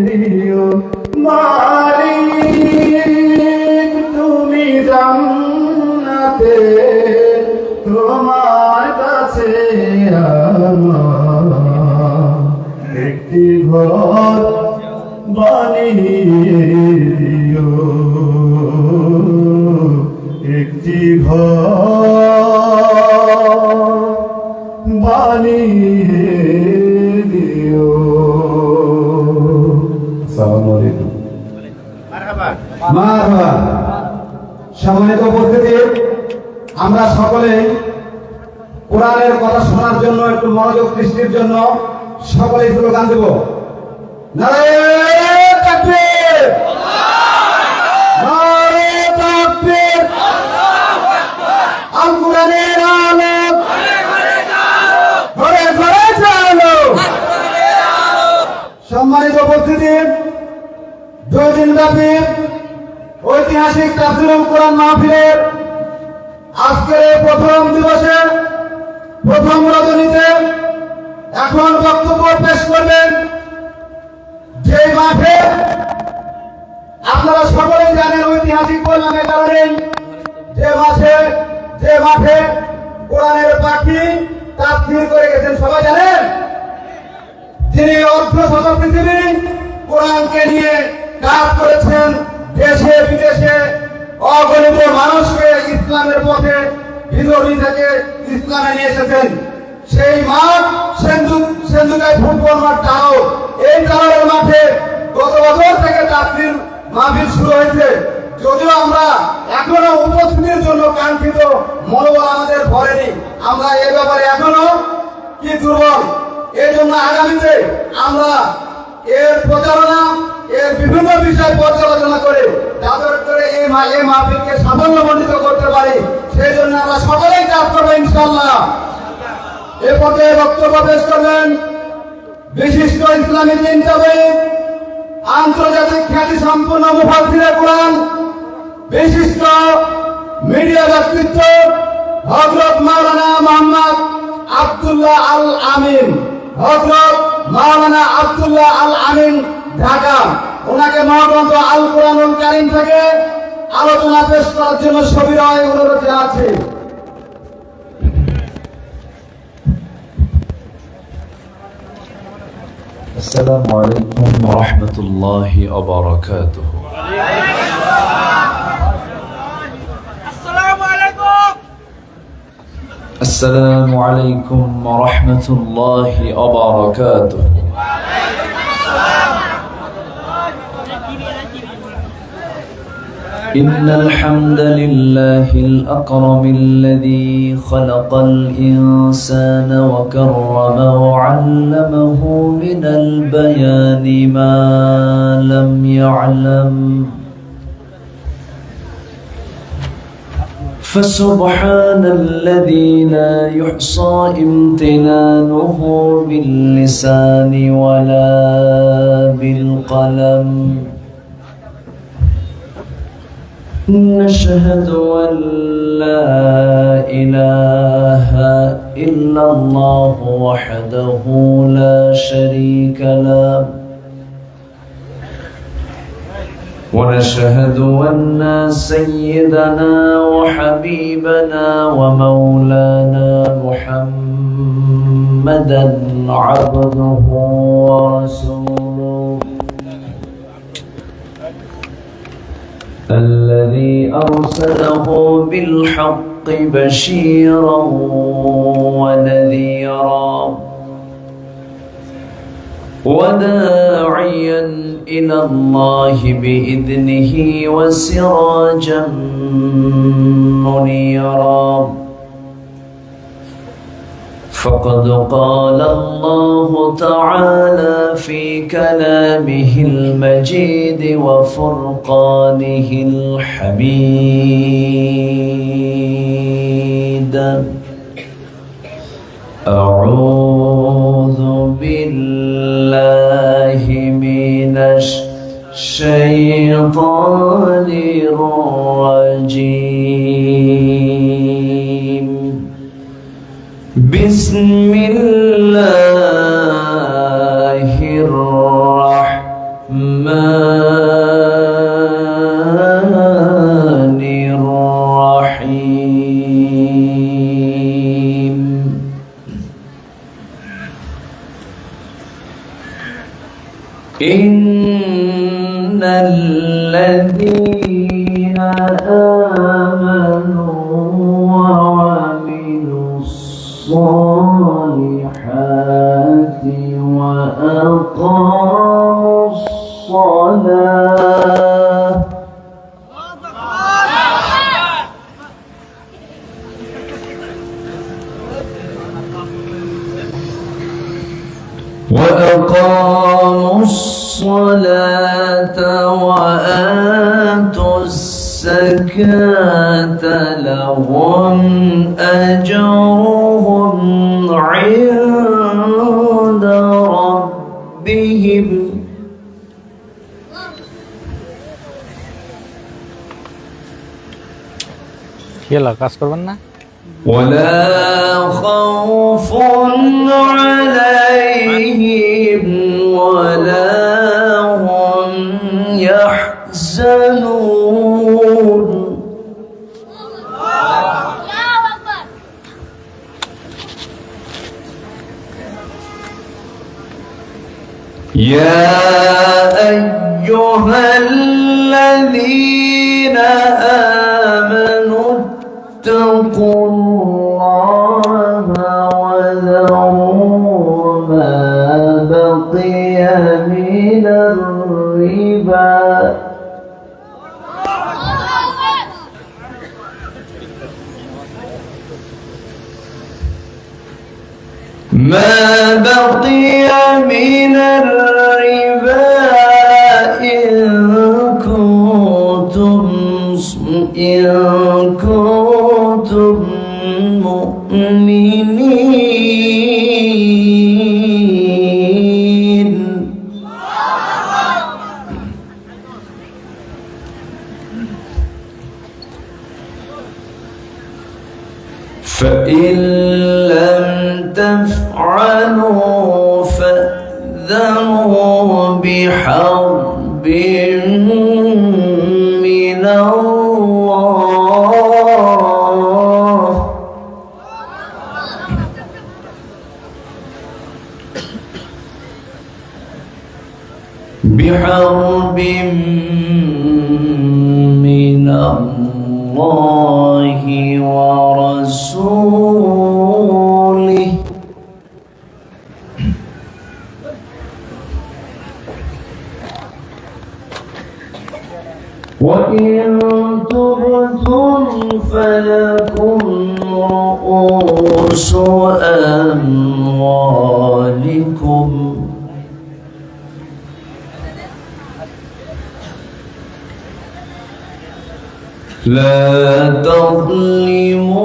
দিও মালিক তুমি জান্নাতে তোমার কাছে আমার একটি ঘর বানিয়ে দিও, একটি ঘর বানিয়ে দিও। আসসালামু আলাইকুম। মারহাবা। সম্মানিত উপস্থিতি, আমরা সকলে কোরআনের কথা শোনার জন্য একটু মনোযোগ সৃষ্টির জন্য সকলে স্লোগান দেব। নারায়ে তাকবীর, নারায়ে তাকবীর, আল কোরআনের আলো ঘরে ঘরে চালো। সম্মানিত উপস্থিতি, 2 দিন ব্যাপী ঐতিহাসিক তাফসীরুল কোরআন মাহফিলের আজকের প্রথম দিবসে প্রথম রজনীতে এখন বক্তব্য পেশ করবেন যে মাঠে আপনারা সকলেই জানেন ঐতিহাসিক নামের কারণে যে মাঠে কোরআনের পাখি তাফসীর করে গেছেন সবাই জানেন, যিনি অর্ধ শত পৃথিবী কোরআনকে নিয়ে কাজ করেছেন, দেশে বিদেশে অগণিত মানুষকে ইসলামের পথে বিরোধী থেকে ইসলামে নিয়ে এসেছেন। সেই মাঠ সেন্দুকায় ফুটবল মাঠ টাও, এই টাওয়ারের মাঠে গত বছর থেকে তাফসীর মাহফিল শুরু হয়েছে। যদিও আমরা এখনো উপস্থিতির জন্য কাঙ্ক্ষিত মনোবল আমাদের ভরেনি, আমরা এ ব্যাপারে এখনো কি দুর্বল। এই জন্য আগামীতে আমরা এর প্রচারণা, এর বিভিন্ন বিষয় পর্যালোচনা করে যাদের করে এই মাহফিলকে সাফল্যমণ্ডিত করতে পারি, সেই জন্য আমরা সকলেই কাজ করবো ইনশাআল্লাহ। এ পর্যায়ে বক্তব্য পেশ করবেন বিশিষ্ট ইসলামী চিন্তাবিদ, আন্তর্জাতিক খ্যাতি সম্পন্ন মুফাসসিরে কোরআন, বিশিষ্ট মিডিয়া ব্যক্তিত্ব হযরত মাওলানা মুহাম্মদ আব্দুল্লাহ আল আমিন, হযরত মাওলানা আব্দুল্লাহ আল আমিন ঢাকা। ওনাকে মহাগ্রন্থ আল কোরআনুল কারীম থেকে আলোচনা পেশ করার জন্য সবিনয় অনুরোধ জানাচ্ছি। আসসালামু আলাইকুম ওয়া রাহমাতুল্লাহি ওয়া বারাকাতুহু। আসসালামু আলাইকুম ওয়া রাহমাতুল্লাহি ওয়া বারাকাতুহু। إن الحمد لله الأكرم الذي خلق الإنسان وكرمه وعلمه من البيان ما لم يعلم، فسبحان الذي لا يحصى امتنانه باللسان ولا بالقلم. نشهد أن لا إله إلا الله وحده لا شريك له، ونشهد أن سيدنا وحبيبنا ومولانا محمدا عبده ورسوله الذي أرسله بالحق بشيرا ونذيرا وداعيا إلى الله بإذنه وسراجا منيرا. فقد قال الله تعالى في كلامه المجيد وفرقانه الحميد: أعوذ بالله من الشيطان الرجيم. بسم الله الرحمن الرحيم إن الذين آمنوا وعملوا الصالحات وأقاموا الصلاة وآتوا الزكاة لهم أجرهم عند ربهم يلا কাজ করবেন না ولا خوف عليهم ولا هم يحزنون يا أيها الذين آمنوا اتقوا الله وذروا ما بقي من الربا ما بقي من الربا إن كنتم مؤمنين فإن لم تفعلوا فأذنوا بحرب من الله ورسوله وإن تبتم فلكم رؤوس أموالكم لا تظلمون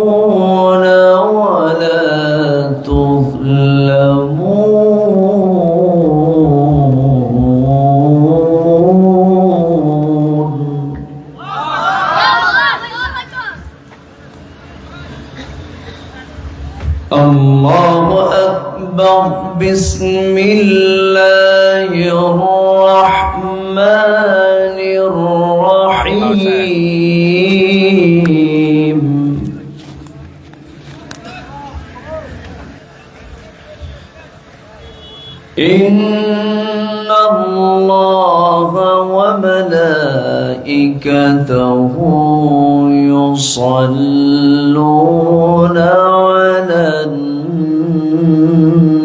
ولا تظلمون الله أكبر بسم الله الرحمن الرحيم إن الله وملائكته يصلون على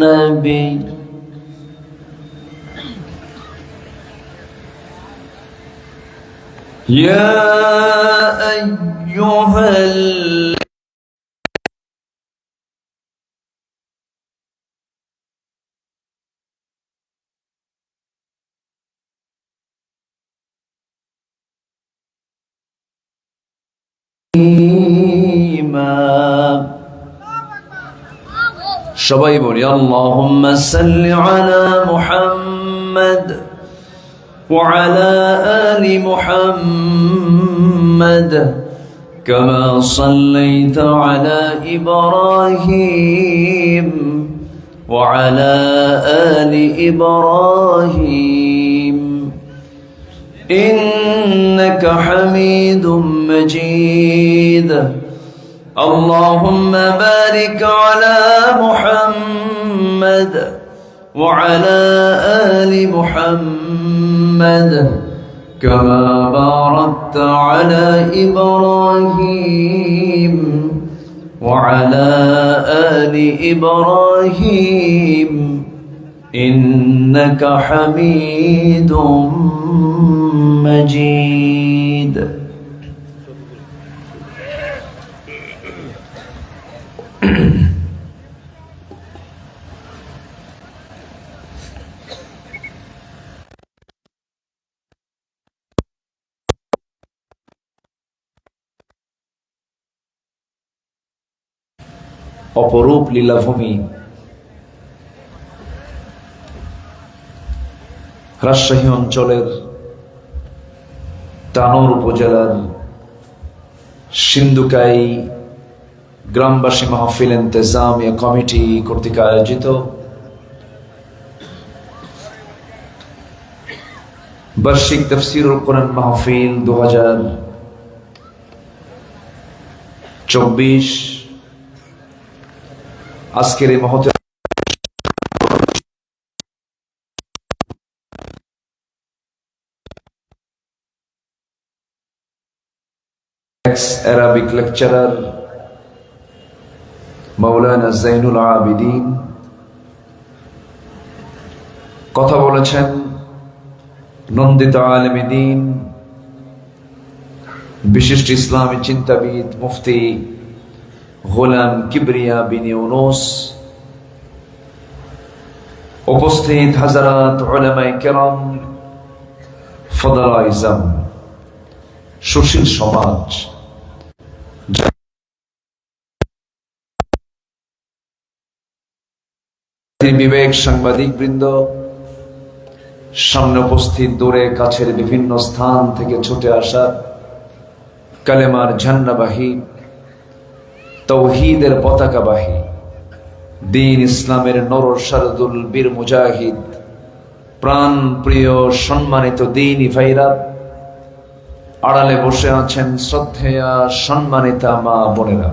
النبي يا أيها সবাই বলি আল্লাহুম্মা সাল্লি আলা মুহাম্মাদ ওয়া আলা আলি মুহাম্মাদ কামা সাল্লাইতা আলা ইব্রাহিম وعلى آل إبراهيم إنك حميد مجيد اللهم بارك على محمد وعلى آل محمد كما باركت على إبراهيم وعلى آل إبراهيم إنك حميد مجيد অপরূপ লীলাভূমি রাজশাহী অঞ্চলের টানোর উপজেলার সিন্ধুকাই গ্রামবাসী মাহফিল ইন্তেজামিয়া কমিটি কর্তৃক আয়োজিত বার্ষিক তাফসীরুল কোরআন মাহফিল 2024 আজকের এই মহৎ Arabic lecturer মাওলানা জাইনুল আবিদিন কথা বলেছেন নন্দিত আলেমে দ্বীন বিশিষ্ট ইসলামী চিন্তাবিদ মুফতি গোলাম কিবরিয়া বিন ইউনুস উপস্থিত হাজারাত উলামায়ে কেরাম ফাদায়ে ইজম সুশীল সমাজ বিবেক সাংবাদিক বৃন্দ সামনে উপস্থিত দূরে কাছের বিভিন্ন স্থান থেকে ছুটে আসা কালেমার ঝান্ডাবাহী তৌহিদের পতাকাবাহী দ্বীন ইসলামের নরসারদুল বীর মুজাহিদ প্রাণ প্রিয় সম্মানিত দ্বীনি ভাইরা আড়ালে বসে আছেন শ্রদ্ধেয়া সম্মানিতা মা বোনেরা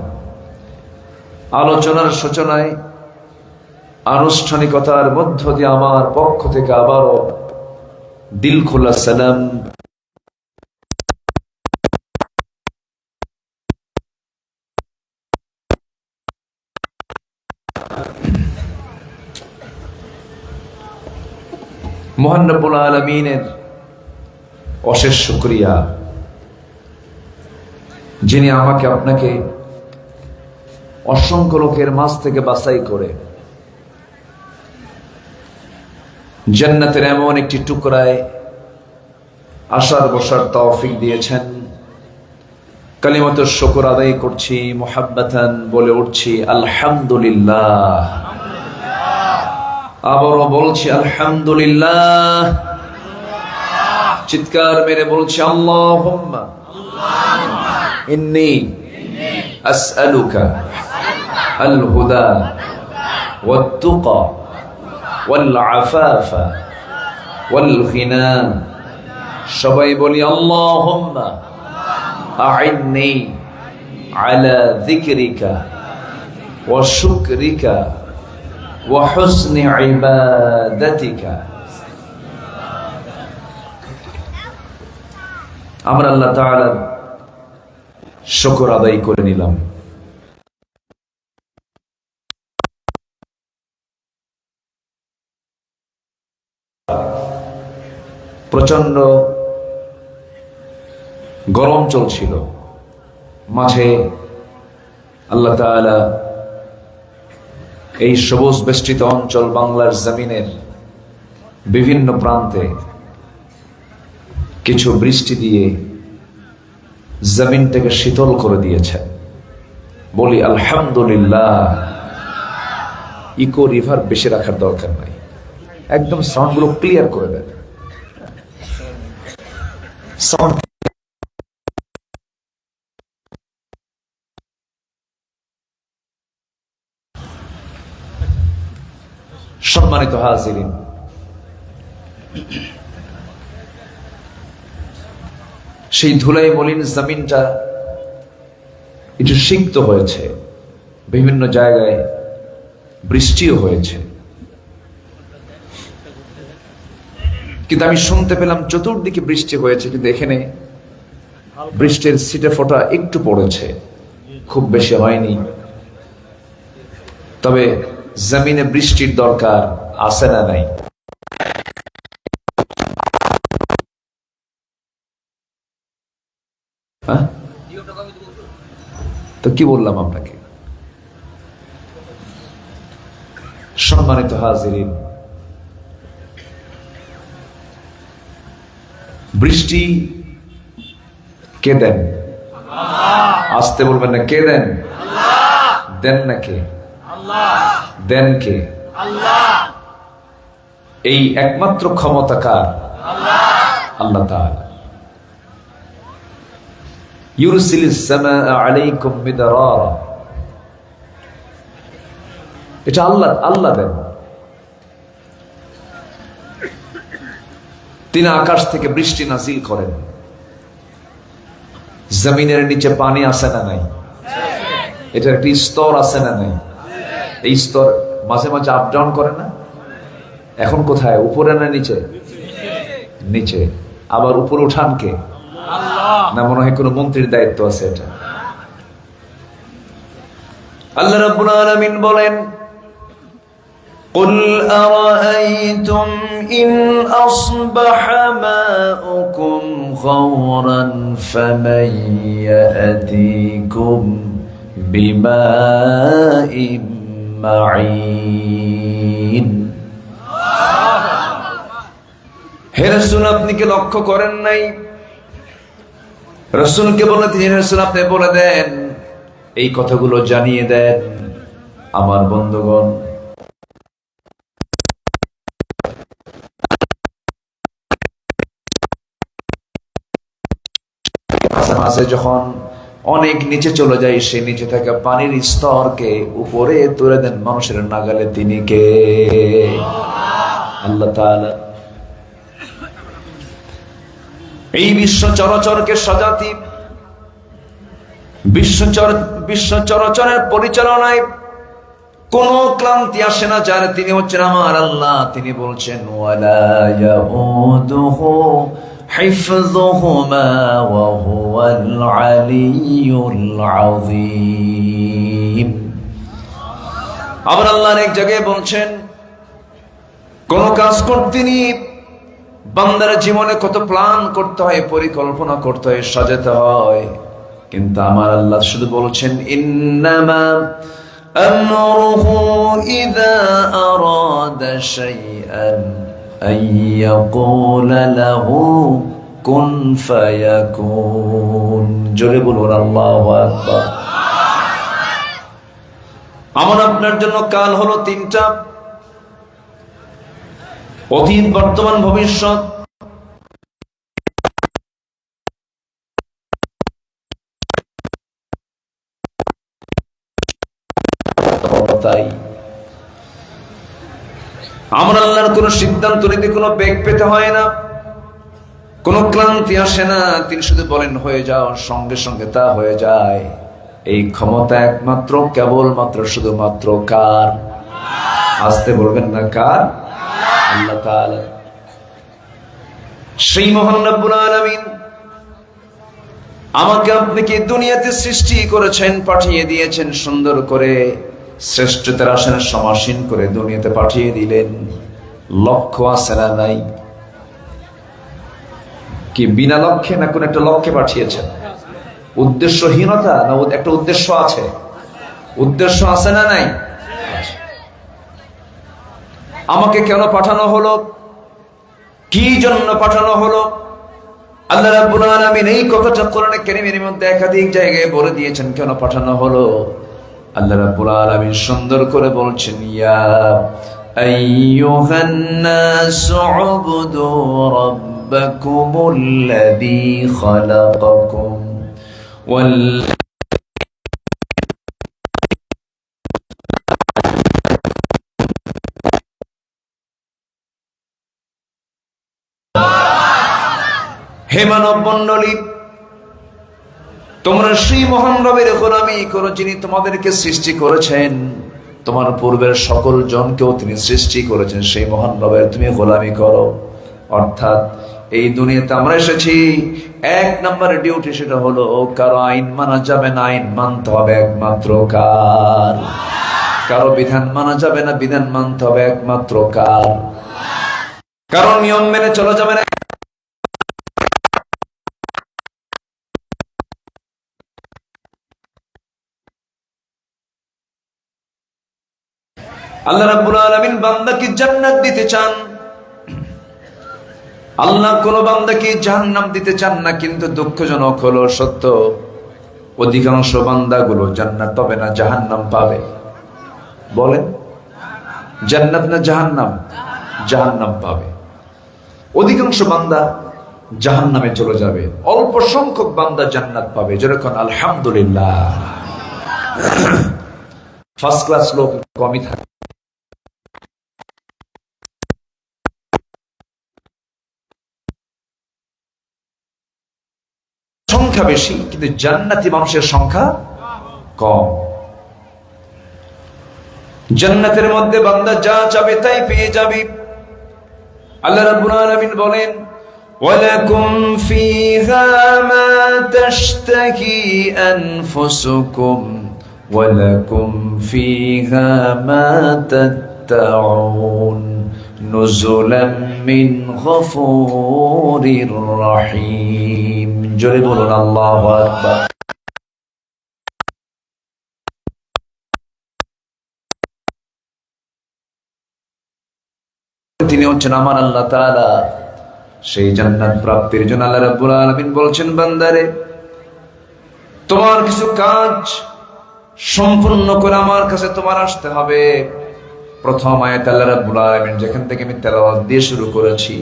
আলোচনার সূচনায় আনুষ্ঠানিকতার মধ্য দিয়ে আমার পক্ষ থেকে আবারও দিল খোলা সালাম মহান রব্বুল আলামিনের অশেষ শুকরিয়া যিনি আমাকে আপনাকে অসংখ্য লোকের মাঝ থেকে বাছাই করে জান্নাতের এমন একটি টুকরায় আসার বসার তৌফিক দিয়েছেন কালিমাতুশ শুকর আদায় করছি মুহাব্বাতান বলে উঠছি আলহামদুলিল্লাহ আবারও বলছি আলহামদুলিল্লাহ চিৎকার মেরে বলছি আল্লাহুম্মা ইন্নী আসআলুকা আল হুদা ওয়াত তুকা والعفاف والغنى সবাই বলি আল্লাহুম্মা আ'ইন্নি আলা যিকরিকা ওয়া শুকরিকা ওয়া হুসনি ইবাদাতিকা আমরা আল্লাহ তাআলার শুকর আদায় করে নিলাম প্রচন্ড গরম চলছিল মাঝে আল্লাহ তাআলা এই সবুজ বেষ্টিত অঞ্চল বাংলার জমিনের বিভিন্ন প্রান্তে কিছু বৃষ্টি দিয়ে জমিনটাকে শীতল করে দিয়েছেন বলি আলহামদুলিল্লাহ ইকো রিভার বেশি রাখার দরকার নাই একদম সাউন্ডগুলো ক্লিয়ার করে দেন সাউন্ড সম্মানিত হাজিরিন, সেই ধুলাই মলিন জমিনটা একটু সিক্ত হয়েছে, বিভিন্ন জায়গায় বৃষ্টিও হয়েছে, কিন্তু আমি শুনতে পেলাম চতুর্দিকে বৃষ্টি হয়েছে, কিন্তু এখানে বৃষ্টির ছিটে ফোঁটা একটু পড়েছে, খুব বেশি হয়নি। তবে জমিনে বৃষ্টির দরকার আছে না নাই? তো কি বললাম আপনাকে? সম্মানিত হাজিরিন, বৃষ্টি কে দেন? আসতে বলবেন না, কে দেন? দেন না কে? দেন কে? এই একমাত্র ক্ষমতা কার? আল্লাহ তাআলা। ইউরসিলিস সামাআ আলাইকুম মিদরারা, এটা আল্লাহ দেন। তিনি আকাশ থেকে বৃষ্টি নাজিল করেন। জমিনের নিচে পানি আছে না নাই? এটার একটি স্তর আছে না নাই? এই স্তর মাঝে মাঝে আপ ডাউন করে না? এখন কোথায়, উপরে না নিচে? নিচে। আবার উপরে উঠান কে? না মনে হয় কোন মন্ত্রীর দায়িত্ব আছে এটা? আল্লাহ রাব্বুল আলামিন বলেন, قل أرأيتم إن أصبح ماؤكم غورا فمن يأتيكم بماء معين। হে রাসূল, আপনি কি লক্ষ্য করেন নাই? রাসূলকে বলে তিনি, রাসূল আপনি বলে দেন, এই কথাগুলো জানিয়ে দেন আমার বন্ধুগণ, মাঝে যখন অনেক নিচে চলে যায়, সে নিচে থাকা পানির স্তরকে উপরে তুলে দেন মানুষের নাগালে। তিনি কে? আল্লাহ তাআলা। এই বিশ্ব চরাচরকে সাজাতি, বিশ্ব চরাচরের পরিচালনায় কোন ক্লান্তি আসে না যার, তিনি হচ্ছেন আমার আল্লাহ। তিনি বলছেন, ওয়ালা ইয়াউদুহু হিফযুহুমা ওয়া হুয়াল আলিয়্যুল আযীম। আবার আল্লাহ এক জায়গায় বলছেন, কোন কাজ করতে তিনি বান্দার জীবনে কত প্ল্যান করতে হয়, পরিকল্পনা করতে হয়, সাজাতে হয়, কিন্তু আমার আল্লাহ শুধু বলছেন, ইন্নামা আমরুহু ইযা আরাদা শাইআন আইয়াকুলা লাহু কুন ফায়াকুন। জোরে বলুন আল্লাহু আকবার। আমার আপনার জন্য কাল হলো তিনটা, অতীত, বর্তমান, ভবিষ্যৎ। তাই আমার আল্লাহর কোন সিদ্ধান্ত নিতে কোনো বেগ পেতে হয় না, কোন ক্লান্তি আসে না। তিনি শুধু বলেন হয়ে যাও, সঙ্গে সঙ্গে তা হয়ে যায়। এই ক্ষমতা একমাত্র, কেবলমাত্র, শুধুমাত্র কার? আসতে বলবেন না, কার? আল্লাহ তাআলা। সেই মহান রব্বুল আলামিন আমাকে আপনাকে দুনিয়াতে সৃষ্টি করেছেন, পাঠিয়ে দিয়েছেন সুন্দর করে, শ্রেষ্ঠতার আসনে সমাসীন করে দুনিয়াতে পাঠিয়ে দিলেন। লক্ষ্য আছে না নাই? কি বিনা লক্ষ্যে না কোন একটা লক্ষ্যে পাঠিয়েছেন? উদ্দেশ্যহীনতা না একটা উদ্দেশ্য আছে? উদ্দেশ্য আছে না নাই? আমাকে কেন পাঠানো হলো, কি জন্য পাঠানো হলো? আল্লাহ রাব্বুল আলামিন এই কথাটা কোরআনে কারীমের মধ্যে একাধিক জায়গায় বলে দিয়েছেন কেন পাঠানো হলো। আল্লাহ রাব্বুল আলামিন সুন্দর করে বলছেন, ইয়া আইয়ুহান নাসু উবুদু রাব্বাকুমুল্লাযী খালাকাকুম ওয়াল হে মানব মণ্ডলী, তোমরা সেই মহান রবের গোলামি করো যিনি তোমাদেরকে সৃষ্টি করেছেন, তোমার পূর্বের সকল জনকেও তিনি সৃষ্টি করেছেন। সেই মহান রবের তুমি গোলামি করো। অর্থাৎ এই দুনিয়াতে আমরা এসেছি, এক নম্বরের ডিউটি সেটা হলো কারো আইন মানা যাবে না, আইন মানতে হবে একমাত্র কার। কারো বিধান মানা যাবে না, বিধান মানতে হবে একমাত্র কার। কারো নিয়ম মেনে চলা যাবে না। আল্লাহ রাব্বুল আলামিন বান্দাকে জান্নাত দিতে চান, আল্লাহ কোন বান্দাকে জাহান্নাম দিতে চান না। কিন্তু দুঃখজনক হলো সত্য, অধিকাংশ বান্দাগুলো জান্নাত পাবে না, জাহান্নাম পাবে। বলেন জান্নাত না জাহান্নাম? জাহান্নাম পাবে। অধিকাংশ বান্দা জাহান্নামে চলে যাবে, অল্প সংখ্যক বান্দা জান্নাত পাবে। যেরকম আলহামদুলিল্লাহ, ফার্স্ট ক্লাস লোক কমই থাকে, সংখ্যা বেশি, কিন্তু জান্নাতি মানুষের সংখ্যা কম। জান্নাতের মধ্যে বান্দা যা চাবে তাই পেয়ে যাবে। আল্লাহ রাব্বুল আলামিন বলেন, ওয়ালাকুম ফিহা মা তাশতাহি আনফুসুকুম ওয়ালাকুম ফিহা মা তাত্তাউন নুজুলাম মিন গফুরির রহিম। জোরে বলুন আল্লাহু আকবার। তিনি হচ্ছেন আমার আল্লাহ তাআলা। সেই জান্নাত প্রাপ্তির জন্য আল্লাহ রাব্বুল আলামিন বলছেন, বান্দারে তোমার কিছু কাজ সম্পূর্ণ করে আমার কাছে তোমার আসতে হবে। প্রথম আয়াত আল্লাহ রাব্বুল আলামিন যেখান থেকে আমি তেলাওয়াত দিয়ে শুরু করেছি,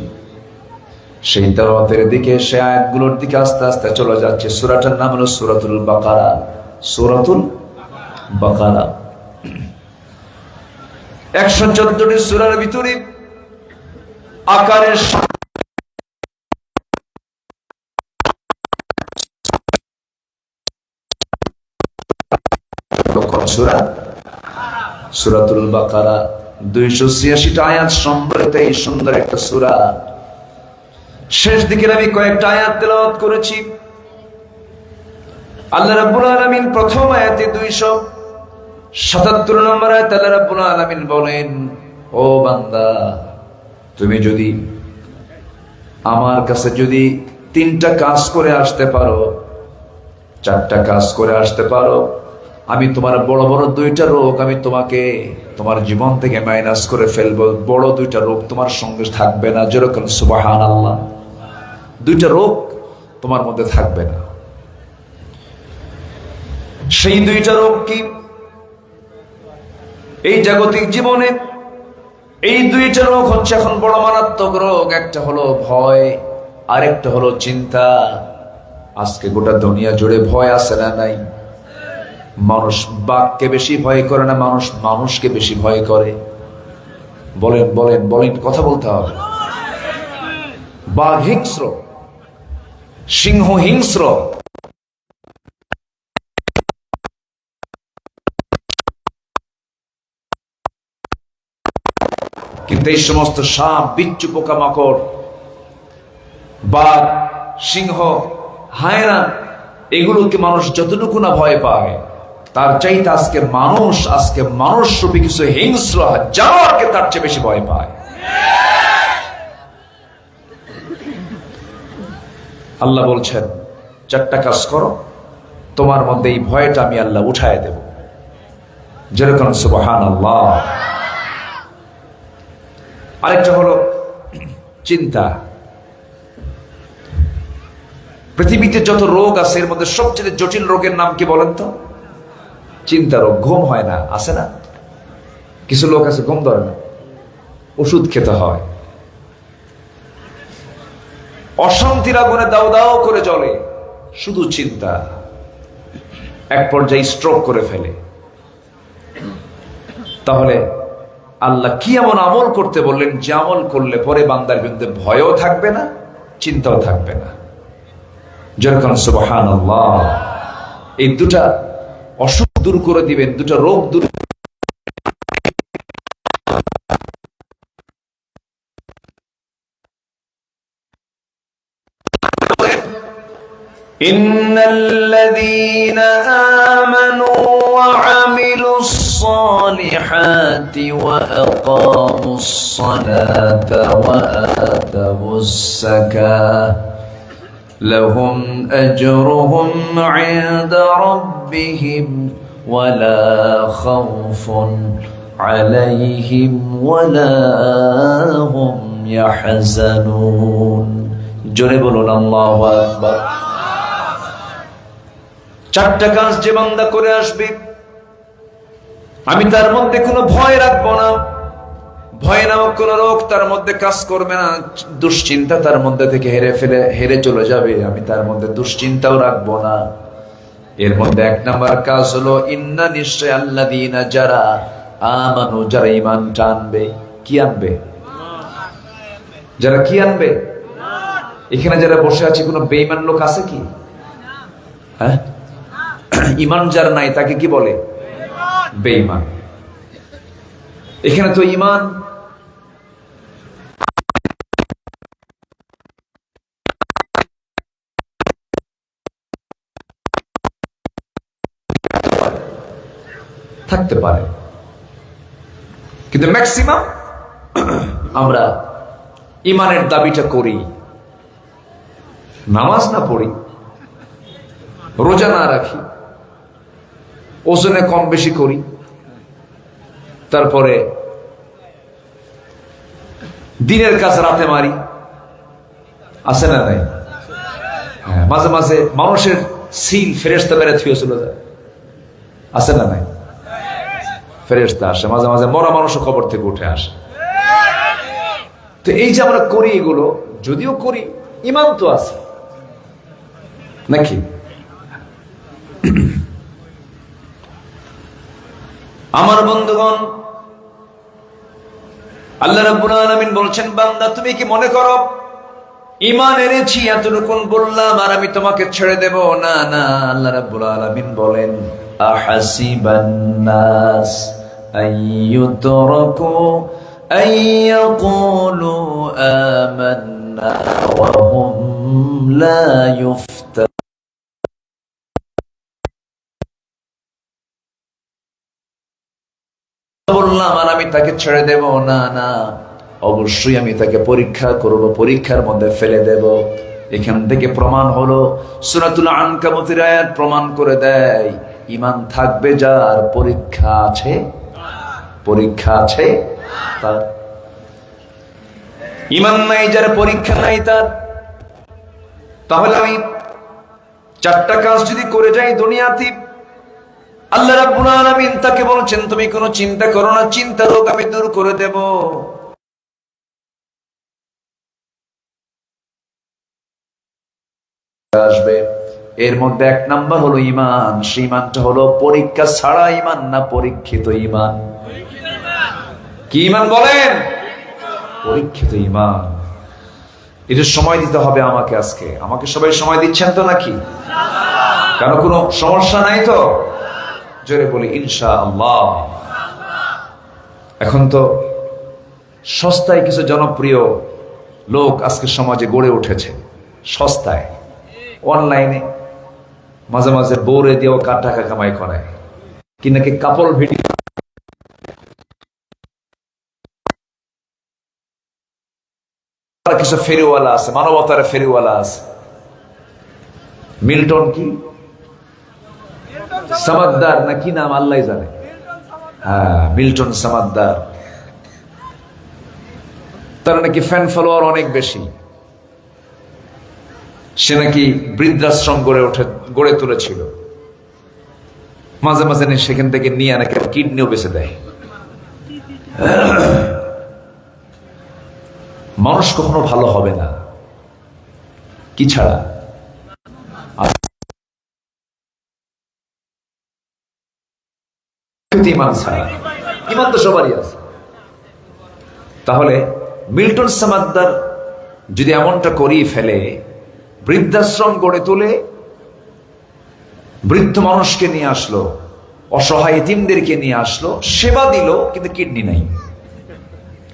সেই তেলাওয়াতের দিকে, সেই আয়াতগুলোর দিকে আস্তে আস্তে চলে যাচ্ছে। সূরাটার নাম হলো সূরাতুল বাকারা। সূরাতুল বাকারা 114টি সূরার ভিতরে আকারের সূরা সূরাতুল বাকারা 286টা আয়াত সম্বলিত এই সুন্দর একটা সূরা। শেষ দিকে আমি কয়েকটা আয়াত তেলাওয়াত করেছি। আল্লাহ রাব্বুল আলামিন প্রথম আয়াতে 277 নম্বর আয়াত আল্লাহ রাব্বুল আলামিন বলেন, ও বান্দা, তুমি যদি আমার কাছে যদি 3টা কাজ করে আসতে পারো, 4টা কাজ করে আসতে পারো, আমি তোমার বড় বড় 2টা রোগ আমি তোমাকে তোমার জীবন থেকে মাইনাস করে ফেলবো। বড় 2টা রোগ তোমার সঙ্গে থাকবে না। যেরকম সুবহানাল্লাহ, 2টা রোগ তোমার মধ্যে থাকবে না। সেই 2টা রোগ কি? এই জাগতিক জীবনে এই 2টা রোগ হচ্ছে এখন বড় মারাত্মক রোগ। একটা হলো ভয়, আরেকটা হলো চিন্তা। আজকে গোটা দুনিয়া জুড়ে ভয় আছে না নাই? মানুষ বাঘকে বেশি ভয় করে না, মানুষ মানুষকে বেশি ভয় করে। বলেন বলেন বলেন, কথা বলতে হবে। বাঘ হিংস্র, সিংহ হিংস্র, কিন্তু এই সমস্ত সাপ, বিচ্ছু, পোকামাকড়, বাঘ, সিংহ, হায়না, এগুলোকে মানুষ যতটুকু না ভয় পায়, তার চাইতে আজকে মানুষ রূপী কিছু হিংস্র জানোয়ারকে তার চেয়ে বেশি ভয় পায়। আল্লাহ বলছেন, 4টা কাজ করো, তোমার মধ্যে এই ভয়টা আমি আল্লাহ উঠায় দেব। যেরকম সুবহানাল্লাহ। আরেকটা হলো চিন্তা। পৃথিবীতে যত রোগ আছে এর মধ্যে সবচেয়ে জটিল রোগের নাম কি বলেন তো? চিন্তা রোগ। ঘুম হয় না, আছে না? কিছু লোক আছে ঘুম ধরে না, ওষুধ খেতে হয়। অশান্তির আগুনে দাও দাও করে জ্বলে, শুধু চিন্তা। এক পর্যায়ে স্ট্রোক করে ফেলে। তাহলে আল্লাহ কি এমন আমল করতে বললেন যে আমল করলে পরে বান্দার বিরুদ্ধে ভয়ও থাকবে না, চিন্তাও থাকবে না? যেরকম সুবহানাল্লাহ। এই দুটা অসুখ দূর করে দিবেন, দুটা রোগ দূর। إن الذين آمنوا وعملوا الصالحات وأقاموا الصلاة وآتوا الزكاة لهم أجرهم عند ربهم ولا خوف عليهم ولا هم يحزنون। জোরে বলুন আল্লাহু আকবার। চারটা কাজ যে বান্দা করে আসবে, আমি তার মধ্যে কোনো ভয় রাখবো না। ভয় নামক কোন রোগ তার মধ্যে কাজ করবে না। দুশ্চিন্তা তার মধ্যে থেকে হেরে চলে যাবে। আমি তার মধ্যে দুশ্চিন্তাও রাখবো না। এর মধ্যে এক নাম্বার কাজ হলো ইন্না, নিশ্চয় আল্লাযীনা, যারা আমানু, যারা ঈমানটা আনবে। কি আনবে? যারা কি আনবে? এখানে যারা বসে আছে কোনো বেঈমান লোক আছে কি? হ্যাঁ, ঈমান যার নাই তাকে কি বলে? বেঈমান। এখানে তো ঈমান থাকতে পারে, কিন্তু ম্যাক্সিমাম আমরা ঈমানের দাবিটা করি, নামাজ না পড়ি, রোজা না রাখি, ওজনে কম বেশি করি, তারপরে দিনের কাজ রাতে মারি, আছে না নাই? হ্যাঁ, মাঝে মাঝে মানুষের সিল ফেরেশতা মেরে থুয়ে চলে যায়, আছে না নাই? ফেরেশতা আসে মাঝে মাঝে, মরা মানুষও কবর থেকে উঠে আসে। তো এই যে আমরা করি, এগুলো যদিও করি, ঈমান তো আছে নাকি? আমার বন্ধুগণ, আল্লাহ রাব্বুল আলামিন বলছেন, বান্দা তুমি কি মনে করো ঈমান এনেছি এতটুকুন বললাম আর আমি তোমাকে ছেড়ে দেব? না না, আল্লাহ রাব্বুল আলামিন বলেন, আহাসিবান নাস আইয়ুতরাকু আইয়াকুলু আমান্না ওয়া হুম লা ইফতানুন। বললাম আর আমি তাকে ছেড়ে দেব? না না, অবশ্যই আমি তাকে পরীক্ষা করব, পরীক্ষার মধ্যে ফেলে দেব। এখান থেকে প্রমাণ হলো, সূরাতুল আনকাবুতের আয়াত প্রমাণ করে দেয়, ঈমান থাকবে যার, পরীক্ষা আছে, পরীক্ষা আছে তার। ঈমান নাই যার, পরীক্ষা নাই তার। তাহলে আমি চারটা কাজ যদি করে যাই দুনিয়াতে, আল্লাহ রাব্বুল আলামিন তাকে বলছেন, তুমি কোনো চিন্তা করো না, চিন্তা রোগ আমি দূর করে দেব। আসবে এর মধ্যে এক নাম্বার হলো ঈমান। সেই ঈমানটা হলো পরীক্ষা ছাড়া ঈমান না, পরীক্ষিত ঈমান। কি ঈমান বলেন? পরীক্ষিত ঈমান। এটা সময় দিতে হবে আমাকে। আজকে আমাকে সবাই সময় দিচ্ছেন তো নাকি? কারণ কোনো সমস্যা নাই তো? জোরে বলি ইনশাআল্লাহ। এখন তো সস্তায় কিছু জনপ্রিয় লোক আজকে সমাজে গড়ে উঠেছে, সস্তায়, অনলাইনে মাঝে মাঝে বউরে দিয়েও টাকা কামাই করায়, কি নাকি কাপল ভিডিও। কিছু ফেরিওয়ালা আছে, মানবতার ফেরিওয়ালা আছে। মিল্টন কি সামাদ্দার না কি নাম আল্লাহ জানে। হ্যাঁ, মিল্টন সামাদ্দার। তার নাকি ফ্যান ফলোয়ার অনেক বেশি। সে নাকি বৃদ্ধাশ্রম গড়ে তুলেছিল। মাঝে মাঝে সেখান থেকে নিয়ে নাকি কিডনিও বেঁচে দেয়। মানুষ কখনো ভালো হবে না কি ছাড়া? ঈমান ছাড়া। ঈমান তো সবারই আছে। তাহলে মিল্টন সামাদ্দার যদি এমনটা করিয়ে ফেলে বৃদ্ধাশ্রম গড়ে তুলে বৃদ্ধ মানুষকে নিয়ে আসলো, অসহায় এতিমদেরকে নিয়ে আসলো, সেবা দিল, কিন্তু কিডনি নাই।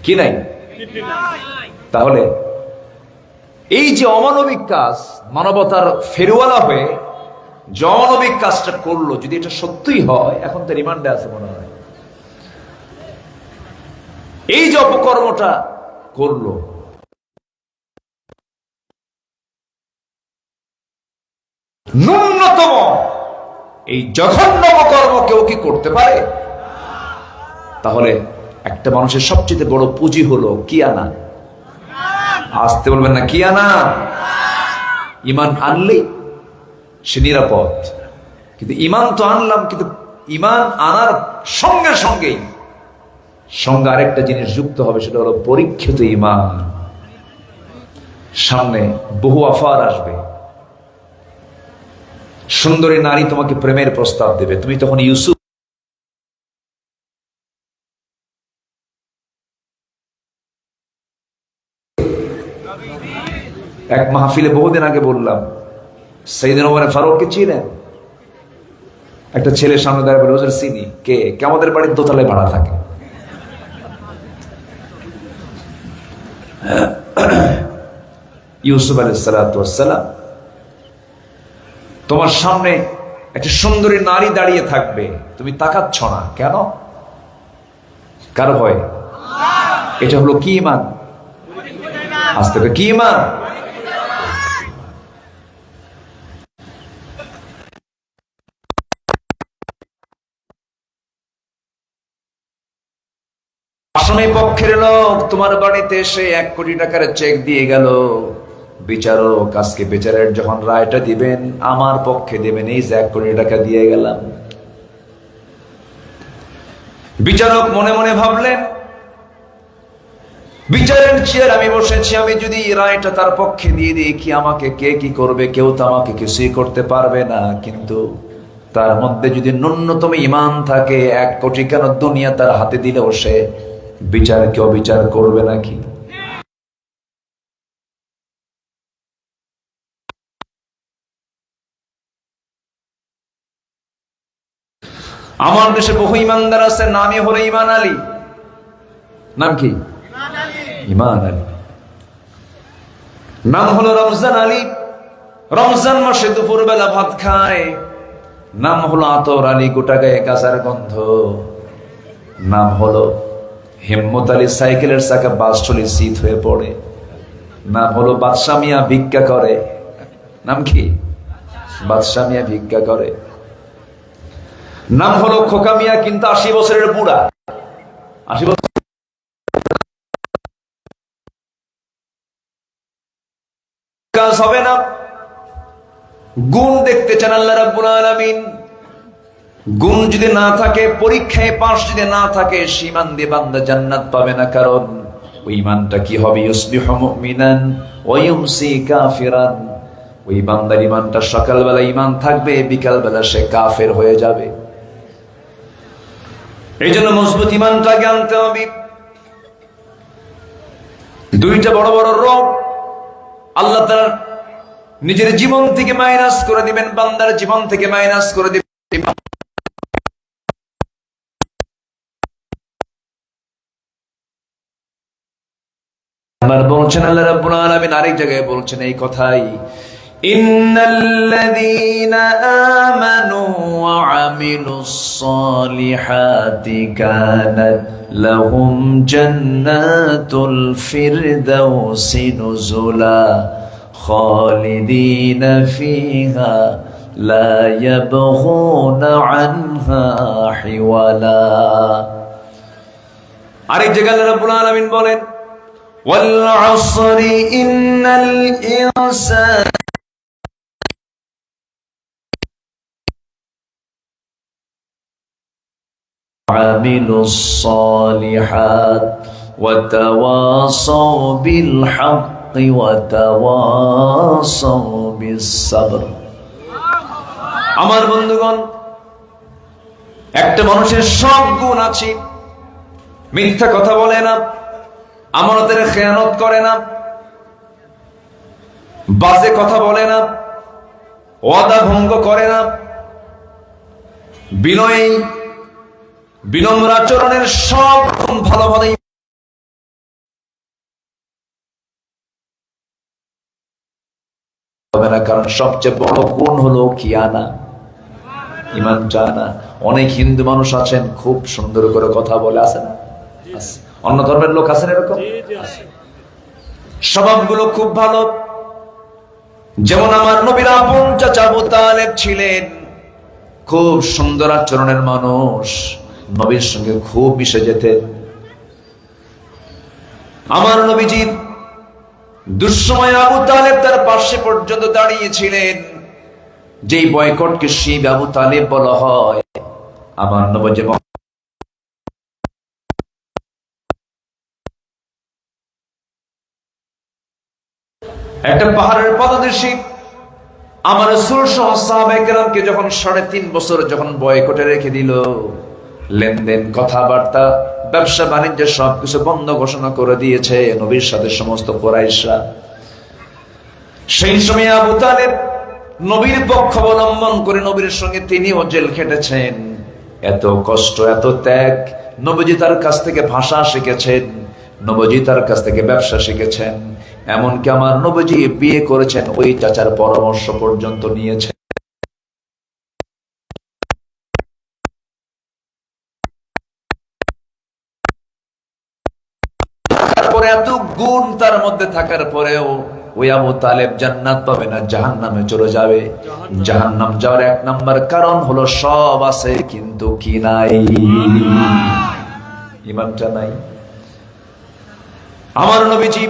কি নাই? তাহলে এই যে অমানবিক কাজ, মানবতার ফেরওয়ালা হয়ে যে অমানবিক কাজটা করলো, যদি এটা সত্যিই হয়, এখন তো রিমান্ডে আছে মনে হয়, এই যে অপকর্মটা করলো, ন্যূনতম এই জঘন্য অপকর্ম কেউ কি করতে পারে? তাহলে একটা মানুষের সবচেয়ে বড় পুঁজি হলো কি আনা? আসতে বলবেন না, কি আনা? ইমান আনলেই সে নিরাপদ। কিন্তু ইমান তো আনলাম, কিন্তু ইমান আনার সঙ্গে সঙ্গেই সঙ্গে আরেকটা জিনিস যুক্ত হবে, সেটা হলো পরীক্ষিত ইমান। সামনে বহু অফার আসবে, সুন্দরী নারী তোমাকে প্রেমের প্রস্তাব দেবে, তুমি তখন ইউসুফ এক মাহফিলে বহুদিন আগে বললাম, সাইয়েদনা ওমর ফারুককে চিনেন? একটা ছেলে সামনে দাঁড়িয়ে বলে, হুজুর চিনি। কে? আমাদের বাড়ির দোতলায় ভাড়া থাকে। ইউসুফ আলাইহিস সালাতু ওয়াস সালাম, তোমার সামনে একটা সুন্দরী নারী দাঁড়িয়ে থাকবে, তুমি তাকাচ্ছ না কেন? কার ভয়? এটা হলো কি ইমান? আজ থেকে কি ইমান? আসামি পক্ষের লোক তোমার বাড়িতে এসে 1 কোটি টাকার চেক দিয়ে গেল। বিচারক আজকে বিচারের যখন রায়টা দিবেন, আমার পক্ষে দেবেন, এই যে 1 কোটি টাকা দিয়ে গেলাম। বিচারক মনে মনে ভাবলেন, বিচারের চেয়ার আমি বসেছি, আমি যদি রায়টা তার পক্ষে দিয়ে দিই, কি আমাকে কে কি করবে? কেউ তো আমাকে কিছুই করতে পারবে না। কিন্তু তার মধ্যে যদি ন্যূনতম ইমান থাকে, 1 কোটি কেন দুনিয়া তার হাতে দিলেও সে বিচারকে অবিচার করবে নাকি? আমার দেশে বহু ইমানদার আছে, নামই হলো ইমান আলী। নাম কি? ইমান আলী। নাম হলো রমজান আলী, রমজান মাসে দুপুর বেলা ভাত খায়। নাম হলো আতর আলী, গোটা গায়ে গাজার গন্ধ। নাম হলো হিম্মত আলী, সাইকেলের চাকা বাস চলে শীত হয়ে পড়ে। নাম হলো বাদশা মিয়া, ভিক্ষা করে। নাম কি? বাদশা মিয়া ভিক্ষা করে। নাম হলো খোকা মিয়া, কিন্তু 80 বছরের বুড়া। 80 বছর কাজ হবে না। গুণ দেখতে চান আল্লাহ রাব্বুল আলামিন। গুণ যদি না থাকে, পরীক্ষায় পাশ যদি না থাকে, ঈমান দিয়ে বান্দা জান্নাত পাবে না। কারণ ওই ঈমানটা কি হবে? ইউসবিহু মুমিনান ওয়া ইউমসি কাফিরান। ওই বান্দার ঈমানটা সকালবেলা ঈমান থাকবে, বিকালবেলা সে কাফের হয়ে যাবে। এই জন্য মজবুত ঈমানটাকে আনতে হবে। 2টা বড় বড় রোগ আল্লাহ তাআলা নিজের জীবন থেকে মাইনাস করে দিবেন, বান্দার জীবন থেকে মাইনাস করে দিবেন। আবার বলছেন আল্লাহ রাব্বুল আলামিন আরেক জায়গায় বলছেন এই কথাই, ইন্নাল্লাযীনা আমানু ওয়া আমিলুস সালিহাতি কানাত লাহুম জান্নাতুল ফিরদাউসি নুজুলা খালিদিনা ফিহা লা ইয়াবগুনা আনহা হিওয়ালা। আরেক জায়গায় আল্লাহ রাব্বুল আলামিন বলেন, ওয়াল আসরি ইন্নাল ইনসানা আমিলুস সালিহাত ওয়া তাওয়াসাউ বিল হাক্কি ওয়া তাওয়াসাউ বিস সাবর। আমার বন্ধুগণ, একটা মানুষের সব গুণ আছে। মিথ্যা কথা বলে না, আমানতের খেয়ানত করে না, বাজে কথা বলে না, ওয়াদা ভঙ্গ করে না, বিনয়ী বিনম্র আচরণের সব ভালো ভালোই হবে না, কারণ সবচেয়ে বড় গুণ হলো কিয়ানা, ইমান জানা। অনেক হিন্দু মানুষ আছেন খুব সুন্দর করে কথা বলে, আছে না? অন্য ধর্মের লোক আছেন এরকম, স্বভাবগুলো খুব ভালো। যেমন আমার নবীর আপন চাচা আবু তালেব ছিলেন খুব সুন্দর আচরণের মানুষ, নবীর সঙ্গে খুব মিশে যেতেন। আমার নবীজি দুঃসময় আবু তালেব তার পাশে পর্যন্ত দাঁড়িয়েছিলেন। যেই বয়কটকে শিব আবু তালেব বলা হয়, আমার নবী একটা পাহাড়ের পদদেশে আমার রাসূল সহ সাহাবায়ে কেরামকে যখন 3.5 বছর যখন বয়কটে রেখে দিল, লেনদেন কথাবার্তা ব্যবসা বাণিজ্য সবকিছু বন্ধ ঘোষণা করে দিয়েছে নবীর সাথে সমস্ত কুরাইশরা। সেই সময় আবু তালেব নবীর পক্ষ অবলম্বন করে নবীর সঙ্গে তিনিও জেল খেটেছেন। এত কষ্ট, এত ত্যাগ। নবীজি তার কাছ থেকে ভাষা শিখেছেন, নবীজি তার কাছ থেকে ব্যবসা শিখেছেন। এমনকি আমার নবীজি বিয়ে করেছেন ওই চাচার পরামর্শ পর্যন্ত নিয়েছেন। তারপরে এত গুণ তার মধ্যে থাকার পরেও ওই আবু তালেব জান্নাত পাবে না, জাহান্নামে চলে যাবে। জাহান্নাম যাওয়ার 1 নাম্বার কারণ হলো সব আছে কিন্তু কি নাই, ঈমানটা নাই। আমার নবীজি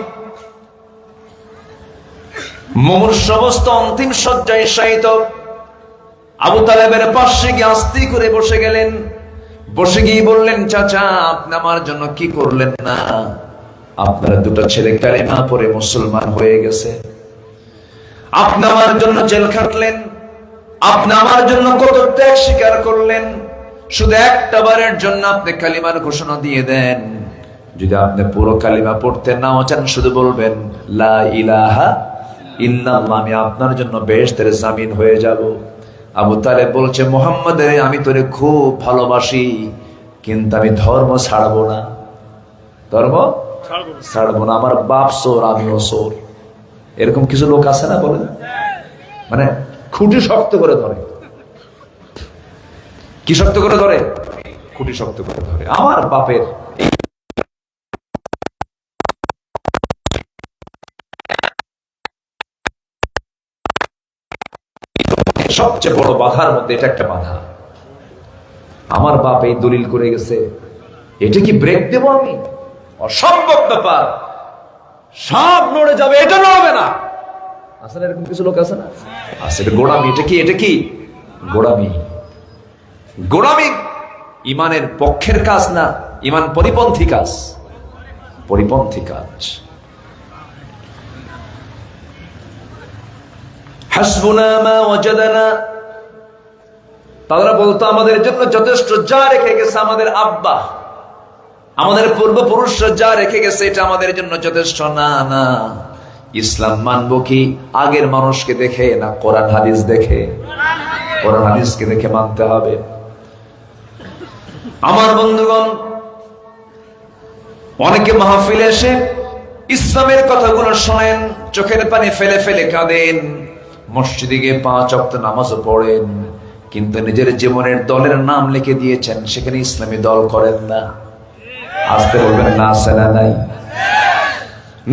মুমূর্ষ অবস্থা অন্তিম শয্যায় শায়িত আবু তালেবের পাশে গিয়ে আস্তে করে বসে গেলেন। বসে গিয়ে বললেন, চাচা আপনি আমার জন্য কি করলেন না? আপনার 2টা ছেলে কালেমা পড়ে মুসলমান হয়ে গেছে, আপনি আমার জন্য জেল খাটলেন, আপনি আমার জন্য কত ত্যাগ স্বীকার করলেন। শুধু একটা বারের জন্য আপনি কালিমার ঘোষণা দিয়ে দেন। যদি আপনি পুরো কালিমা পড়তে নাও চান, শুধু বলবেন লা ইলাহা ইল্লাল্লাহ, আমি আপনার জন্য বেহেশতের জামিন হয়ে যাব। আবু তালেব বলছে, মুহাম্মদের আমি তোরে খুব ভালোবাসি, কিন্তু আমি ধর্ম ছাড়বো না, ধর্ম ছাড়বো না। আমার বাপ চোর, আমিও চোর। এরকম কিছু লোক আছে না, বলেন? মানে খুঁটি শক্ত করে ধরে। কি শক্ত করে ধরে? খুঁটি শক্ত করে ধরে। আমার বাপের সবচেয়ে বড় বাধার মধ্যে এটা একটা বাধা। আমার বাপ এই দলিল করে গেছে, এটা কি ব্রেক দেব আমি? অসম্ভব ব্যাপার, সব নড়ে যাবে, এটা নড়বে না। আসলে এরকম কিছু লোক আছে না? আসলে গোড়ামি। এটা কি গোড়ামি? গোড়ামি ইমানের পক্ষের কাজ না, ইমান পরিপন্থী কাজ, পরিপন্থী কাজ। হাসবুনা মা ওয়াজাদানা, তারা বলতো আমাদের জন্য যথেষ্ট, যা রেখে গেছে আমাদের আব্বা, আমাদের পূর্বপুরুষরা যা রেখে গেছে এটা আমাদের জন্য যথেষ্ট না। না, ইসলাম মানবো কি আগের মানুষকে দেখে না কোরআন হাদিস দেখে? কোরআন হাদিসকে দেখে মানতে হবে। আমার বন্ধুগণ, অনেকে মাহফিলে এসে ইসলামের কথাগুলো শোনেন, চোখের পানি ফেলে ফেলে কাঁদেন, মসজিদে গিয়ে 5 ওয়াক্ত নামাজও পড়েন, কিন্তু নিজের জীবনের দলের নাম লিখে দিয়েছেন, সেখানে ইসলামী দল করেন না। আসতে বলবেন না, আছে না নাই?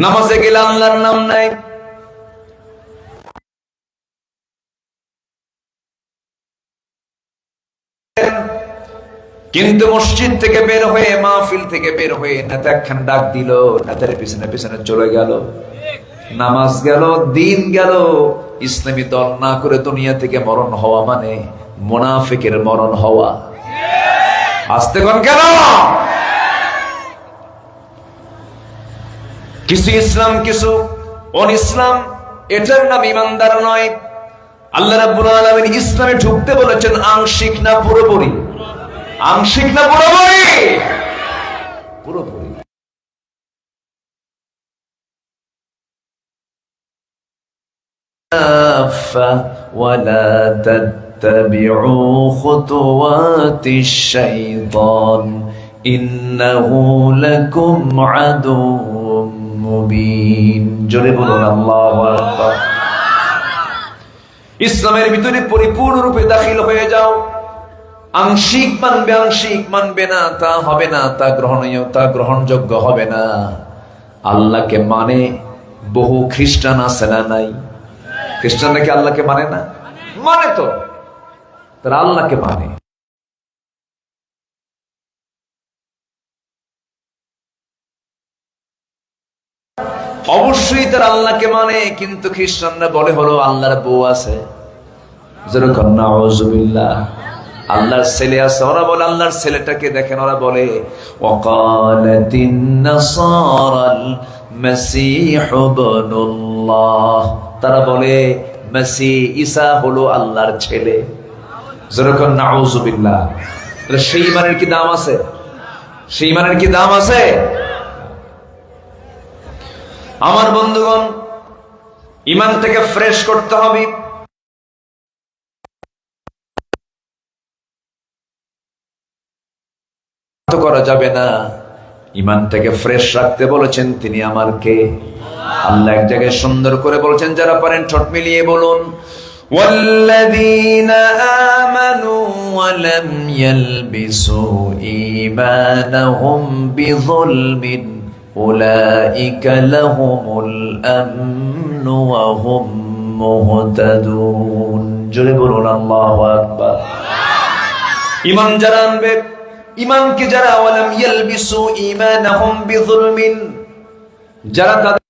নামাজে গেলে আল্লাহর নাম নাই, কিন্তু মসজিদ থেকে বের হয়ে, মাহফিল থেকে বের হয়ে নেতা একখান ডাক দিল, নেতার পিছনে পিছনে চলে গেল, নামাজ গেল, দিন গেল, ইসলামী দল না করে দুনিয়া থেকে মরণ হওয়া মানে মুনাফিকের মরণ হওয়া। আসতে কোন কেন? কিছু ইসলাম, কিছু অন ইসলাম, এটার নাম ইমানদার নয়। আল্লাহ রাব্বুল আলামিন ইসলামে ঢুকতে বলেছেন আংশিক না পুরোপুরি? আংশিক না পুরোপুরি? পুরোপুরি। ولا تتبعوا خطوات الشيطان إنه لكم عدو মুবিন। জোরে বলুন আল্লাহু আকবার। ইসলামের ভিতরে পরিপূর্ণরূপে দাখিল হয়ে যাও। আংশিক মানবে না, তা হবে না, তা গ্রহণীয়, তা গ্রহণযোগ্য হবে না। আল্লাহকে মানে বহু খ্রিস্টান আছে না নাই? খ্রিস্টানরা কি আল্লাহকে মানে না? মানে তো, তারা আল্লাহকে মানে। অবশ্যই তারা আল্লাহকে মানে, কিন্তু খ্রিস্টানরা বলে হলো আল্লাহর বউ আছে, যেরকম নাউযুবিল্লাহ, আল্লাহর ছেলে আছে, ওরা বলে আল্লাহর ছেলেটাকে দেখেন, ওরা বলে ওয়াকালাতিন নাসারাল মাসীহু ইবনুল্লাহ, তারা বলে মাসীহ ঈসা হলো আল্লাহর ছেলে, যেরকম নাউযুবিল্লাহ। তাহলে সেই ইমানের কি দাম আছে? সেই ইমানের কি দাম আছে? আমার বন্ধুগণ, ইমানটাকে ফ্রেশ করতে হবে। করা যাবে না। ইমানটাকে ফ্রেশ রাখতে বলেছেন তিনি আমার কে? আল্লাহ এক জায়গায় সুন্দর করে বলেছেন, যারা পারেন ঠোঁট মিলিয়ে বলুন, ওয়াল্লাযীনা আমানু ওয়া লাম ইয়ালবিসু ঈমানাহুম বিযুলমিন উলাইকা লাহুমুল আমনু ওয়া হুম মুহতাদুন। জোরে বলুন আল্লাহু আকবার। ঈমান যারা আনবে, ঈমানকে যারা ওয়ালাম ইয়ালবিসু ঈমানাহুম বিযুলমিন, যারা তাদের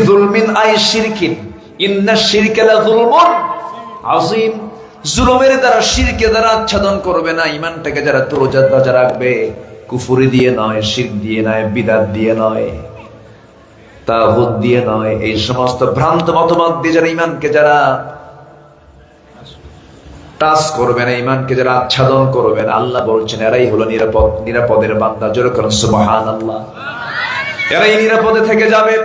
যুলমিন আই শিরকিন, ইন্নাশ শিরকা লাযুলমুন আযীম, জুলুমের দ্বারা, শিরকে দ্বারা আচ্ছাদন করবে না। ঈমানটাকে যারা তরতাজা রাখবে, কুফরি দিয়ে নয়, শিরক দিয়ে নয়, বিদআত দিয়ে নয়, তাগুত দিয়ে নয়, এই সমস্ত ভ্রান্ত মতবাদ দিয়ে যারা ঈমানকে যারা টাচ করবে না, ঈমানকে যারা আচ্ছাদন করবে না, আল্লাহ বলছেন এরাই হলো নিরাপদের বান্দা। জোরে করুন সুবহানাল্লাহ। এরাই নিরাপদে থেকে যাবে।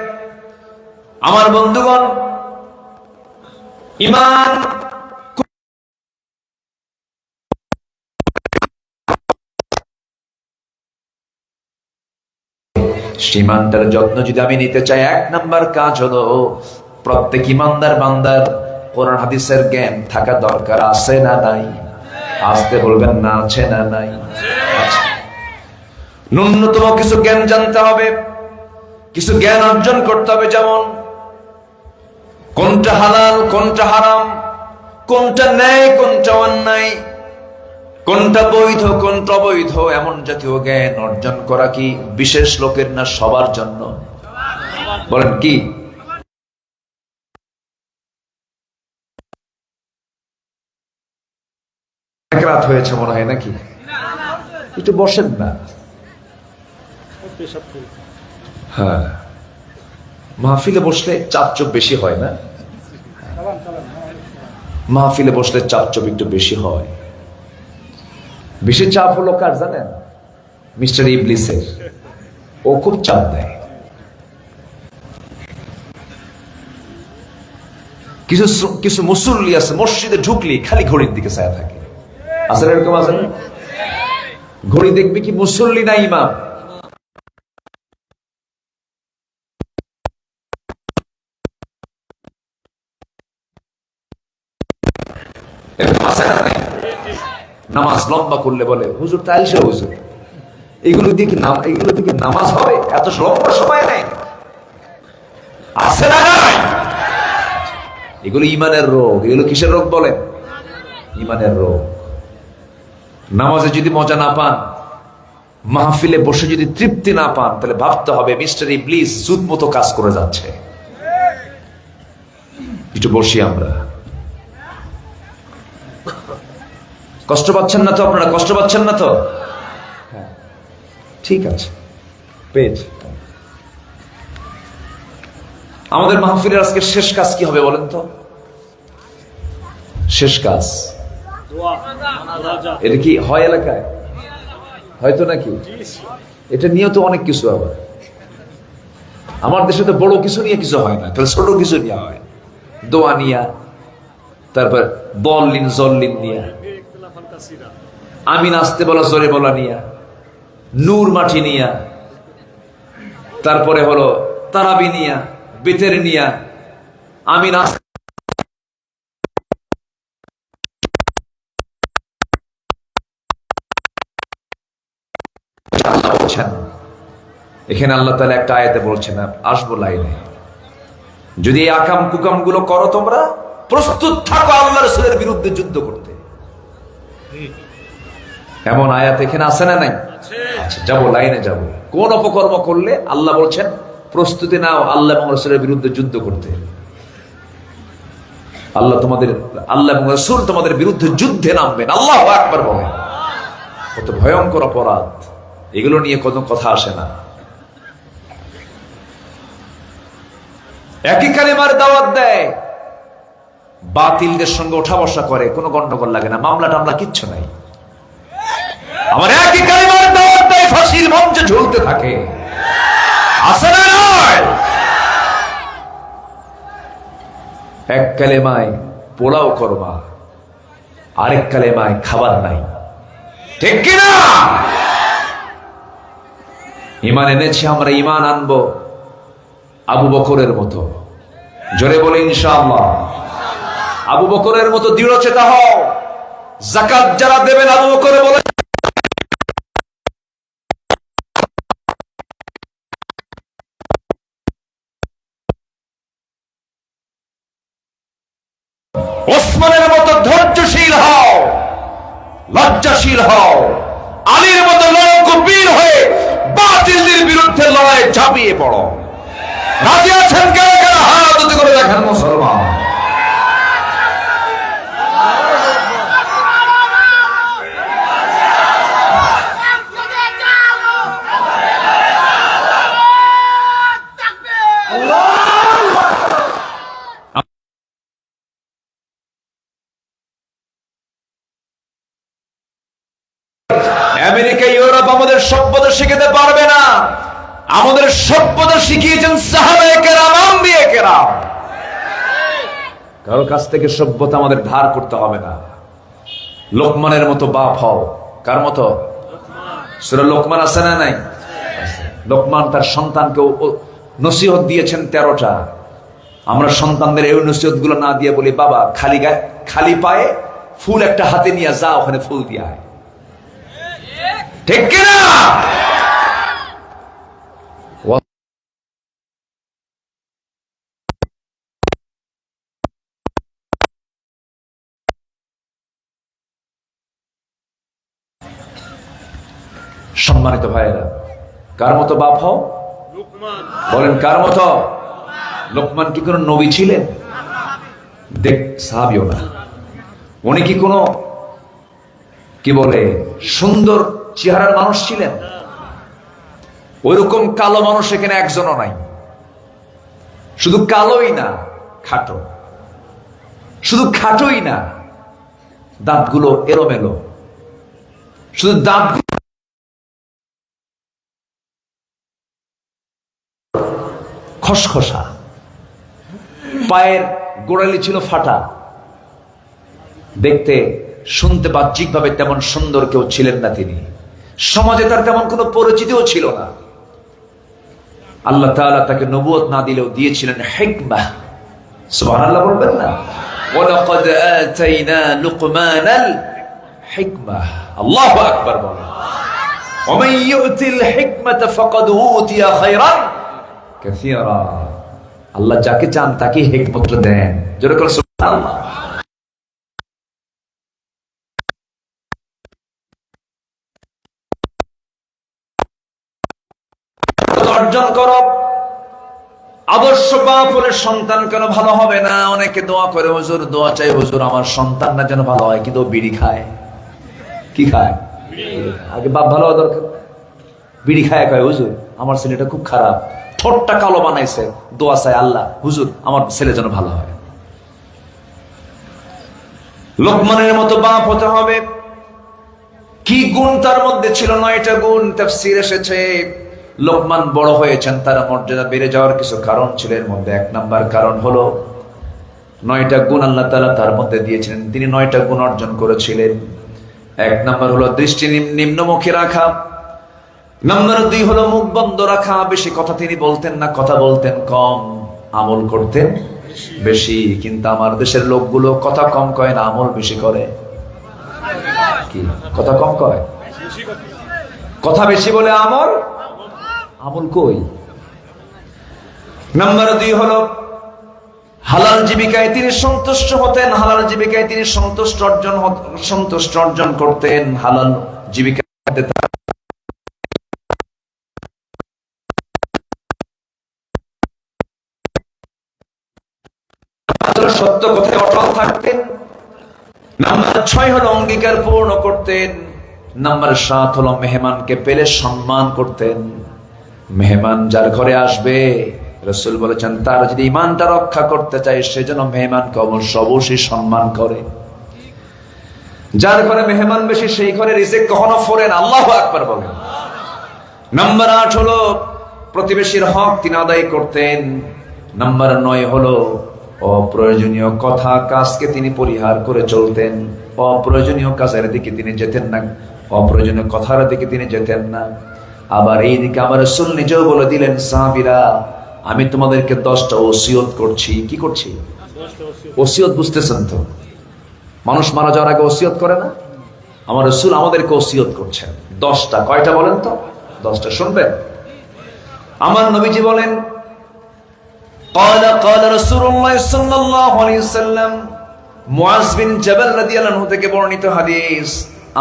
আমার বন্ধুগণ, ঈমান সীমান্তের যত্ন যদি আমি নিতে চাই, এক নাম্বার কাজ হলো প্রত্যেক ঈমানদার বান্দার কোরআন হাদিসের জ্ঞান থাকা দরকার। আছে না নাই? আসতে বলবেন না, আছে না নাই? ন্যূনতম কিছু জ্ঞান জানতে হবে, কিছু জ্ঞান অর্জন করতে হবে। যেমন কোনটা হালাল, কোনটা হারাম, কোনটা ন্যায়, কোনটা অন্যায়, কোনটা বৈধ, কোনটা অবৈধ, এমন জাতীয় জ্ঞান অর্জন করা কি বিশেষ লোকের না সবার জন্য? বলেন কি? রাত হয়েছে মনে হয় নাকি? একটু বসেন না। হ্যাঁ, মাহফিলে বসলে চাপচুপ বেশি হয় না? মাহফিলে বসলে চাপচুপ একটু বেশি হয়। বেশি চাপ হলো কার জানেন? মিস্টার ইবলিসের। ও খুব চাপ দেয়। কিছু মুসল্লি আছে, মসজিদে ঢুকলি খালি ঘড়ির দিকে ছায়া থাকে। আসলে এরকম আছে না? ঘড়ি দেখবি কি মুসল্লি না ইমাম? নামাজ লম্বা করলে বলে হুজুর তাইলসে হুজুর, এগুলো দিয়ে কি নামাজ হবে? এত লম্বা সময় নেই। আছে না নাই? এগুলো ইমানের রোগ। এগুলো কিসের রোগ বলেন? ইমানের রোগ। নামাজে যদি মজা না পান, মাহফিলে বসে যদি তৃপ্তি না পান, তাহলে ভাবতে হবে মিস্টার ইবলিস জুত মতো কাজ করে যাচ্ছে। একটু বসি আমরা। কষ্ট পাচ্ছেন না তো? আপনারা কষ্ট পাচ্ছেন না তো? ঠিক আছে, পেয়েছি। আমাদের মাহফিলের আজকে শেষ কাজ কি হবে বলেন তো? শেষ কাজ এটা কি হয় এলাকায়? হয়তো নাকি? এটা নিয়েও তো অনেক কিছু আবার। আমার দেশে তো বড় কিছু নিয়ে কিছু হয় না, তাহলে ছোট কিছু নিয়ে হয়। দোয়া নিয়া, তারপর বললিন জল্লিন নিয়া, আমিন আসতে বলা জোরে বলা নিয়া, নূর মাটি নিয়া, তারপরে হলো তারাবি নিয়া, বেতের নিয়া, আমিন আসতে বলছেন। এখানে আল্লাহ তাআলা একটা আয়াতে বলছেন, আসবো লাইনে, যদি এই আকাম কুকাম গুলো করো তোমরা প্রস্তুত থাকো আল্লাহ রাসূলের বিরুদ্ধে যুদ্ধ করতে। এমন আয়াত এখানে আছে না নাই? আচ্ছা, যাবো লাইনে যাবো। কোন অপকর্ম করলে আল্লাহ বলছেন প্রস্তুতি নাও আল্লাহ এবং রাসূলের বিরুদ্ধে যুদ্ধ করতে। আল্লাহ এবং রাসূল তোমাদের বিরুদ্ধে যুদ্ধে নামবেন। আল্লাহু আকবার বলেন। কত ভয়ঙ্কর অপরাধ, এগুলো নিয়ে কোনো কথা আসে না। একই কালিমার দাওয়াত দেয়, বাতিলদের সঙ্গে ওঠা বসা করে, কোনো গন্ডগোল লাগে না, মামলা টামলা কিচ্ছু নাই। আমার একই কালিমার দাওয়াত দেয়, ফাঁসির মঞ্চে ঝুলতে থাকে, আছে না নয়? এক কালেমায় পোলাও করবা, আরেক কালেমায় খাবার নাই, ঠিক কিনা? ঈমান এনেছি আমরা, ঈমান আনবো আবু বকরের মতো। জোরে বলে ইনশাআল্লাহ। আবু বকরের মতো দৃঢ় চেতা হও। যাকাত যারা দেবেন আবু বকরে বলে ওসমানের মতো ধৈর্যশীল হও, লজ্জাশীল হও, আলীর মতো লড়াকু বীর হয়ে বাতিলদের বিরুদ্ধে লড়াই ঝাঁপিয়ে পড়ো। রাজি আছেন কেন? কেন হাত উঁচু করে দেখেন মুসলমান। আমেরিকা ইউরোপ আমাদের সভ্যতা শিখাতে পারবে না। আমাদের সভ্যতা শিখিয়েছেন সাহাবায়ে কেরাম, আম্বিয়ে কেরাম। কারো কাছ থেকে সভ্যতা আমাদের ধার করতে হবে না। লোকমানের মতো বাপ হও। কার মতো? সূরা লোকমান আছে না নাই? লোকমান তার সন্তানকে নসিহত দিয়েছেন 13টা। আমরা সন্তানদের এই নসিহত গুলো না দিয়ে বলি, বাবা খালি পায়ে ফুল একটা হাতে নিয়ে যা, ওখানে ফুল দিয়ে আয়, ঠিক কিনা? সম্মানিত ভাইয়েরা, কার মতো বাপ হও? বলেন কার মতো? লোকমান কি কোনো নবী ছিলেন? দেখ, সাহাবীও না। উনি কি কোনো কি বলে সুন্দর চেহারার মানুষ ছিলেন? ওইরকম কালো মানুষ এখানে একজনও নাই। শুধু কালোই না, খাটো। শুধু খাটোই না, দাঁতগুলো এলোমেলো। শুধু দাঁত খসখসা, পায়ের গোড়ালি ছিল ফাটা। দেখতে শুনতে বাহ্যিক ভাবে তেমন সুন্দর কেউ ছিলেন না তিনি। সমাজে তার তেমন কোনো পরিচিতিও ছিল না। আল্লাহ তাআলা তাকে নবুয়ত না দিলেও দিয়েছিলেন হিকমাহ। সুবহানাল্লাহ বলবেন না? ওয়ালাকাদ আতাইনা লুকমানাল হিকমাহ। আল্লাহু আকবার বলেন। ওয়া মান ইউতিল হিকমাতা ফাকাদ উতিয়া খায়রান কাসীরা। আল্লাহ যাকে চান তাকে হিকমত দেন। জোরে করে সুবহানাল্লাহ। অর্জন করো। আদর্শ বাপ হলে সন্তান কেন ভালো হবে না? অনেকে দোয়া করে, হুজুর দোয়া চাই হুজুর আমার সন্তানটা যেন ভালো হয়। কিন্তু বিড়ি খায়। কি খায়? আগে বাপ ভালো হওয়া দরকার। বিড়ি খায়, কয় হুজুর আমার ছেলেটা খুব খারাপ, ঠোঁটটা কালো বানাইছে, দোয়া চাই আল্লাহ হুজুর আমার ছেলে যেন ভালো হয়। লোকমানের মতো বাপ হতে হবে। কি গুণ তার মধ্যে ছিল? 9টা গুণ তাফসীর এসেছে। লোকমান বড় হয়েছেন, তার মর্যাদা বেড়ে যাওয়ার কিছু কারণ ছিল। এর মধ্যে 1 নাম্বার কারণ হলো 9টা গুণ আল্লাহ তাআলা তার মধ্যে দিয়েছিলেন, তিনি 9টা গুণ অর্জন করেছিলেন। 1 নাম্বার হলো দৃষ্টি নিম্নমুখী রাখা। নাম্বার 2 হলো মুখ বন্ধ রাখা। বেশি কথা তিনি বলতেন না, কথা বলতেন কম, আমল করতেন বেশি। কিন্তু আমার দেশের লোকগুলো কথা কম কয় না, আমল বেশি করে। কি কথা কম কয়, কথা বেশি বলে আমল কই? নাম্বার 2 হলো হালাল জীবিকায় তিনি সন্তুষ্ট হতেন, হালাল জীবিকায় তিনি সন্তুষ্ট অর্জন করতেন। হালাল জীবিকা সত্য কথায় অটল থাকতেন। নাম্বার 6 হলো অঙ্গীকার পূর্ণ করতেন। নাম্বার 7 হলো মেহমানকে পেলে সম্মান করতেন। মেহমান যার ঘরে আসবে, রাসূল বলেছেন তার যদি ঈমানটা রক্ষা করতে চায় সেজন্য মেহমানকে অবশ্যই সম্মান করে। যার ঘরে মেহমান বেশি সেই ঘরে রিজিক কখনো ফোরে না। আল্লাহু আকবার বলেন। নাম্বার 8 হলো প্রতিবেশীর হক তিনি আদায় করতেন। নাম্বার 9 হলো অপ্রয়োজনীয় কথা কাজকে তিনি পরিহার করে চলতেন। অপ্রয়োজনীয় কাজের দিকে তিনি যেতেন না, অপ্রয়োজনীয় কথার দিকে তিনি যেতেন না। আবার এই দিকে আমার রাসূল নিজেও বলে দিলেন, সাহাবীরা আমি তোমাদেরকে 10টা ওসিয়ত করছি। কি করছি? ওসিয়ত বুঝতেছেন তো? মানুষ মারা যাওয়ার আগে ওসিয়ত করে না? আমার রাসূল আমাদেরকে ওসিয়ত করছেন 10টা। কয়টা বলেন তো? 10টা শুনবেন। আমার নবীজি বলেন, قال رسول الله صلى الله عليه وسلم, মুআজ বিন জাবাল রাদিয়াল্লাহু আনহু থেকে বর্ণিত হাদিস।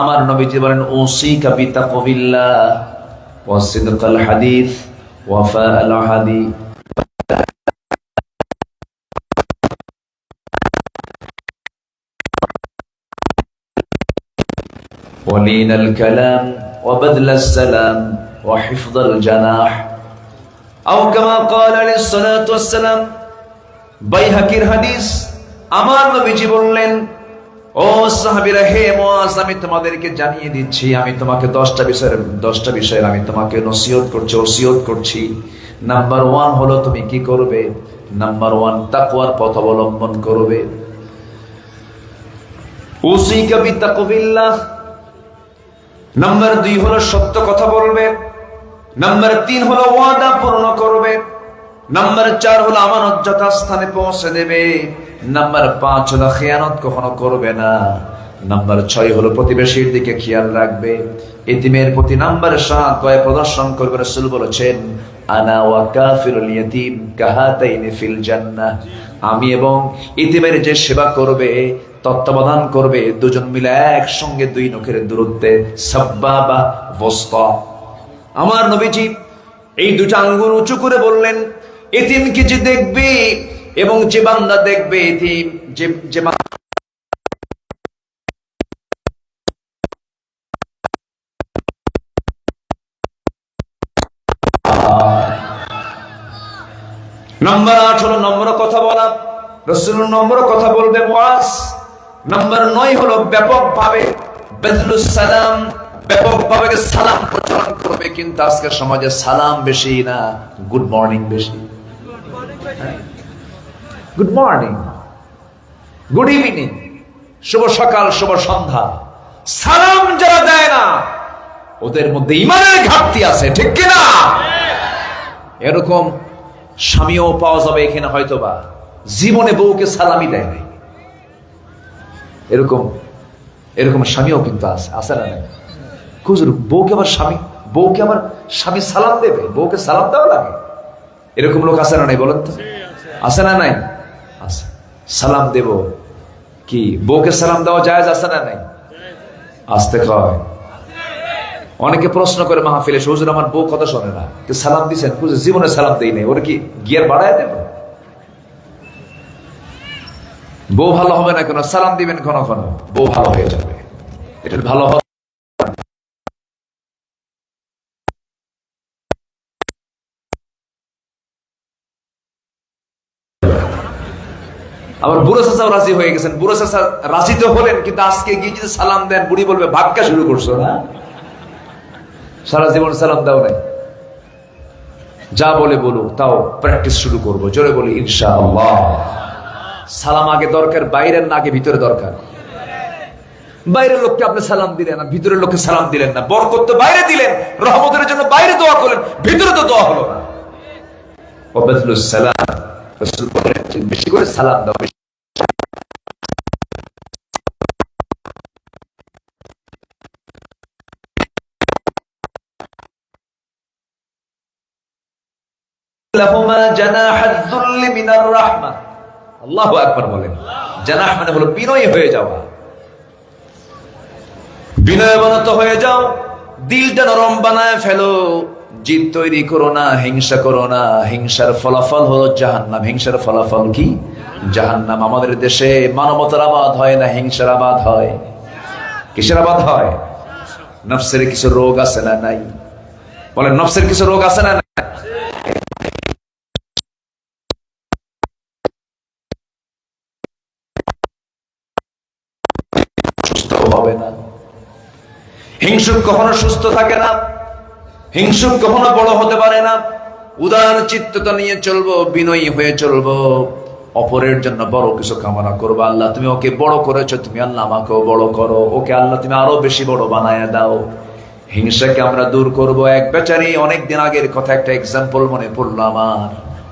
আমার নবীজি বলেন, উসিকা বিতাকওয়াল্লাহ ওয়া সিদকাল হাদিস ওয়া ফাআল হাদিস ওয়া লিনাল কালাম ওয়া বাদলাস সালাম ওয়া হিফযাল জানাহ আও কামা ক্বালা আলাইহিস সালাতু ওয়াস সালাম। বাইহাকির হাদিস। আমার নবীজি বললেন, ও সাহাবীরা, হে মুআজ, আমি তোমাদেরকে জানিয়ে দিচ্ছি, আমি তোমাকে 10টা বিষয়ের আমি তোমাকে ওসিয়ত করছি। নাম্বার 1 হলো তুমি কি করবে? নাম্বার 1 তাকওয়ার পথ অবলম্বন করবে। উসিকা বিতাকওয়াল্লাহ। নাম্বার 2 হলো সত্য কথা বলবে। নাম্বার 3 হলো ওয়াদা পূর্ণ করবে। নাম্বার 4 হলো আমানত যথাস্থানে পৌঁছে দেবে। নাম্বার 5 হলো খেয়ানত কখনো করবে না। নাম্বার 6 হলো প্রতিবেশীর দিকে খেয়াল রাখবে। এতিমের প্রতি নাম্বার 7 দয়া প্রদর্শন করবে। রাসূল বলেছেন, আনা ওয়া কাফিরুল ইয়াতীম কাহাতাইনি ফিল জান্নাহ। আমি এবং এতিমের যে সেবা করবে, তত্ত্বাবধান করবে, দুজন মিলে একসঙ্গে 2 নখের দূরত্বে, সাব্বাবা ওয়াসতা। আমার নবীজি এই 2টা আঙ্গুল উঁচু করে বললেন, এতিমকে যে দেখবে এবং যে বান্দা দেখবে, এতিম যে নাম্বার 8 হলো নম্র কথা বলা। রাসূল নম্র কথা বলবে মুআজ। নাম্বার 9 হলো ব্যাপকভাবে বাদলুস সালাম, ব্যাপকভাবে সালাম প্রচলন করবে। কিন্তু আজকের সমাজে সালাম বেশি না, গুড মর্নিং বেশি। গুড মর্নিং, গুড ইভিনিং, শুভ সকাল, শুভ সন্ধ্যা। সালাম যারা দেয় না ওদের মধ্যে ঈমানের ঘাটতি আছে, ঠিক কিনা? এরকম স্বামীও পাওয়া যাবে এখানে, হয়তোবা জীবনে বউকে সালামই দেয় নাই। এরকম স্বামীও কিন্তু আছে না? নাই? হুজুর, বউকে আবার স্বামী সালাম দেবে? বউকে সালাম দেওয়া লাগে? এরকম লোক আছে না নাই বলেন তো? আছে না নাই? আছে। সালাম দেব কি? বউকে সালাম দেওয়া জায়েজ আছে না নাই? আসতে কয়। অনেকে প্রশ্ন করে মাহফিলে, হুজুর আমার বউ কথা শোনে না, সালাম দিছেন? হুজুর জীবনে সালাম দেই নাই। ওর কি গিয়ার বাড়ায় দেব? বউ ভালো হবে না কেন? সালাম দিবেন ঘন ঘন, বউ ভালো হয়ে যাবে। এটা ভালো হবে। আবার বুড়ো চাচাও রাজি হয়ে গেছেন। বুড়ো চাচা রাজি তো হলেন, কিন্তু আজকে গিয়ে যদি সালাম দেন, বুড়ি বলবে ভাগ্যা শুরু করছো না, সারা জীবন সালাম দাও নাই। যা বলে বলুক, তাও প্র্যাকটিস শুরু করবো। জোরে বলি ইনশাআল্লাহ। সালাম আগে দরকার, বাইরের না আগে ভিতরে দরকার? বাইরের লোককে আপনি সালাম দিলেন না, ভিতরের লোককে সালাম দিলেন না। বরকত তো বাইরে দিলেন, রহমতের জন্য বাইরে দোয়া করলেন, ভিতরে তো দোয়া হলো না। ওয়াবাদলুস সালাম, রাসূল বলেন বেশি করে সালাম দাও। লাহুমা জানাহায যুল্লি মিনার রাহমা। আল্লাহু আকবার বলেন। জানাহ মানে হলো বিনয়ী হয়ে যাওয়া। বিনয়বনত হয়ে যাও, দিলটা নরম বানায় ফেলো, জিদ তৈরি করো না, হিংসা করো না। হিংসার ফলাফল হলো জাহান্নাম। হিংসার ফলাফল কি? জাহান্নাম। আমাদের দেশে মানবতার আবাদ হয় না, হিংসার আবাদ হয়। কিসের আবাদ হয়? নফসের কিছু রোগ আছে না নাই? বলেন, নফসের কিছু রোগ আছে না নাই? সুস্থ হবে না। হিংসুক কখনো সুস্থ থাকে না, হিংসুক কখনো বড় হতে পারে না। উদার চিত্ততা নিয়ে চলবো, বিনয়ী হয়ে চলবো, অপরের জন্য বড় কিছু কামনা করবো। আল্লাহ তুমি ওকে বড় করেছো, তুমি আল্লাহ আমাকেও বড় করো। ওকে আল্লাহ তুমি আরো বেশি বড় বানায় দাও। হিংসাকে আমরা দূর করব। এক বেচারি, অনেকদিন আগের কথা, একটা এক্সাম্পল মনে পড়লো আমার।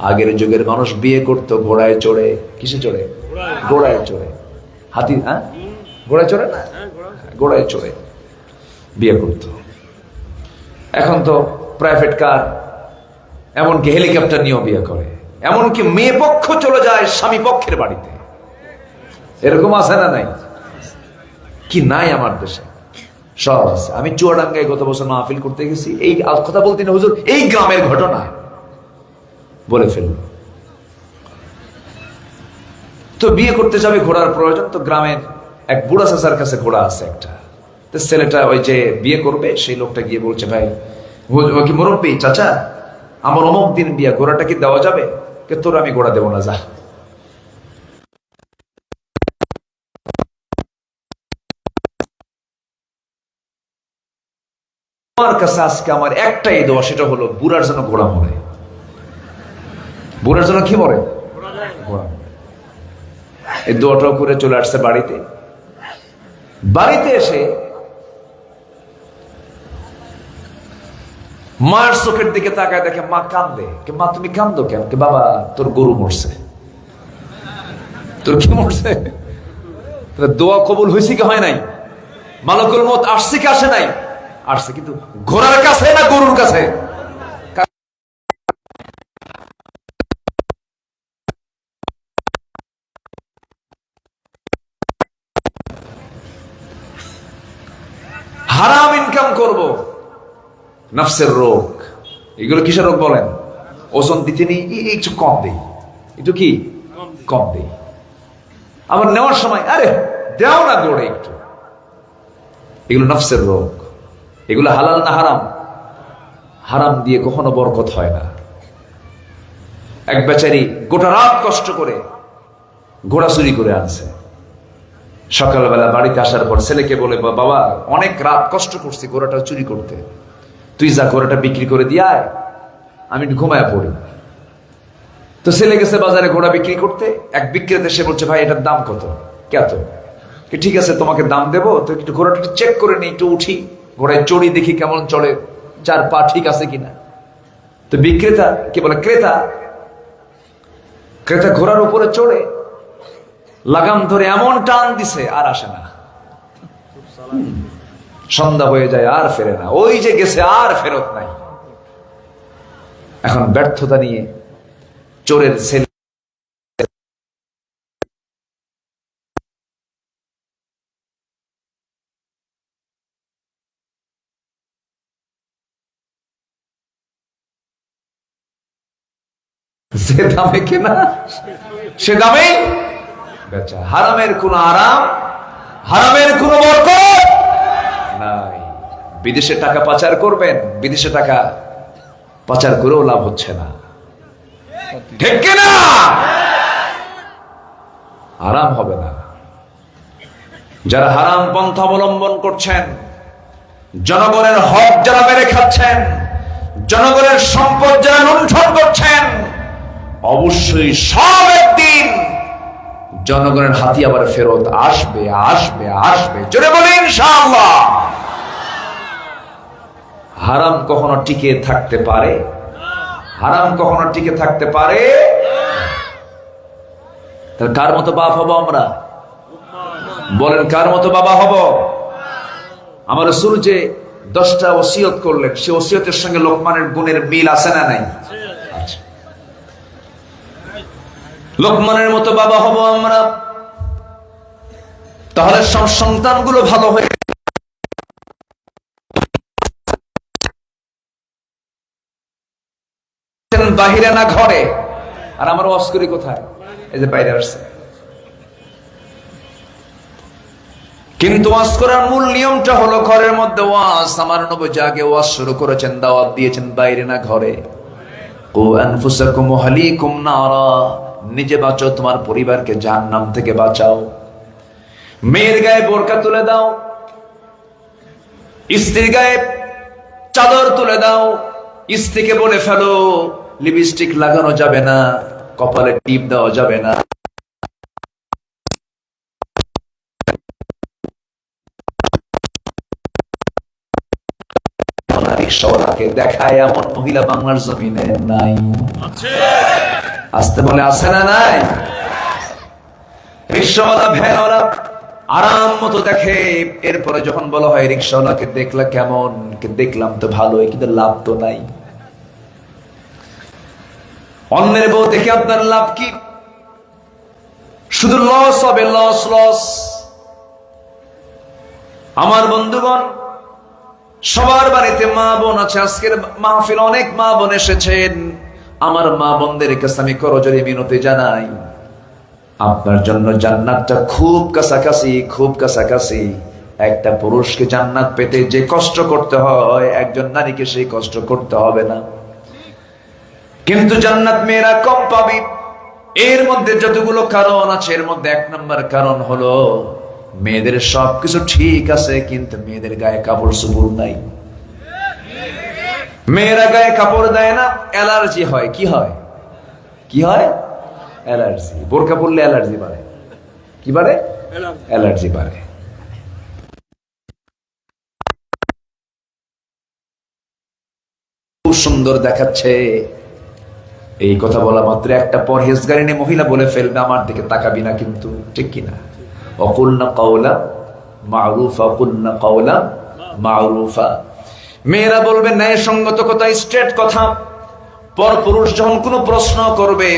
আগের যুগের মানুষ বিয়ে করতো ঘোড়ায় চড়ে। কিসে চড়ে? ঘোড়ায় চড়ে। হাতি, হ্যাঁ, ঘোড়ায় চড়ে না, ঘোড়ায় চড়ে বিয়ে করতো। এখন তো প্রাইভেট কার, এমনকি হেলিকপ্টার নিয়েও বিয়ে করে। এমনকি মেয়ে পক্ষ চলে যায় স্বামী পক্ষের বাড়িতে। এরকম আছে না নাই? কি নাই আমার দেশে? সব আছে। আমি চুয়াডাঙ্গায় গত বছর মাহফিল করতে গেছি, এই কথা বলতে না হুজুর, এই গ্রামের ঘটনা বলে ফেলল। তো বিয়ে করতে যাবে, ঘোড়ার প্রয়োজন। তো গ্রামের এক বুড়া চাচার কাছে ঘোড়া আছে একটা। তো ছেলেটা ওই যে বিয়ে করবে, সেই লোকটা গিয়ে বলছে, ভাই ও কি মুরব্বী চাচা, আমার অমুক দিন বিয়ে, ঘোড়াটা কি দেওয়া যাবে? কে তোর আমি ঘোড়া দেবো না, যা। আমার কাছে আজকে আমার একটাই দোয়া, সেটা হলো বুড়ার জন্য ঘোড়া মরে। বুড়ার জন্য কি মরে? ঘোড়া। এই দোয়াটাও করে চলে আসছে বাড়িতে। বাড়িতে এসে মার চোখের দিকে তাকায়, দেখে মা কান্দে। মা তুমি কান্দো কেন? বাবা তোর গরু মরছে। তোর কি মরছে? দোয়া কবুল হয়েছে কি হয় নাই? মালাকুল মউত আসছে কি আসে নাই? আসছে, কিন্তু ঘোড়ার কাছে না গরুর কাছে? হারাম ইনকাম করব, নফসের রোগ। এগুলো কিসের রোগ বলেন? ওজন দিতে নেই, একটু কম দেই, একটু কি কম দেই। আবার নেওয়ার সময় আরে দেও না গড়ে একটু। এগুলো নফসের রোগ। এগুলো হালাল না হারাম? হারাম দিয়ে কখনো বরকত হয় না। এক বেচারি গোটা রাত কষ্ট করে ঘোড়া চুরি করে আনছে। সকালবেলা বাড়িতে আসার পর ছেলেকে বলে, বাবা অনেক রাত কষ্ট করছি ঘোড়াটা চুরি করতে, তুই যা ঘোড়াটা বিক্রি করে দিয়ে আয়, আমি ঘুমায় পড়ি। তো ছেলে গেছে বাজারে ঘোড়া বিক্রি করতে। এক বিক্রেতা সে বলছে, ভাই এটার দাম কত? কত? ঠিক আছে তোমাকে দাম দেবো, তো একটু ঘোড়াটা চেক করে নি, একটু উঠি, ঘোড়ায় চড়ি, দেখি কেমন চলে, চার পা ঠিক আছে কিনা। তো বিক্রেতা কি বলে, ক্রেতা ঘোড়ার উপরে চড়ে লাগাম ধরে এমন টান দিছে, আর আসে না। সন্ধ্যা হয়ে যায়, আর ফেরে না। ওই যে গেছে, আর ফেরত নাই। এখন ব্যর্থতা নিয়ে চোরের ছেলে যে দামে কেনা সে দামেই বেচা। হারামের কোন আরাম, হারামের কোন বরকত নাই। বিদেশে টাকা পাচার করবেন, বিদেশে টাকা পাচার করেও লাভ হচ্ছে না, ঠিক কিনা? আরাম হবে না। যারা হারাম পন্থা অবলম্বন করছেন, জনগণের হক যারা মেরে খাচ্ছেন, জনগণের সম্পদ যারা লুণ্ঠন করছেন, অবশ্যই সব একদিন জনগণের হাতে আবার ফেরত আসবে আসবে আসবে। জোরে বলি ইনশাআল্লাহ। হারাম কখনো টিকে থাকতে পারে? হারাম কখনো টিকে থাকতে পারে? তাহলে কার মতো বাপ হব আমরা? বলেন কার মতো বাবা হব? আমার রাসূল যে 10টা ওসিয়ত করলেন, সে ওসিয়তের সঙ্গে লোকমানের গুণের মিল আছে না নাই? আচ্ছা। লোকমানের মতো বাবা হব আমরা, তাহলে সব সন্তানগুলো ভালো হয়ে বাহিরে না ঘরে। আর আমার ওয়াজ করি কোথায়? এই যে বাইরে আসছে। কিন্তু ওয়াজ করার মূল নিয়মটা হলো ঘরের মধ্যে ওয়াজ। আমার নবী আগে ওয়াজ শুরু করেছেন, দাওয়াত দিয়েছেন বাইরে না ঘরে। কু আনফুসাকুম ওয়া আহলিকুম নারা, নিজে বাঁচো, তোমার পরিবারকে জাহান্নাম থেকে বাঁচাও। মেয়ের গায়ে বোরকা তুলে দাও, স্ত্রীর গায়ে চাদর তুলে দাও। স্ত্রীকে বলে ফেলো লিপস্টিক লাগানো যাবে না, কপালে টিপ দেওয়া যাবে না। রিকশাওয়ালাকে দেখায় এমন মহিলা বাংলার জমিনে নাই। আসতে বলে আছে না নাই? রিকশাওয়ালা ভ্যানওয়ালা আরাম মতো দেখে, এরপরে যখন বলা হয় রিকশাওয়ালাকে দেখলা কেমন? দেখলাম তো ভালোই, কিন্তু লাভ তো নাই। অন্যের বউ দেখে আপনার লাভ কি? শুধু লস হবে, লস লস। আমার বন্ধুগণ, সবার বাড়িতে মা বোন আছে। আজকের মাহফিল অনেক মা বোন এসেছেন। আমার মা বোনদের কাছে আমি করজোড়ে মিনতি জানাই, আপনার জন্য জান্নাতটা খুব কাছাকাছি, খুব কাছাকাছি। একটা পুরুষকে জান্নাত পেতে যে কষ্ট করতে হয়, একজন নারীকে সেই কষ্ট করতে হবে না। কিন্তু জান্নাত মেয়েরা কম পাবে। এর মধ্যে যতগুলো কারণ আছে, এর মধ্যে 1 নম্বর কারণ হলো মেয়েদের সবকিছু ঠিক আছে, কিন্তু মেয়েদের গায়ে কাপড় চোপড় নাই। মেয়েরা গায়ে কাপড় দেয় না, অ্যালার্জি হয়। কি হয়? কি হয়? অ্যালার্জি। বোরকা পরলে অ্যালার্জি বাড়ে। কি বাড়ে? অ্যালার্জি বাড়ে। খুব সুন্দর দেখাচ্ছে, এই কথা বলা মাত্র একটা পরহেজগারিনী মহিলা বলে ফেলবে আমার দিকে তাকাবি না, কিন্তু ঠিক কিনা? অকুলনা কাওলা মারুফা, কুলনা কাওলা মারুফা। মেয়েরা বলবে ন্যায়সঙ্গত কথা, স্ট্রেট কথা। পর পুরুষ যখন কোনো প্রশ্ন করবে,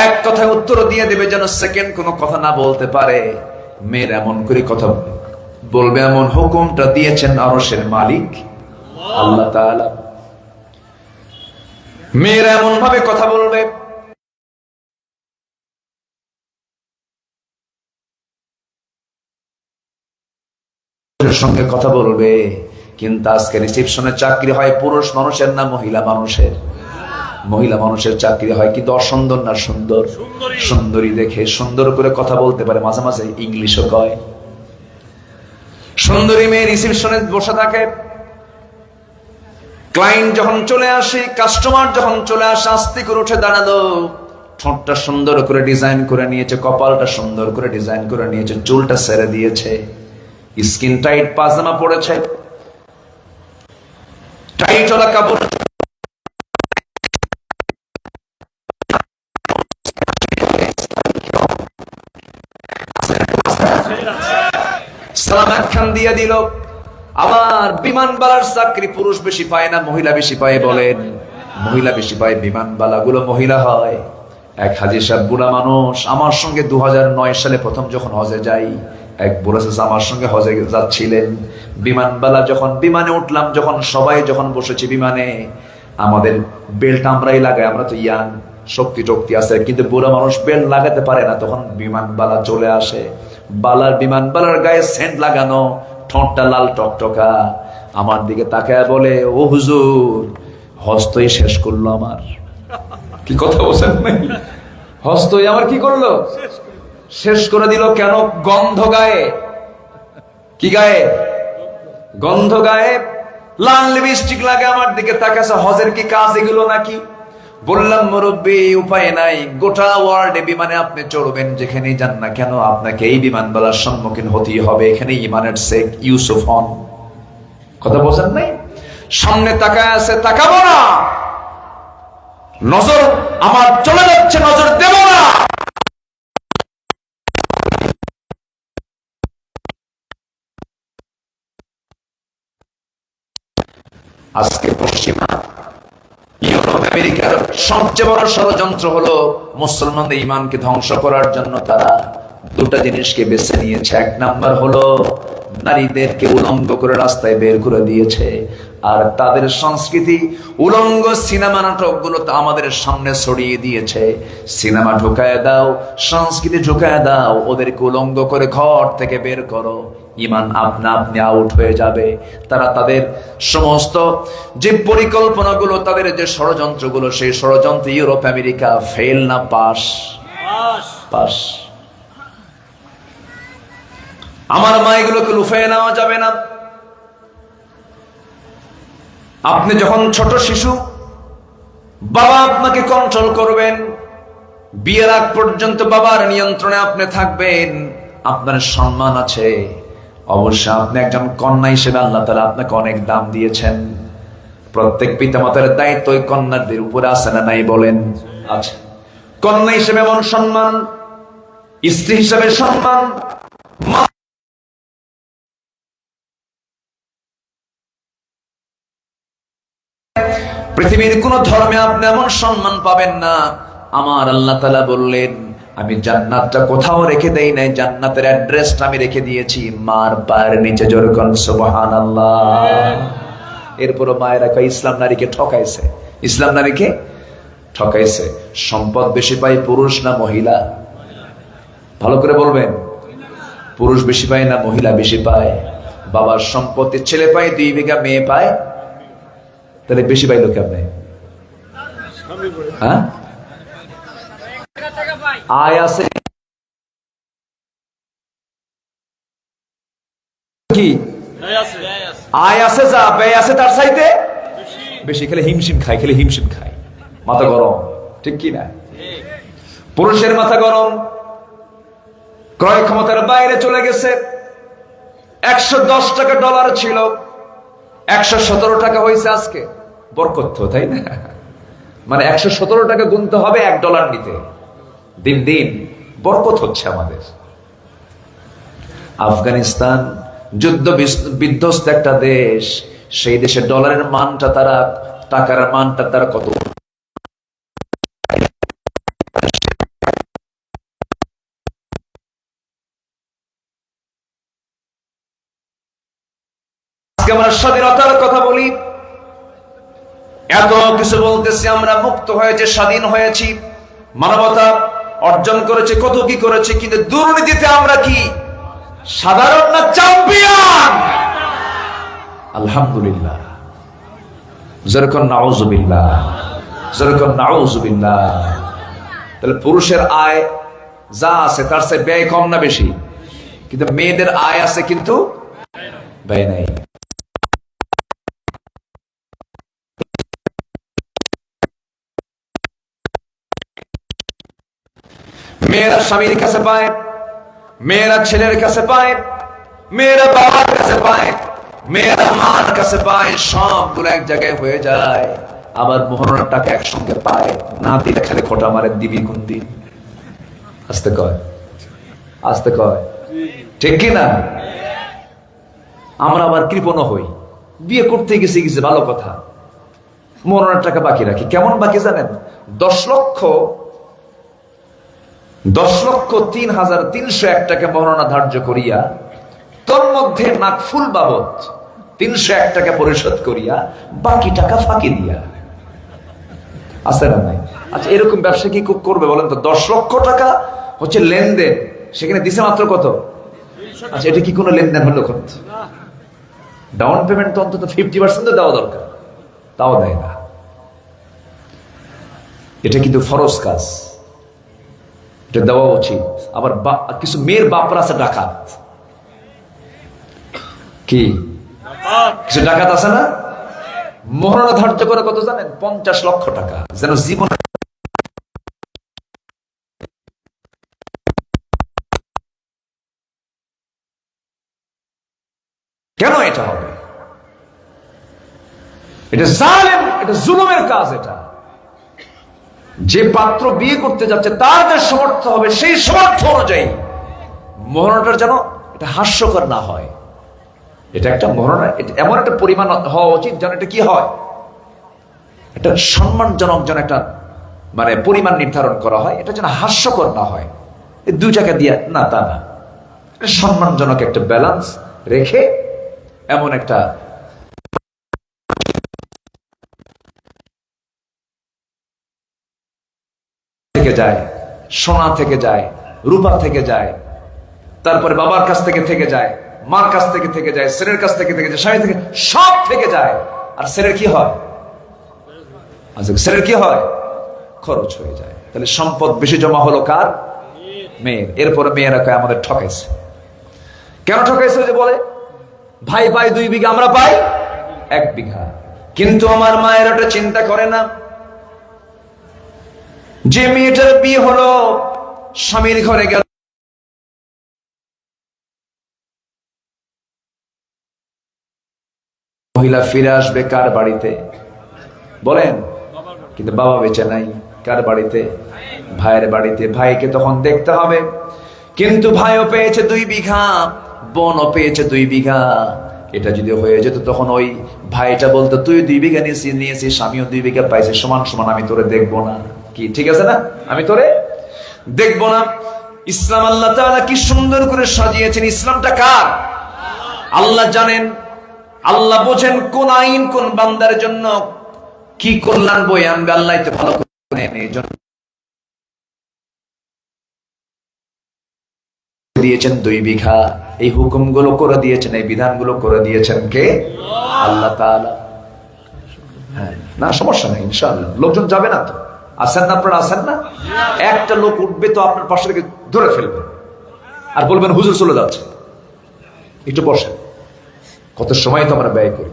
এক কথায় উত্তর দিয়ে দেবে, যেন সেকেন্ড কোনো কথা না বলতে পারে। মেয়েরা এমন করে কথা বলবে, এমন হুকুমটা দিয়েছেন আরশের মালিক আল্লাহ তাআলা। মেয়েরা এমন ভাবে কথা বলবে, সঙ্গে কথা বলবে। কিন্তু আজকে রিসেপশনে চাকরি হয় পুরুষ মানুষের না মহিলা মানুষের? মহিলা মানুষের চাকরি হয়, কিন্তু অসুন্দর না সুন্দর? সুন্দরী দেখে সুন্দর করে কথা বলতে পারে, মাঝে মাঝে ইংলিশও কয়। সুন্দরী মেয়ে রিসেপশনে বসে থাকে। ক্লায়েন্ট যখন চলে আসে, কাস্টমার যখন চলে আসে, আস্তে করে উঠে দাঁড়ালো। ঠোঁটটা সুন্দর করে ডিজাইন করে নিয়েছে, কপালটা সুন্দর করে ডিজাইন করে নিয়েছে, চুলটা ছেড়ে দিয়েছে, স্কিন টাইট পাজামা পড়েছে, টাইট ওলা কাপড়। সালাম একখান দিয়ে দিল। আবার বিমানবালার চাকরি পুরুষ বেশি পায় না, মহিলা বেশি পায়? বলেন মহিলা বেশি পায়। বিমানবালা গুলো মহিলা হয়। এক হাজী সাহেব বুড়া মানুষ, আমার সঙ্গে 2009 সালে প্রথম যখন হজে যাই, এক বুড়া চাচা আমার সঙ্গে হজে যাচ্ছিলেন। বিমানবালা যখন বিমানে উঠলাম, যখন সবাই যখন বসেছি বিমানে, আমাদের বেল্ট আমরাই লাগাই, আমরা তো ইয়াং, শক্তি টক্তি আছে, কিন্তু বুড়া মানুষ বেল্ট লাগাতে পারে না। তখন বিমানবালা চলে আসে, বিমানবালার গায়ে সেন্ট লাগানো, ঠোঁটটা লাল টকটকা, আমার দিকে তাকায় বলে, ও হুজুর, হস্তই শেষ করলো আমার। কি কথা বলছেন? হস্তই আমার কি করলো? শেষ করে দিল। কেন? গন্ধ গায়ে। কি গায়ে? গন্ধ গায়ে। লাল লিপস্টিক লাগে আমার দিকে তাকাছে, হজের কি কাজ এগুলো নাকি? বললাম মুরব্বী উপায় নাই, গোটা ওয়ার্ল্ডে বিমানে আপনি চড়বেন, যেখানেই যান না কেন আপনাকে এই বিমানবালার সম্মুখীন হতেই হবে। এখানে ইমানের শেখ ইউসুফ হন। কথা বোঝেন নাই? সামনে তাকায় আছে, তাকাবো না, নজর আমার চলে যাচ্ছে, নজর দেব না। আজকে পশ্চিমা ইউরোপ আমেরিকার সবচেয়ে বড় ষড়যন্ত্র হলো মুসলমানদের ইমানকে ধ্বংস করার জন্য তারা দুটা জিনিসকে বেছে নিয়েছে। এক নাম্বার হলো নারীদেরকে উলঙ্গ করে রাস্তায় বের করে দিয়েছে, আর তাদের সংস্কৃতি উলঙ্গ সিনেমা নাটক গুলো তো আমাদের সামনে ছড়িয়ে দিয়েছে। সিনেমা ঢুকায় দাও, সংস্কৃতি ঢুকায় দাও, ওদেরকে উলঙ্গ করে ঘর থেকে বের করো, ইমান আপনা আপনি আউট হয়ে যাবে। তারা তাদের সমস্ত যে পরিকল্পনাগুলো, তাদের যে ষড়যন্ত্রগুলো, সেই ষড়যন্ত্র ইউরোপ আমেরিকা ফেল না পাস? পাস। আমার মা এগুলোকে লুফিয়ে নেওয়া যাবে না। আপনি যখন ছোট শিশু, বাবা আপনাকে কন্ট্রোল করবেন, বিয়ের আগ পর্যন্ত বাবার নিয়ন্ত্রণে আপনি থাকবেন, আপনার সম্মান আছে। অবশ্য আপনি একজন কন্যা হিসেবে আল্লাহ তাআলা আপনাকে অনেক দাম দিয়েছেন। প্রত্যেক পিতামাতার দায়িত্ব ওই কন্যাদের উপরে আছে না নাই বলেন? আছে। কন্যা হিসেবে এমন সম্মান, স্ত্রী হিসেবে সম্মান, পৃথিবীর কোন ধর্মে আপনি এমন সম্মান পাবেন না। আমার আল্লাহ তাআলা বললেন, আমি জান্নাতটা কোথাও রেখে দেই নাই, জান্নাতের অ্যাড্রেসটা আমি রেখে দিয়েছি মার পায়ের নিচে। জোরে কোন সুবহানাল্লাহ। এরপরও মায়েরা কয় ইসলাম নারীকে ঠকাইছে, ইসলাম নারীকে ঠকাইছে। সম্পদ বেশি পায় পুরুষ না মহিলা? ভালো করে বলবেন, পুরুষ বেশি পায় না মহিলা বেশি পায়? বাবার সম্পত্তি ছেলে পায় 2 বিঘা, মেয়ে পায়, তাহলে বেশি পাইলো কেমনে? হ্যাঁ, আয় আছে কি? আয় আছে, যা ব্যয় আছে তার চাইতে বেশি। খেলে হিমশিম খায়, খেলে হিমশিম খায়, মাথা গরম, ঠিক কি না? পুরুষের মাথা গরম, ক্রয় ক্ষমতার বাইরে চলে গেছে। 110 টাকা ডলার ছিল, 117 টাকা হয়েছে আজকে। বরকত, তাই না? মানে 117 টাকা গুনতে হবে $1 নিতে। দিন দিন বরকত হচ্ছে আমাদের। আফগানিস্তান যুদ্ধ বিধ্বস্ত একটা দেশ, সেই দেশে ডলারের মানটা, তারা টাকার মানটা তারা কত আমরা স্বাধীনতার কথা বলি, এত কিছু বলতেছি, আমরা মুক্ত হয়েছে, স্বাধীন হয়েছি, মানবতা অর্জন করেছে, কত কি করেছে, কিন্তু দুর্নীতিতে আমরা কি সাধারণ না চ্যাম্পিয়ন? আলহামদুলিল্লাহ। যেরকম নাউজুবিল্লাহ, যেরকম নাউজুবিল্লাহ। তাহলে পুরুষের আয় যা আছে তার চেয়ে ব্যয় কম না বেশি? কিন্তু মেয়েদের আয় আছে কিন্তু ব্যয় নাই। মেয়েরা স্বামীর কাছে পায়, মেয়েরা ছেলের কাছে পায়, মেয়েরা বাবার কাছে পায়, মেয়েরা মার কাছে পায়, সবগুলো এক জায়গায় হয়ে যায়। আবার মোহরার টাকা একসঙ্গে পায়, না দিলে খালি খোটা মারে, দিবি কোন দিন? আস্তে কয়, আস্তে কয়, ঠিক কি না? আমরা আবার কৃপণ হই, বিয়ে করতে গেছে ভালো কথা, মোহরার টাকা বাকি রাখি। কেমন বাকি জানেন? 10,03,301 টাকা মহারণা ধার্য করিয়া, তোর মধ্যে নাকফুল বাবদ 301 টাকা পরিশোধ করিয়া, বাকি টাকা ফাঁকি দিয়া। আছে না নাই? আচ্ছা, এরকম ব্যবসা কি করবে বলেন তো? 10 লক্ষ টাকা হচ্ছে লেনদেন, সেখানে দিছে মাত্র কত? আচ্ছা, এটা কি কোনো লেনদেন হলো? কত ডাউন পেমেন্ট তো অন্তত 50% দেওয়া দরকার, তাও দেয় না। এটা কিন্তু ফরজ কাজ, এটা দেওয়া উচিত। আবার কিছু মেয়ের বাপরা আছে ডাকাত, কি কিছু ডাকাত আছে না? মোহরানা ধার্য করে কত জানেন? 50 লক্ষ টাকা, যেন জীবন। কেন এটা হবে? এটা জালেম, এটা জুলুমের কাজ। এটা যে পাত্র বিয়ে করতে যাচ্ছে তার যে সমর্থ হবে সেই সমর্থ অনুযায়ী মোহরানাটার যেন এটা হাস্যকর না হয়। এটা একটা মোহরানা এমন একটা পরিমাণ হওয়া উচিত যেন এটা কি হয়, এটা সম্মানজনক, যেন একটা মানে পরিমাণ নির্ধারণ করা হয়, এটা যেন হাস্যকর না হয়। 2 টাকা দিয়ে না, তা না, সম্মানজনক একটা ব্যালেন্স রেখে এমন একটা থেকে যায়, সোনা থেকে যায়, রূপা থেকে যায়, তারপরে বাবার কাছ থেকে যায়, মার কাছ থেকে যায়, ছেলের কাছ থেকে যায়, স্বামী থেকে, সব থেকে যায়। আর ছেলের কি হয়? আচ্ছা, ছেলের কি হয়? খরচ হয়ে যায়। তাহলে সম্পদ বেশি জমা হলো কার? মেয়ের। এরপরে মেয়েরা কয় আমাদের ঠকাইছে। কেন ঠকাইছে? যে বলে ভাই পাই 2 বিঘা, আমরা পাই 1 বিঘা। কিন্তু আমার মায়ের ওটা চিন্তা করে না যে মেয়েটার বিয়ে হলো, স্বামীর ঘরে গেল, মহিলা ফিরে আসবে কার বাড়িতে বলেন? কিন্তু বাবা বেঁচে নাই, কার বাড়িতে? ভাইয়ের বাড়িতে। ভাইকে তখন দেখতে হবে। কিন্তু ভাইও পেয়েছে 2 বিঘা, বোনও পেয়েছে 2 বিঘা। এটা যদি হয়ে যেত তখন ওই ভাইটা বলতো তুই 2 বিঘা নিয়েছিস, স্বামীও 2 বিঘা পাইছে, সমান সমান, আমি তোরে দেখবো না। কি ঠিক আছে না? আমি তোরে দেখবো না। ইসলাম আল্লাহ তাআলা কি সুন্দর করে সাজিয়েছেন। ইসলামটা কার? আল্লাহ জানেন, আল্লাহ বোঝেন কোন আইন কোন বান্দার জন্য কি কল্যাণ বয়ে আনবে। আল্লাহ তো ভালো করে এই জন্য দিয়েছেন 2 বিঘা। এই হুকুমগুলো করে দিয়েছেন, এই বিধানগুলো করে দিয়েছেন কে? আল্লাহ তাআলা। হ্যাঁ, না সমস্যা নেই, ইনশাআল্লাহ। লোকজন যাবে না তো? আসেন না আপনারা? আসেন না? একটা লোক উঠবে তো আপনার পাশে থেকে ধরে ফেলবে আর বলবেন হুজুর চলে যাচ্ছে, একটু বসেন। কত সময় তো আমরা ব্যয় করি।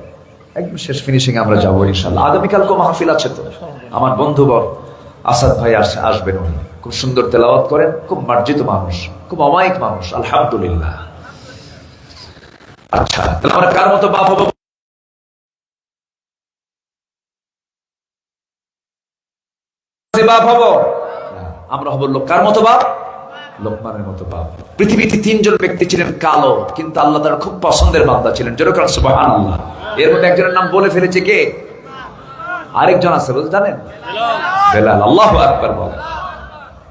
একদম শেষ ফিনিশিং আমরা যাবো ইনশাআল্লাহ। আগামীকালকে মাহফিল আছে তো, আমার বন্ধুবর আসাদ ভাই আসবেন। উনি খুব সুন্দর তেলাওয়াত করেন, খুব মার্জিত মানুষ, খুব অমায়িক মানুষ, আলহামদুলিল্লাহ। আচ্ছা, তাহলে আমরা কার মতো বাপ হবো? বাপ হবো? আমরা হবো কার মতো বাপ? লোকমানের মতো বাপ। পৃথিবীতে 3 জন ব্যক্তি ছিলেন কালো, কিন্তু আল্লাহ তার খুব পছন্দের বান্দা ছিলেন। যেরকম সুবহানাল্লাহ। এর মধ্যে একজনের নাম বলে ফেলেছে কে? আরেকজন আছে, জানেন? বেলাল। আল্লাহু আকবার বল।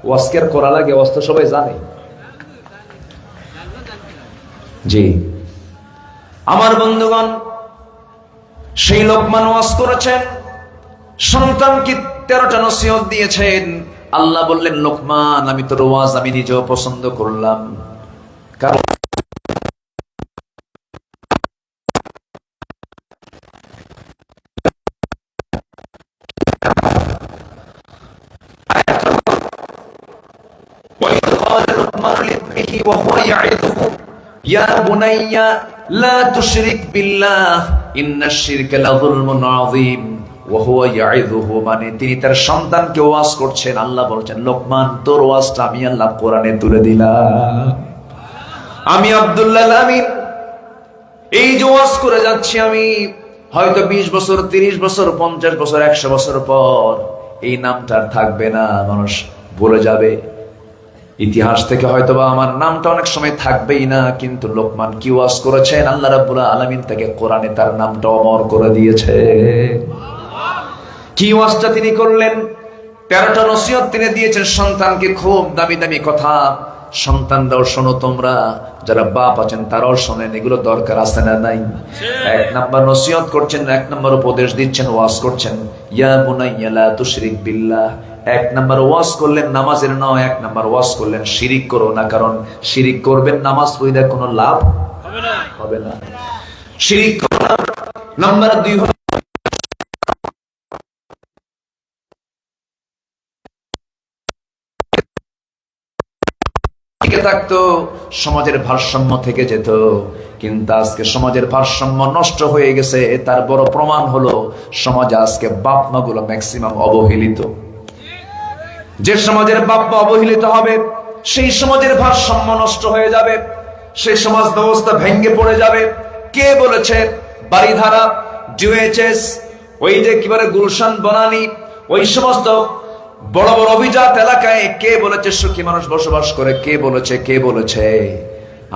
ওয়াজকের করা লাগে, ওয়াজ তো সবাই জানে। জি আমার বন্ধুগণ, সেই লোকমান ওয়াজ করেছেন, সন্তানকে 13টা নসিহত দিয়েছেন। আল্লাহ বললেন লোকমান, আমি তোর ওয়াজ আমি নিজেও পছন্দ করলাম, কারণ ইয়া বুনাইয়া লা তুশরিক বিল্লাহ ইন্নাশ শিরকা লাযুলমুন আযীম ওয়া হুয়া ইয়াইযুহু। মানে তিনি তার সন্তানকে ওয়াজ করছেন। আল্লাহ বলছেন লোকমান, তোর ওয়াজটা আমি আল্লাহ কোরআনে তুলে দিলাম। আমি আব্দুল্লাহ আমিন এই যে ওয়াজ করে যাচ্ছি, আমি হয়তো 20 বছর, 30 বছর, 50 বছর, 100 বছর পর এই নামটা আর থাকবে না, মানুষ ভুলে যাবে। ইতিহাস থেকে হয়তোবা আমার নামটা অনেক সময় থাকবেই না, কিন্তু লোকমান কি ওয়াজ করেছেন, আল্লাহ রাব্বুল আলামিন তাকে কোরআনে তার নামটা অমর করে দিয়েছে। কি ওয়াজটা তিনি করলেন? 13টা নসিহত তিনি দিয়েছেন সন্তানকে, খুব দামি দামি কথা। সন্তানরাও শোনো, তোমরা যারা বাপ আছেন তারাও শোনেন, এগুলো দরকার আছে না নাই? 1 নাম্বার নসিহত করছেন, 1 নাম্বার উপদেশ দিচ্ছেন, ওয়াজ করছেন, ইয়া বুনাইয়া লা তুশরিক বিল্লাহ। 1 নাম্বার ওয়াজ করলেন নামাজের নয়, 1 নাম্বার ওয়াজ করলেন শিরিক করো না, কারণ শিরিক করবেন নামাজ পড়লে কোনো লাভ হবে না। শিরিক করো না। নাম্বার 2 হলো টিকে থাকতো, সমাজের ভারসাম্য থেকে যেত। কিন্তু আজকে সমাজের ভারসাম্য নষ্ট হয়ে গেছে। তার বড় প্রমাণ হলো সমাজে আজকে বাপ মা গুলো ম্যাক্সিমাম অবহেলিত। যে সমাজের বাপ মা অবহেলিত হবে, সেই সমাজের ভারসাম্য নষ্ট হয়ে যাবে, সেই সমাজ ব্যবস্থা ভেঙে পড়ে যাবে। কে বলেছে? বাড়িধারা, ডিওএইচএস, ওই যে কি বলে গুলশান বনানী, ওই সমস্ত বড় বড় অভিজাত এলাকায় কে বলেছে সুখী মানুষ বসবাস করে? কে বলেছে? কে বলেছে?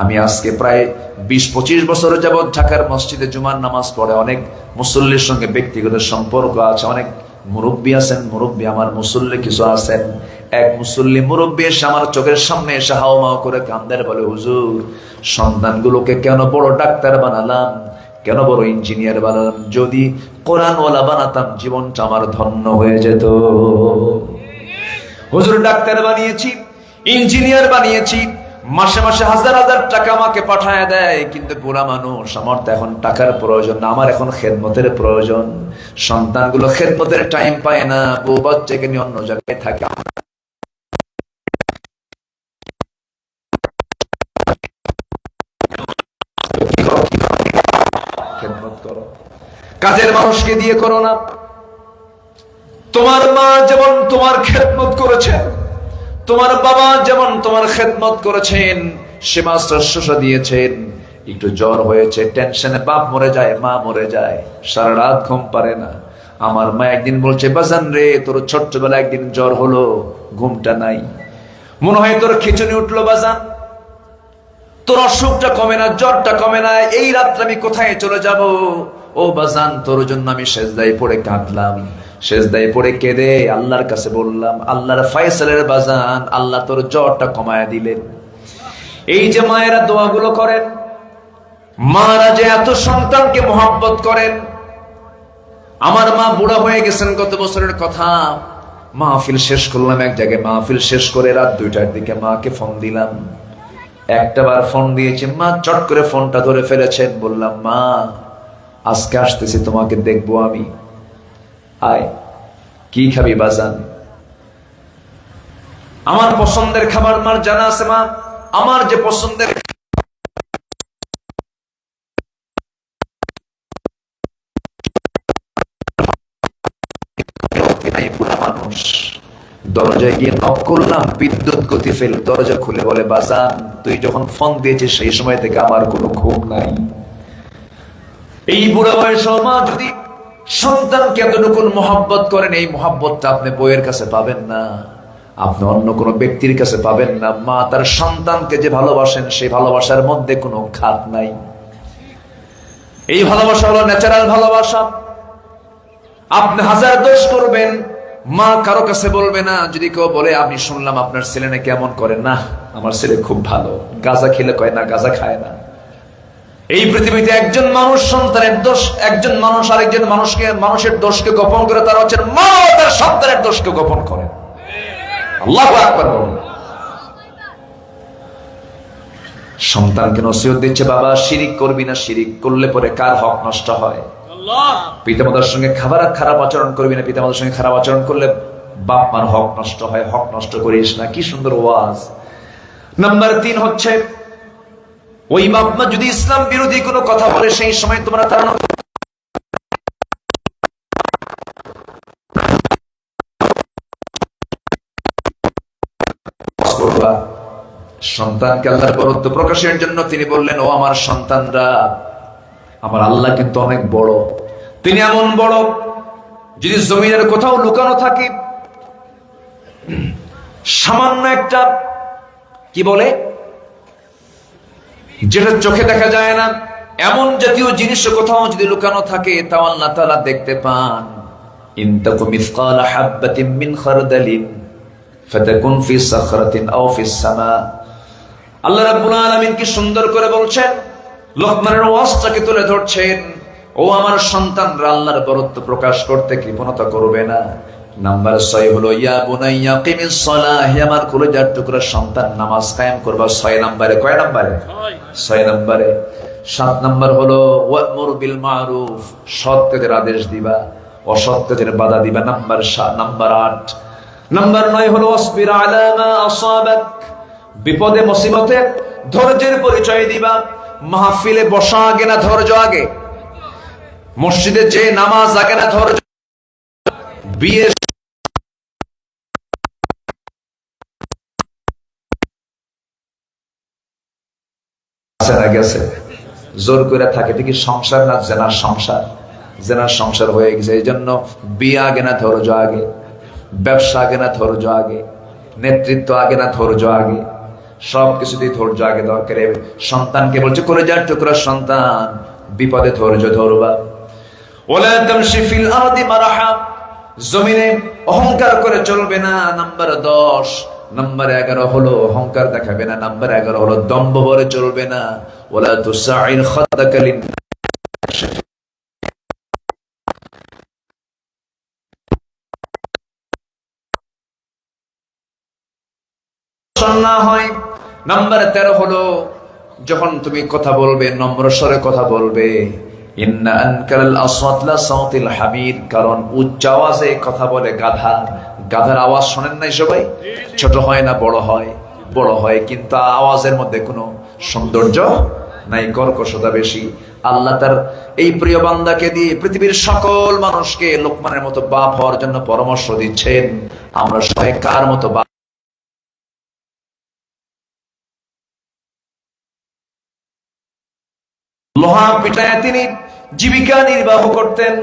আমি আজকে প্রায় 20-25 বছর যাবৎ ঢাকার মসজিদে জুমার নামাজ পড়ে অনেক মুসল্লির সঙ্গে ব্যক্তিগত সম্পর্ক আছে। অনেক মুরব্বী আছেন, মুরব্বী আমার মুসল্লি কিছু আছেন। এক মুসল্লি মুরব্বী এসে আমার চোখের সামনে এসে হাওমাও করে কান্দের, বলে হুজুর, সন্তানগুলোকে কেন বড় ডাক্তার বানালাম, কেন বড় ইঞ্জিনিয়ার বানালাম? যদি কোরআনওয়ালা বানাতাম জীবনটা আমার ধন্য হয়ে যেত। হুজুর, ডাক্তার বানিয়েছি, ইঞ্জিনিয়ার বানিয়েছি, মাসে মাসে হাজার হাজার টাকা আমাকে পাঠায় দেয়, কিন্তু বুড়া মানুষ, আমার তো এখন টাকার প্রয়োজন না, আমার এখন খেদমতের প্রয়োজন। সন্তানগুলো খেদমতের টাইম পায় না, বউ বাচ্চাকে নিয়ে অন্য জায়গায় থাকে। খেদমত করো, কাজের মানুষকে দিয়ে করো না। তোমার মা যেমন তোমার খেদমত করেছেন, তোমার বাবা যেমন তোমার খেদমত করেছেন, সেবা শুশ্রূষা দিয়েছেন। একটু জ্বর হয়েছে, টেনশনে বাপ মরে যায়, মা মরে যায়, সারা রাত ঘুম পারে না। আমার মা একদিন বলছে, বাজান রে, তোর ছোট্টবেলা একদিন জ্বর হলো, ঘুমটা নাই, মনে হয় তোর খিচুনি উঠলো বাজান, তোর অসুখটা কমে না, জ্বরটা কমে না, এই রাত্রে আমি কোথায় চলে যাব? ও বাজান, তোর জন্য আমি সেজদায় পড়ে কাঁদলাম, সেজদায় পড়ে কেঁদে আল্লাহর কাছে বললাম, আল্লাহর ফয়সালের বাজান, আল্লাহ তোর জ্বরটা কমায় দিলেন। এই যে মায়েরা দোয়াগুলো করেন, মারা যে এত সন্তানকে মহব্বত করেন। আমার মা বুড়া হয়ে গেছেন, গত বছরের কথা। মাহফিল শেষ করলাম এক জায়গায়, মাহফিল শেষ করে রাত 2টার দিকে মাকে ফোন দিলাম। একটা বার ফোন দিয়েছি, মা চট করে ফোনটা ধরে ফেলেছেন। বললাম, মা আজকে আসতেছি, তোমাকে দেখবো আমি, আয়। কি খাবি বাজান? আমার পছন্দের খাবার মার জানা আছে মা, আমার যে পছন্দের মানুষ। দরজায় গিয়ে নক করলাম, বিদ্যুৎ গতি ফেল, দরজা খুলে বলে, বাজান তুই যখন ফোন দিয়েছিস সেই সময় থেকে আমার কোনো ঘুম নাই। এই বুড়া বয়স মা যদি সন্তানকে এতটুকু মহব্বত করেন, এই মহব্বতটা আপনি বইয়ের কাছে পাবেন না, আপনি অন্য কোনো ব্যক্তির কাছে পাবেন না। মা তার সন্তানকে যে ভালোবাসেন, সেই ভালোবাসার মধ্যে কোনো খাত নাই। এই ভালোবাসা হলো ন্যাচারাল ভালোবাসা। আপনি হাজার দোষ করবেন, মা কারো কাছে বলবে না। যদি কেউ বলে, আমি শুনলাম আপনার ছেলে নাকি কেমন করে, না আমার ছেলে খুব ভালো, গাঁজা খেলে কয় না, গাঁজা খায় না। এই পৃথিবীতে একজন মানুষ সন্তানের দোষ, একজন মানুষ আরেকজন মানুষের দোষকে গোপন করে, তার হচ্ছে মা তার সন্তানের দোষকে গোপন করে। আল্লাহু আকবার বলুন। সন্তানকে নসিহত দিচ্ছে, বাবা শিরিক করবি না, শিরিক করলে পরে কার হক নষ্ট হয়? পিতামাতার সঙ্গে খারাপ আচরণ করবি না, পিতামাতার সঙ্গে খারাপ আচরণ করলে বাপ মার হক নষ্ট হয়, হক নষ্ট করিস না। কি সুন্দর ওয়াজ। নাম্বার 3 হচ্ছে, ওই বাপ মা যদি ইসলাম বিরোধী কোনো কথা বলে, সেই সময় তোমরা তার সন্তানকে আল্লাহর বরত্ব প্রকাশের জন্য তিনি বললেন, ও আমার সন্তানরা, আমার আল্লাহ কিন্তু অনেক বড়। তিনি এমন বড়, যদি জমিনের কোথাও লুকানো থাকে, সামান্য একটা কি বলে, যেটা চোখে দেখা যায় না, এমন জাতীয় জিনিস কোথাও যদি লুকানো থাকে, তাও আল্লাহ তাআলা দেখতে পান। ইন তাকু মিসকালা হাববাতিন মিন খারদালিন ফাতাকুন ফি সাখরাতিন আও ফিস সামা। আল্লাহ রাব্বুল আলামিন কি সুন্দর করে বলছেন, লোকমানের ওয়াজটাকে তুলে ধরছেন। ও আমার সন্তানরা, আল্লাহর বরত্ব প্রকাশ করতে কৃপণতা করবে না। নাম্বার 6 হলো, ইয়া বুনাইয়া কিমিস সালাহ, হে আমার কলিজার টুকরা সন্তান, নামাজ কায়েম করবা। 6 নম্বরে, কয় নম্বরে? 6 নম্বরে। 7 নম্বর হলো, ওয়া'মুর বিল মা'রুফ, সৎ কাজের আদেশ দিবা, অসৎ কাজের বাধা দিবা। নাম্বার 8। নাম্বার 9 হলো, ওয়াসবির আলা মা আসাবাক, বিপদে মুসিবতে ধৈর্যের পরিচয় দিবা। মাহফিলে বসা আগে না ধৈর্য আগে? মসজিদে যে নামাজ আগে না ধৈর্য? বিয়ে গেছে জোর করে থাকে ঠিকই, সংসার না জেনার সংসার? জেনার সংসার হয়ে গেছে। এই জন্য বিয়ে আগে না ধৈর্য আগে? ব্যবসা আগে না ধৈর্য আগে? নেতৃত্ব আগে না ধৈর্য আগে? সবকিছুতেই ধৈর্য আগে দরকার। সন্তানকে বলছে কলেজার টুকরা সন্তান, বিপদে ধৈর্য ধরবা। ওয়ালা তামশি ফিল আরদি মারাহা, জমিনে অহংকার করে চলবে না। নাম্বার 10। নাম্বার 11 হলো অহংকার দেখাবে না। নাম্বার 11 হলো দম্ভ ভরে চলবে না। ওয়ালা তুসাইর খাদ্দাকা লিন-নাস, না হয়। নাম্বার 13 হলো যখন তুমি কথা বলবে নম্র স্বরে কথা বলবে। ইন্না আনকারাল আসওয়াত লা সাউতিল হামির, কারণ উচ্চ আওয়াজে কথা বলে গাধা। গাধার আওয়াজ শোনেন নাই সবাই? ছোট হয় না বড় হয়? বড় হয়, কিন্তু আওয়াজের মধ্যে কোনো সৌন্দর্য নাই, কর্কশতা বেশি। আল্লাহ তার এই প্রিয় বান্দাকে দিয়ে পৃথিবীর সকল মানুষকে লোকমানের মতো বাপ হওয়ার জন্য পরামর্শ দিচ্ছেন। আমরা সবাই কার মতো বাপ? লোহা পিটায় তিনি জীবিকা নির্বাহ করতেন।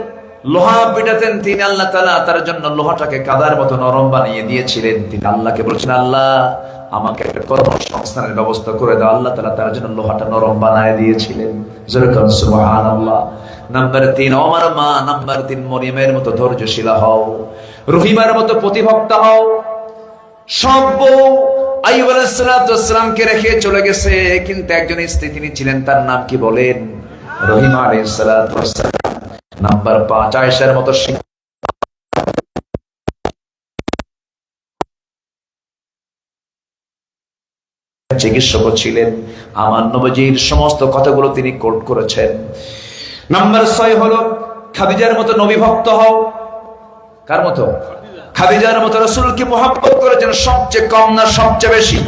লোহা পিটাতেন তিনি। আল্লাহ তাআলা তার জন্য লোহাটাকে কাদার মতো নরম বানিয়ে দিয়েছিলেন। তিনি আল্লাহকে বলছেন, আল্লাহ আমাকে একটা কর্মসংস্থানের ব্যবস্থা করে দাও। আল্লাহ তাআলা তার জন্য লোহাটা নরম বানিয়ে দিয়েছিলেন। যেরকম সুবহানাল্লাহ। নাম্বার 3 ওমর মা। নাম্বার 3 মরিয়মের মতো ধৈর্যশীলা হও, রহিমার মতো প্রতিভক্তা হও। সব বউ আইয়ুব আলাইহিস সালামকে রেখে চলে গেছে, কিন্তু একজন স্ত্রী তিনি ছিলেন, তার নাম কি বলেন? রহিমা আলাইহিস সালাম। নাম্বার 5 আয়েশার মতো চিকিৎসক ছিলেন। আমার নবীজির সমস্ত কথাগুলো তিনি কোট করেছেন। নাম্বার 6 হলো খাদিজার মতো নবী ভক্ত হও। কার মতো? খাদিজার মতো রাসূলকে মুহাব্বত করেছেন। সবচেয়ে কম না সবচেয়ে বেশি?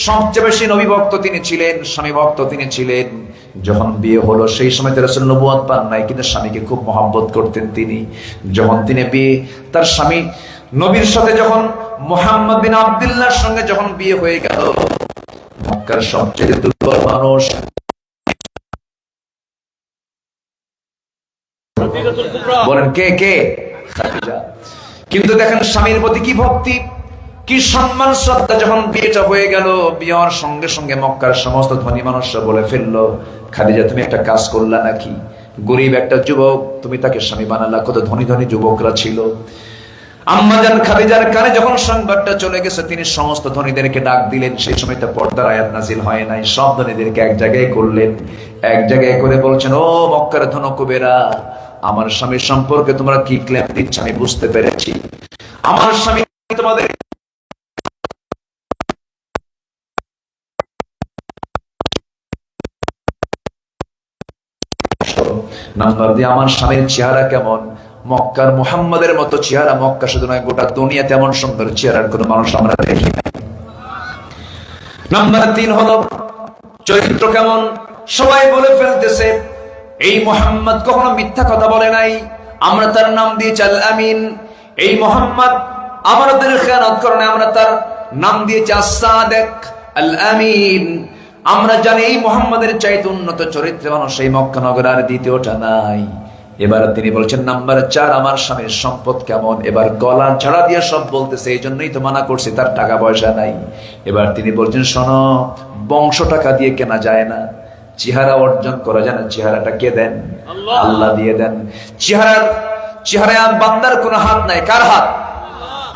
সবচেয়ে বেশি নবী ভক্ত তিনি ছিলেন, স্বামী ভক্ত তিনি ছিলেন। যখন বিয়ে হলো সেই সময় রাসূল নবুয়ত পান নাই, কিন্তু স্বামীকে খুব মহব্বত করতেন তিনি। যখন তিনি বিয়ে, তার স্বামী নবীর সাথে যখন মুহাম্মদ বিন আব্দুল্লাহর সঙ্গে যখন বিয়ে হয়ে গেল, মক্কার সবচেয়ে দুর্বল মানুষ, বলেন কে কে? খাদিজা। কিন্তু দেখেন স্বামীর প্রতি কি ভক্তি, কি সম্মান শ্রদ্ধা। যখন বিয়েটা হয়ে গেল, বিয়ের সঙ্গে সঙ্গে মক্কার সমস্ত ধনী মানুষরা বলে ফেললো, খাদিজা তুমি একটা কাজ করলা নাকি? গরিব একটা যুবক তুমি তাকে স্বামী বানালা। কত ধনী ধনী যুবকরা ছিল। আম্মাজান খাদিজার কানে যখন সংবাদটা চলে গেছে, তিনি সমস্ত ধনীদেরকে ডাক দিলেন। সেই সময় তো পর্দার আয়াত নাজিল হয় নাই। সব ধনীদেরকে এক জায়গায় করলেন। এক জায়গায় করে বলছেন, ও মক্কার ধনকুবেরা, আমার স্বামীর সম্পর্কে তোমরা কি ক্লেম দিচ্ছ আমি বুঝতে পেরেছি। আমার স্বামী তোমাদের নাম্বার দিয়ে আমার স্বামীর চেহারা কেমন? মক্কার মুহাম্মাদের মতো চেহারা মক্কা শুধু নয়, গোটা দুনিয়া তেমন সুন্দর চেহারার কোন মানুষ আমরা দেখি না। নাম্বার 3 হলো চরিত্র কেমন? সবাই বলে ফেলতেছে এই মুহাম্মদ কখনো মিথ্যা কথা বলে নাই। আমরা তার নাম দিয়েছি আল আমিন। এই মুহাম্মদ আমাদের খেয়ানত করে না, আমরা তার নাম দিয়েছি আস-সাদিক আল আমিন। আমরা জানি এই মুহাম্মাদের চাইতে উন্নত চরিত্রের মানুষ এই মক্কা নগরে আর দ্বিতীয়টা নাই। এবার তিনি বলছেন নাম্বার 4, আমার স্বামীর সম্পদ কেমন? এবার গলা ছাড়া দিয়ে সব বলতেছে, এই জন্যই তো মানা করছি, তার টাকা পয়সা নাই। এবার তিনি বলছেন শোনো, বংশ টাকা দিয়ে কেনা যায় না, চেহারা অর্জন করা যায় না। চেহারাটা কে দেন? আল্লাহ দিয়ে দেন। চেহারায় বান্দার কোনো হাত নাই। কার হাত?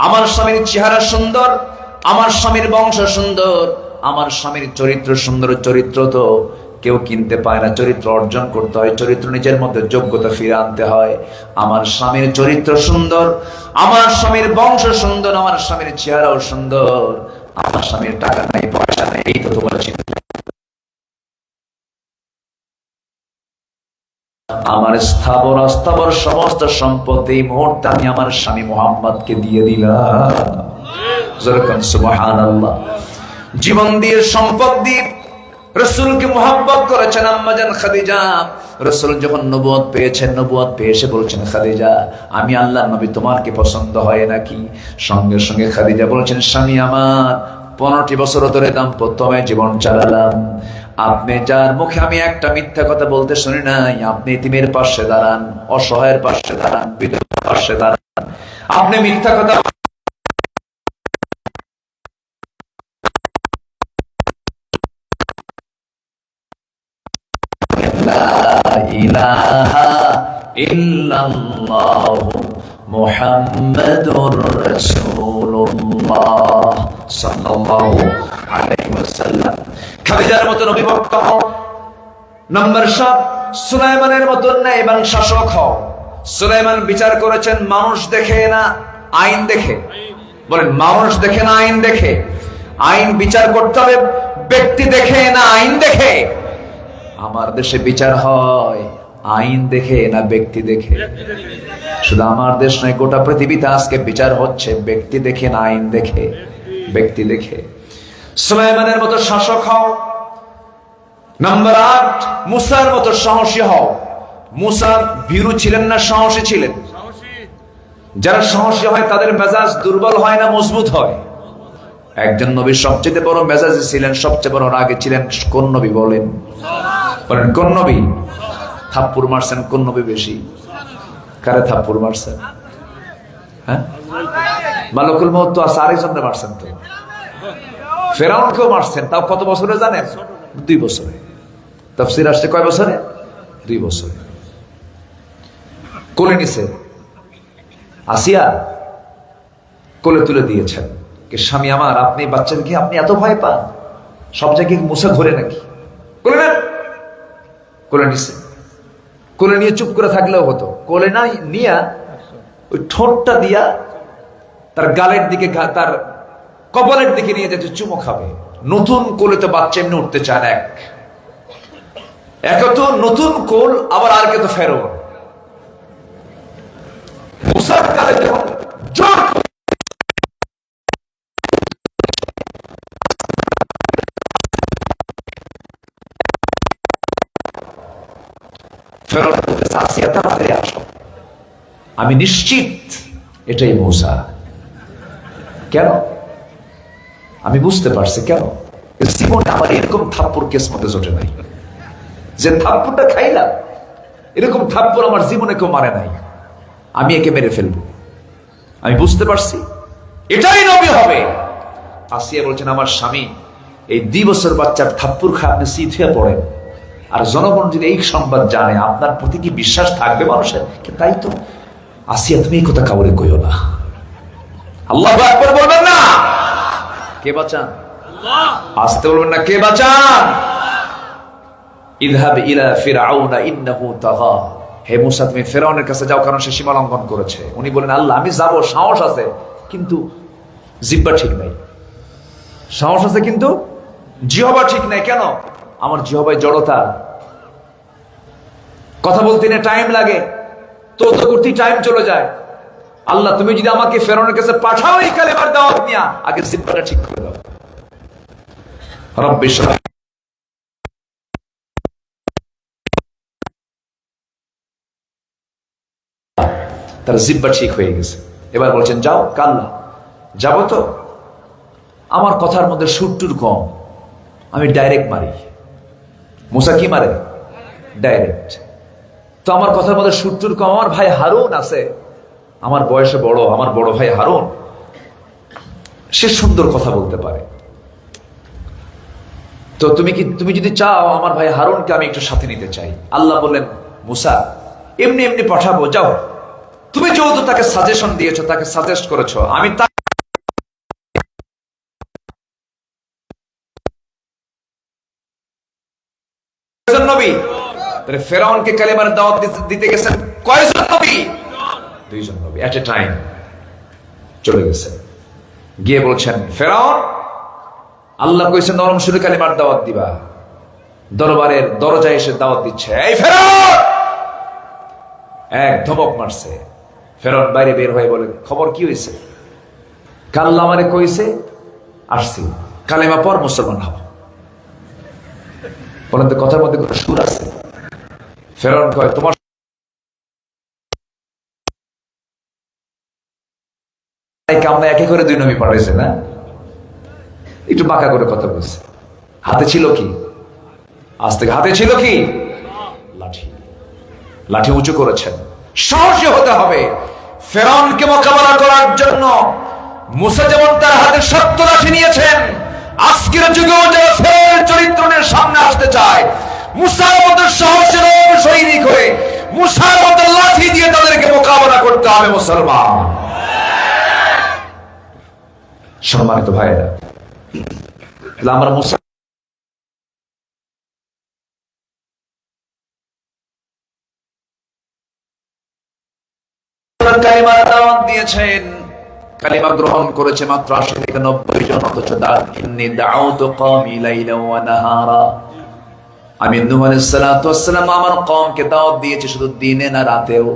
আমার স্বামীর চেহারা সুন্দর, আমার স্বামীর বংশ সুন্দর, আমার স্বামীর চরিত্র সুন্দর। চরিত্র তো কেউ কিনতে পায় না, চরিত্র অর্জন করতে হয়। চরিত্র নিজের মধ্যে যোগ্যতা ফিরে আনতে হয়। আমার স্বামীর চরিত্র সুন্দর, আমার স্বামীর বংশ সুন্দর, আমার স্বামীর চেহারাও সুন্দর, আমার স্বামীর টাকা নাই পয়সা নাই, এই তো তোমার চিন্তা। আমার স্থাবর অস্থাবর সমস্ত সম্পত্তি এই মুহূর্তে আমি আমার স্বামী মুহাম্মদকে দিয়ে দিলাম। যেরকম সুবহানাল্লাহ। জীবন দিয়ে, সম্পদ দিয়ে রাসূলকে মুহাব্বত করেছেন আম্মাজান খাদিজা। রাসূল যখন নবুয়ত পেয়েছেন, নবুয়ত পেয়ে এসে বলছেন, খাদিজা আমি আল্লাহর নবী, তোমার কি পছন্দ হয় নাকি? সঙ্গে সঙ্গে খাদিজা বলছেন, স্বামী আমার, 15টি বছর ধরে দাম্পত্যময় জীবন চালালাম, আপনি যার মুখে আমি একটা মিথ্যা কথা বলতে শুনি নাই। আপনি এতিমের পাশে দাঁড়ান, অসহায়ের পাশে দাঁড়ান, বিধবার পাশে দাঁড়ান, আপনি মিথ্যা কথা ইলাহা ইল্লাল্লাহু মুহাম্মাদুর রাসূলুল্লাহ সাল্লাল্লাহু আলাইহি ওয়াসাল্লাম। খাদিজার মতো নবী ভক্ত হও। নম্বর 7, সুলাইমানের মতো ন্যায়বান শাসক হও। সুলাইমান বিচার করেছেন মানুষ দেখে না, আইন দেখে। বলেন, মানুষ দেখে না, আইন দেখে। আইন বিচার করতে হবে ব্যক্তি দেখে না, আইন দেখে। আমার দেশে বিচার হয় আইন দেখে না ব্যক্তি দেখে। শুধু আমার দেশ নয়, গোটা পৃথিবীতে আজকে বিচার হচ্ছে ব্যক্তি দেখে না, আইন দেখে, ব্যক্তি দেখে। সুলাইমানের মতো শাসক হও। নাম্বার 8, মুসার মতো সাহসী হও। মুসা ভীরু ছিলেন না, সাহসী ছিলেন? যারা সাহসী হয় তাদের মেজাজ দুর্বল হয় না, মজবুত হয়? একজন নবী সবচেয়ে বড় মেজাজে ছিলেন, সবচেয়ে বড় রাগে ছিলেন। কোন নবী বলেন? বলেন কোন নবী? থাপ্পড় মারছেন কোন নবী বেশি? কারে থাপ্পড় মারছেন? হ্যাঁ, মালাকুল মউত তো আরেকজনকে মারছেন, তো ফেরাউনকেও মারছেন। তাও কত বছরে জানেন? 2 বছরে। তাফসীর আসছে কয় বছরে? 2 বছরে। কোলে নিছে, আসিয়া কোলে তুলে দিয়েছেন। কি স্বামী আমার, আপনি বাচ্চাকে আপনি এত ভয় পান? সব জায়গায় মুসা ঘোরে নাকি? কোলে নেন। কোলে নিছে। কোলে নিয়ে চুপ করে থাকলেও হতো। কোলে না নিয়া ওই ঠোঁটটা দিয়া তার গালের দিকে, তার কপালের দিকে নিয়ে যেতে চুমো খাবে। নতুন কোলে তো বাচ্চা এমনি উঠতে চান। এক তো নতুন কোল, আবার আর কে তো ফেরো। মুসার গালে যখন জোর ফেরত বলতেছে, আসিয়া তাড়াতাড়ি আসো, আমি নিশ্চিত এটাই মূসা। কেন? আমি বুঝতে পারছি কেন। জীবনে আমার এরকম থাপ্পড় কিসমতে জোটে নাই। যে থাপ্পড়টা খাইলাম, এরকম থাপ্পড় আমার জীবনে কেউ মারে নাই। আমি একে মেরে ফেলবো। আমি বুঝতে পারছি এটাই নবী হবে। আসিয়া বলছেন, আমার স্বামী এই 2 বছর বাচ্চার থাপ্পড় খায় আপনি শীত হয়ে পড়েন, আর জনগণ যদি এই সংবাদ জানে, আপনার প্রতি কি বিশ্বাস থাকবে মানুষের? তাই তো। আসিয়া তুমি এই কথা কাউরে কইও না। আল্লাহু আকবার বলবেন না? কে বাঁচান? আসতে বলবেন না, কে বাঁচান? ইযহাব ইলা ফিরআউনা ইন্নাহু তাগা। হে মুসা, তুমি ফেরাউনের কাছে যাও, কারণ সে সীমা লঙ্ঘন করেছে। উনি বলেন, আল্লাহ আমি যাব, সাহস আছে, কিন্তু জিহ্বা ঠিক নাই। সাহস আছে কিন্তু জিহ্বা ঠিক নাই। কেন? আমার জিহ্বায় জড়তা, কথা বলতে না টাইম লাগে, তো করতে টাইম চলে যায়। আল্লাহ তুমি যদি আমাকে ফেরাউনের কাছে পাঠাও এই কালেমার দাওয়াত নিয়া, আগে জিহ্বাটা ঠিক করে দাও। রব্বি শরহ। তার জিহ্বা ঠিক হয়ে গেছে। এবার বলছেন, যাও কাল্লা, যাবো তো। আমার কথার মধ্যে সুরটুর কম, আমি ডাইরেক্ট মারি। মুসা কি মারে? ডাইরেক্ট। তো আমার কথার মধ্যে সুরটুর কম। আমার ভাই হারুন আছে, আমার বয়সে বড়, আমার বড় ভাই হারুন, সে সুন্দর কথা বলতে পারে। তো তুমি যদি চাও, আমার ভাই হারুনকে আমি একটু সাথে নিতে চাই। আল্লাহ বললেন, মুসা এমনি এমনি পাঠাবো, যাও। তুমি যেহেতু তাকে সাজেশন দিয়েছো, তাকে সাজেস্ট করেছো, আমি নবী। তাহলে ফেরাউনকে কালেমার দাওয়াত দিতে গেছেন কয়জন নবী? 2 জন নবী এট এ টাইম চলে গেছে। গিয়ে বলছেন, ফেরাউন, আল্লাহ কইছে নরম সুরে কালেমার দাওয়াত দিবা। দরবারের দরজায় এসে দাওয়াত দিচ্ছে, এই ফেরাউন! এক ধমক মারছে। ফেরাউন বাইরে বের হয়ে বলে, খবর কি হয়েছে? কাল্লা আমারে কইছে, আসছি। কালেমা পর মুসলমান হও। বলেন তো কথার মধ্যে কোনো সুর আছে? ফেরাউন কয় তোমার কামনা একে করে 2 নবী পাঠাইছে না? একটু বাঁকা করে কথা বলছে। হাতে ছিল কি? আজ থেকে হাতে ছিল কি? লাঠি। লাঠি উঁচু করেছেন। সাহসী হতে হবে ফেরাউনকে মোকাবেলা করার জন্য। মুসা যেমন তার হাতে শক্ত লাঠি নিয়েছেন, আজকের যুগেও যারা ফেরাউনের চরিত্র নিয়ে সামনে আসতে চায়, মুসার মতো সাহসের সৈনিক হয়ে মুসার মতো লাঠি দিয়ে তাদেরকে মোকাবেলা করতে হবে মুসলমান। সম্মানিত ভাইয়েরা, আমরা মুসা কালিমার দাওয়াত দিয়েছেন, কালিমা গ্রহণ করেছে মাত্র 80 থেকে 90 জন। অথচ ইন্নী দাউতু কওমি লাইলান ওয়া নাহারা, আমি নূহ আলাইহিস সালাতু ওয়াস সালাম আমার কওমকে দাওয়াত দিয়েছি শুধু দিনে না রাতেও,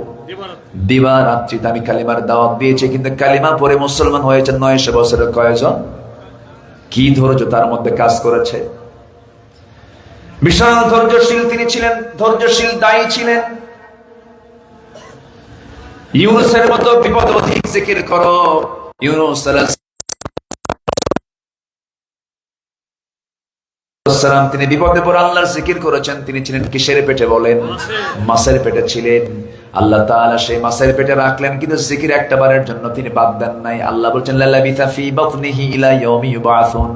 দিবা রাত্রিতে আমি কালিমার দাওয়াত দিয়েছি। কিন্তু কালিমা পড়ে মুসলমান হয়েছে 900 বছরের কয়জন? কি ধৈর্য তার মধ্যে কাজ করেছে! বিশাল ধৈর্যশীল তিনি ছিলেন, ধৈর্যশীল দায়ী ছিলেন। ইউনূসের মতো বিপদ অধিক জিকির করো। ইউনূস আলাইহিস সালাম তিনি বিপদে পড়ে আল্লাহর জিকির করেছেন। তিনি ছিলেন কিসের পেটে বলেন? মাছের পেটে ছিলেন। আল্লাহ তাআলা সেই মাছের পেটে রাখলেন, কিন্তু জিকির একটা বারের জন্য তিনি বাদ দেন নাই। আল্লাহ বলেন লাবিথা ফি বাতনিহি ইলা ইয়াউমি ইউবাসুন,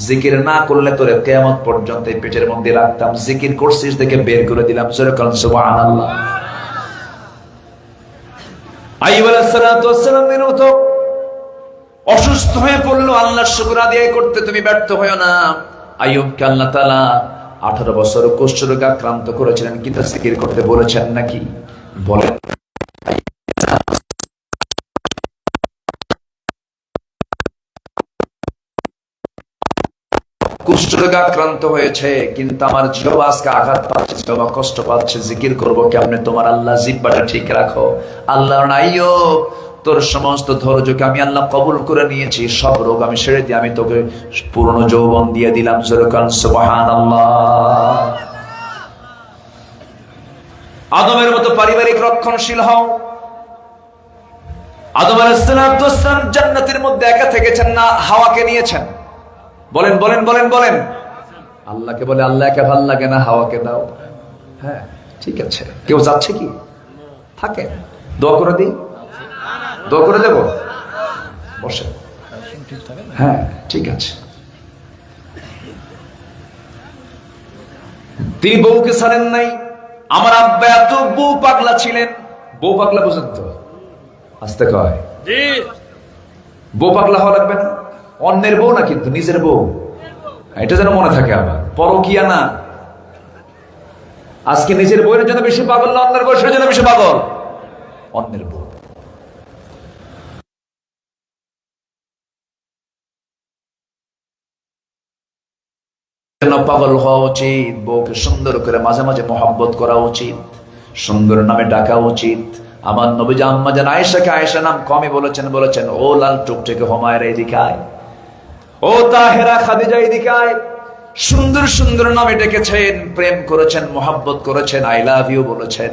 জিকির না করলে তোরে কিয়ামত পর্যন্ত এই পেটের মধ্যে রাখতাম, জিকির করছিস দেখে বের করে দিলাম। জোরে বলেন সুবহানাল্লাহ। আইয়ুব আলাইহিস সালাতু ওয়াস সালামের মতো অসুস্থ হয়ে পড়লো, আল্লাহর শুকর আদায় করতে তুমি ব্যর্থ হয়ো না। আইয়ুবকে আল্লাহ তাআলা 18 বছর কুষ্ঠরোগে আক্রান্ত করেছিলেন, কিন্তু জিকির করতে বলেছেন নাকি? বলেন। কুষ্ঠরোগে আক্রান্ত হয়েছে, কিন্তু আমার জিহ্বা আজকে আঘাত পাচ্ছে, জিহ্বা কষ্ট পাচ্ছে, জিকির করবো কেমনে? তোমার আল্লাহ জিহ্বাটা ঠিক রাখো। আল্লাহ আইয়ুব তোর সমস্ত ধৈর্যকে আমি আল্লাহ কবুল করে নিয়েছি, সব রোগ আমি সেরে দিয়ে আমি তোকে পুরনো যৌবন দিয়ে দিলাম। সুবহানাল্লাহ। আদমের মতো পারিবারিক রক্ষণশীল হও। আদম আলাইহিস সালাম জান্নাতের মধ্যে একা থেকেছেন না, হাওয়াকে নিয়েছেন। বলেন বলেন বলেন বলেন। আল্লাহকে বলে আল্লাহ একা ভাল লাগে না, হাওয়াকে দাও। হ্যাঁ ঠিক আছে, কেউ যাচ্ছে কি? থাকে, দোয়া করে দিই, দোয়া করে দেব, বসে। হ্যাঁ ঠিক আছে। তিনি বউকে ছাড়েন নাই। আমার আব্বা এত বউ পাগলা ছিলেন। বউ পাগলা বুঝেন তো? আসতে কয় বউ পাগলা হওয়া লাগবে না। অন্যের বউ না, কিন্তু নিজের বউ, এটা যেন মনে থাকে। আবার পরকিয়া না। আজকে নিজের বউয়ের জন্য বেশি পাগল না অন্যের বউয়ের জন্য বেশি পাগল? অন্যের বউ। পাগল হওয়া উচিত। বউকে সুন্দর করে মাঝে মাঝে মহব্বত করা উচিত, সুন্দর নামে ডাকা উচিত। আমার নবীজি আম্মা জান আয়েশাকে আয়েশা নাম কমই বলেছেন ও লাল টুকটুকে হুমায়রা এদিকে আয়, ও তাহেরা খাদিজা এদিকে আয়। সুন্দর সুন্দর নামে ডেকেছেন, প্রেম করেছেন, মহব্বত করেছেন, আই লাভ ইউ বলেছেন,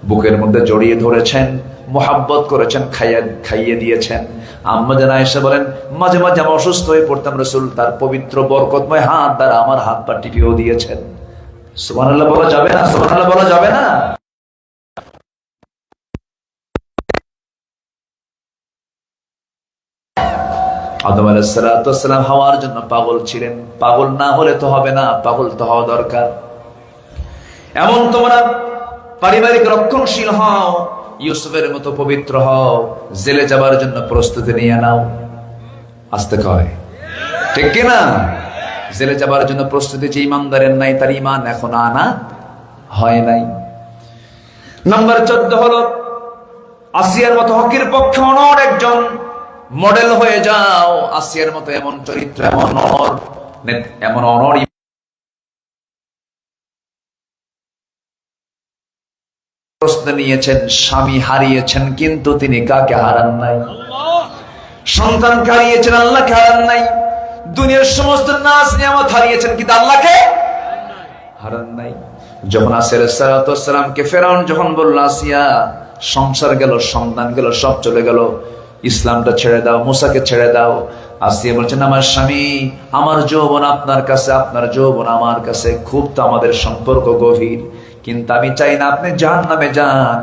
বুকের মধ্যে জড়িয়ে ধরেছেন, মহব্বত করেছেন, খাইয়ে দিয়েছেন। আম্মা জান আয়েশা বলেন মাঝে মাঝে আমি অসুস্থ হয়ে পড়তাম, রাসূল তার পবিত্র বরকতময় হাত দ্বারা আমার হাত পা টিপিয়েও দিয়েছেন। সুবহানাল্লাহ বলা যাবে না? সুবহানাল্লাহ বলা যাবে না? আদম আলাইহিস সালাম হাওয়ার জন্য পাগল ছিলেন। পাগল না হলে তো হবে না, পাগল তো হওয়া দরকার। এমন তোমরা পারিবারিক রক্ষণশীল হও, ইউসুফের মতো পবিত্র হও, জেলে যাবার জন্য প্রস্তুতি নিয়ে নাও। আসতে কয় ঠিক কিনা? জেলে যাবার জন্য প্রস্তুতি যে ইমানদারের নাই, তার ইমান এখন আনা হয় নাই। নাম্বার 14 হলো আসিয়ার মতো হকের পক্ষে অনড় একজন মডেল হয়ে যাও। আসিয়ার মতো এমন চরিত্র, এমন অনড় প্রশ্ন নিয়েছেন, স্বামী হারিয়েছেন, কিন্তু তিনি কাকে হারান নাই? সন্তানকে হারিয়েছেন, আল্লাহকে হারান নাই। দুনিয়ার সমস্ত নাজ নিয়ামত হারিয়েছেন, কিন্তু আল্লাহকে হারান নাই। যখন আসিয়া আলাইহিস সালাতু ওয়াস সালামকে ফেরাউন যখন বলল, আসিয়া সংসার গেল, সন্তান গেল, সব চলে গেল, ইসলামটা ছেড়ে দাও, মুসাকে ছেড়ে দাও। আসিয়া বলছেন, আমার স্বামী, আমার যৌবন আপনার কাছে, আপনার যৌবন আমার কাছে, খুব তো আমাদের সম্পর্ক গভীর, কিন্তু আমি চাই না আপনি জাহান্নামে যান।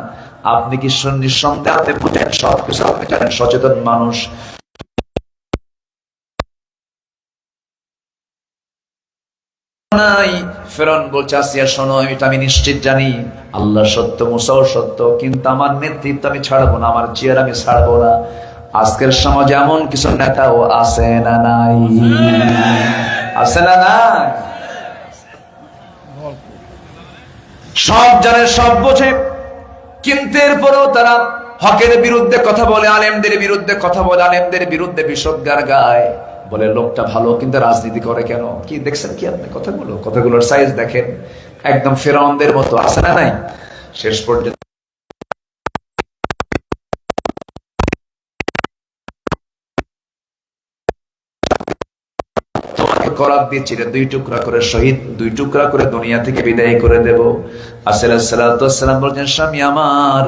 আপনি কি নিঃসন্দেহে আপনি বুঝেন, সবকিছু আপনি জানেন, সচেতন মানুষ। ফেরাউন বলছে, আসিয়া শোনো, আমি নিশ্চিত জানি আল্লাহ সত্য, মুসাও সত্য, কিন্তু আমার নেতৃত্ব আমি ছাড়বো না, আমার চেয়ার আমি ছাড়বো না। আজকের সমাজে এমন কিছু নেতাও আছে না নাই? আছে না নাই? সব জানে, সব বোঝে, কিন্তু এরপরেও তারা হকের বিরুদ্ধে কথা বলে, আলেমদের বিরুদ্ধে কথা বলে, আলেমদের বিরুদ্ধে বিষোদ্গার গায়, বলে লোকটা ভালো কিন্তু রাজনীতি করে কেন? কি দেখছেন কি আপনি কথাগুলোর সাইজ দেখেন, একদম ফেরাউনদের মতো, আছে না নাই? শেষ পর্যন্ত তোমাকে করাত দিয়ে চিরে 2 টুকরা করে শহীদ, 2 টুকরা করে দুনিয়া থেকে বিদায় করে দেব। আলাইহিস সালাতু ওয়াস সালাম বলেন, স্বামী আমার,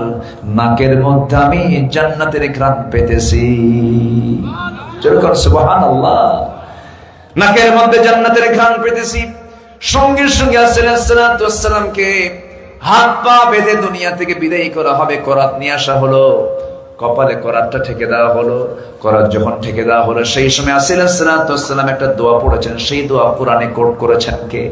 নাকের মধ্যে আমি জান্নাতের ঘ্রাণ পেতেছি। সুবহানাল্লাহ, নাকের মধ্যে জান্নাতের ঘ্রাণ পেতেছি। সঙ্গে সঙ্গে আলাইহিস সালাতু ওয়াস সালামকে হাত পা বেঁধে দুনিয়া থেকে বিদায় করা হবে। করাত নিয়ে আসা হলো, কপালে করাতটা ঠেকে দেওয়া হলো। করাত যখন ঠেকে দেওয়া হলো, সেই সময় আলাইহিস সালাতু ওয়াস সালাম একটা দোয়া পড়েছেন। সেই দোয়া কোরআনে কোট করেছেন কে?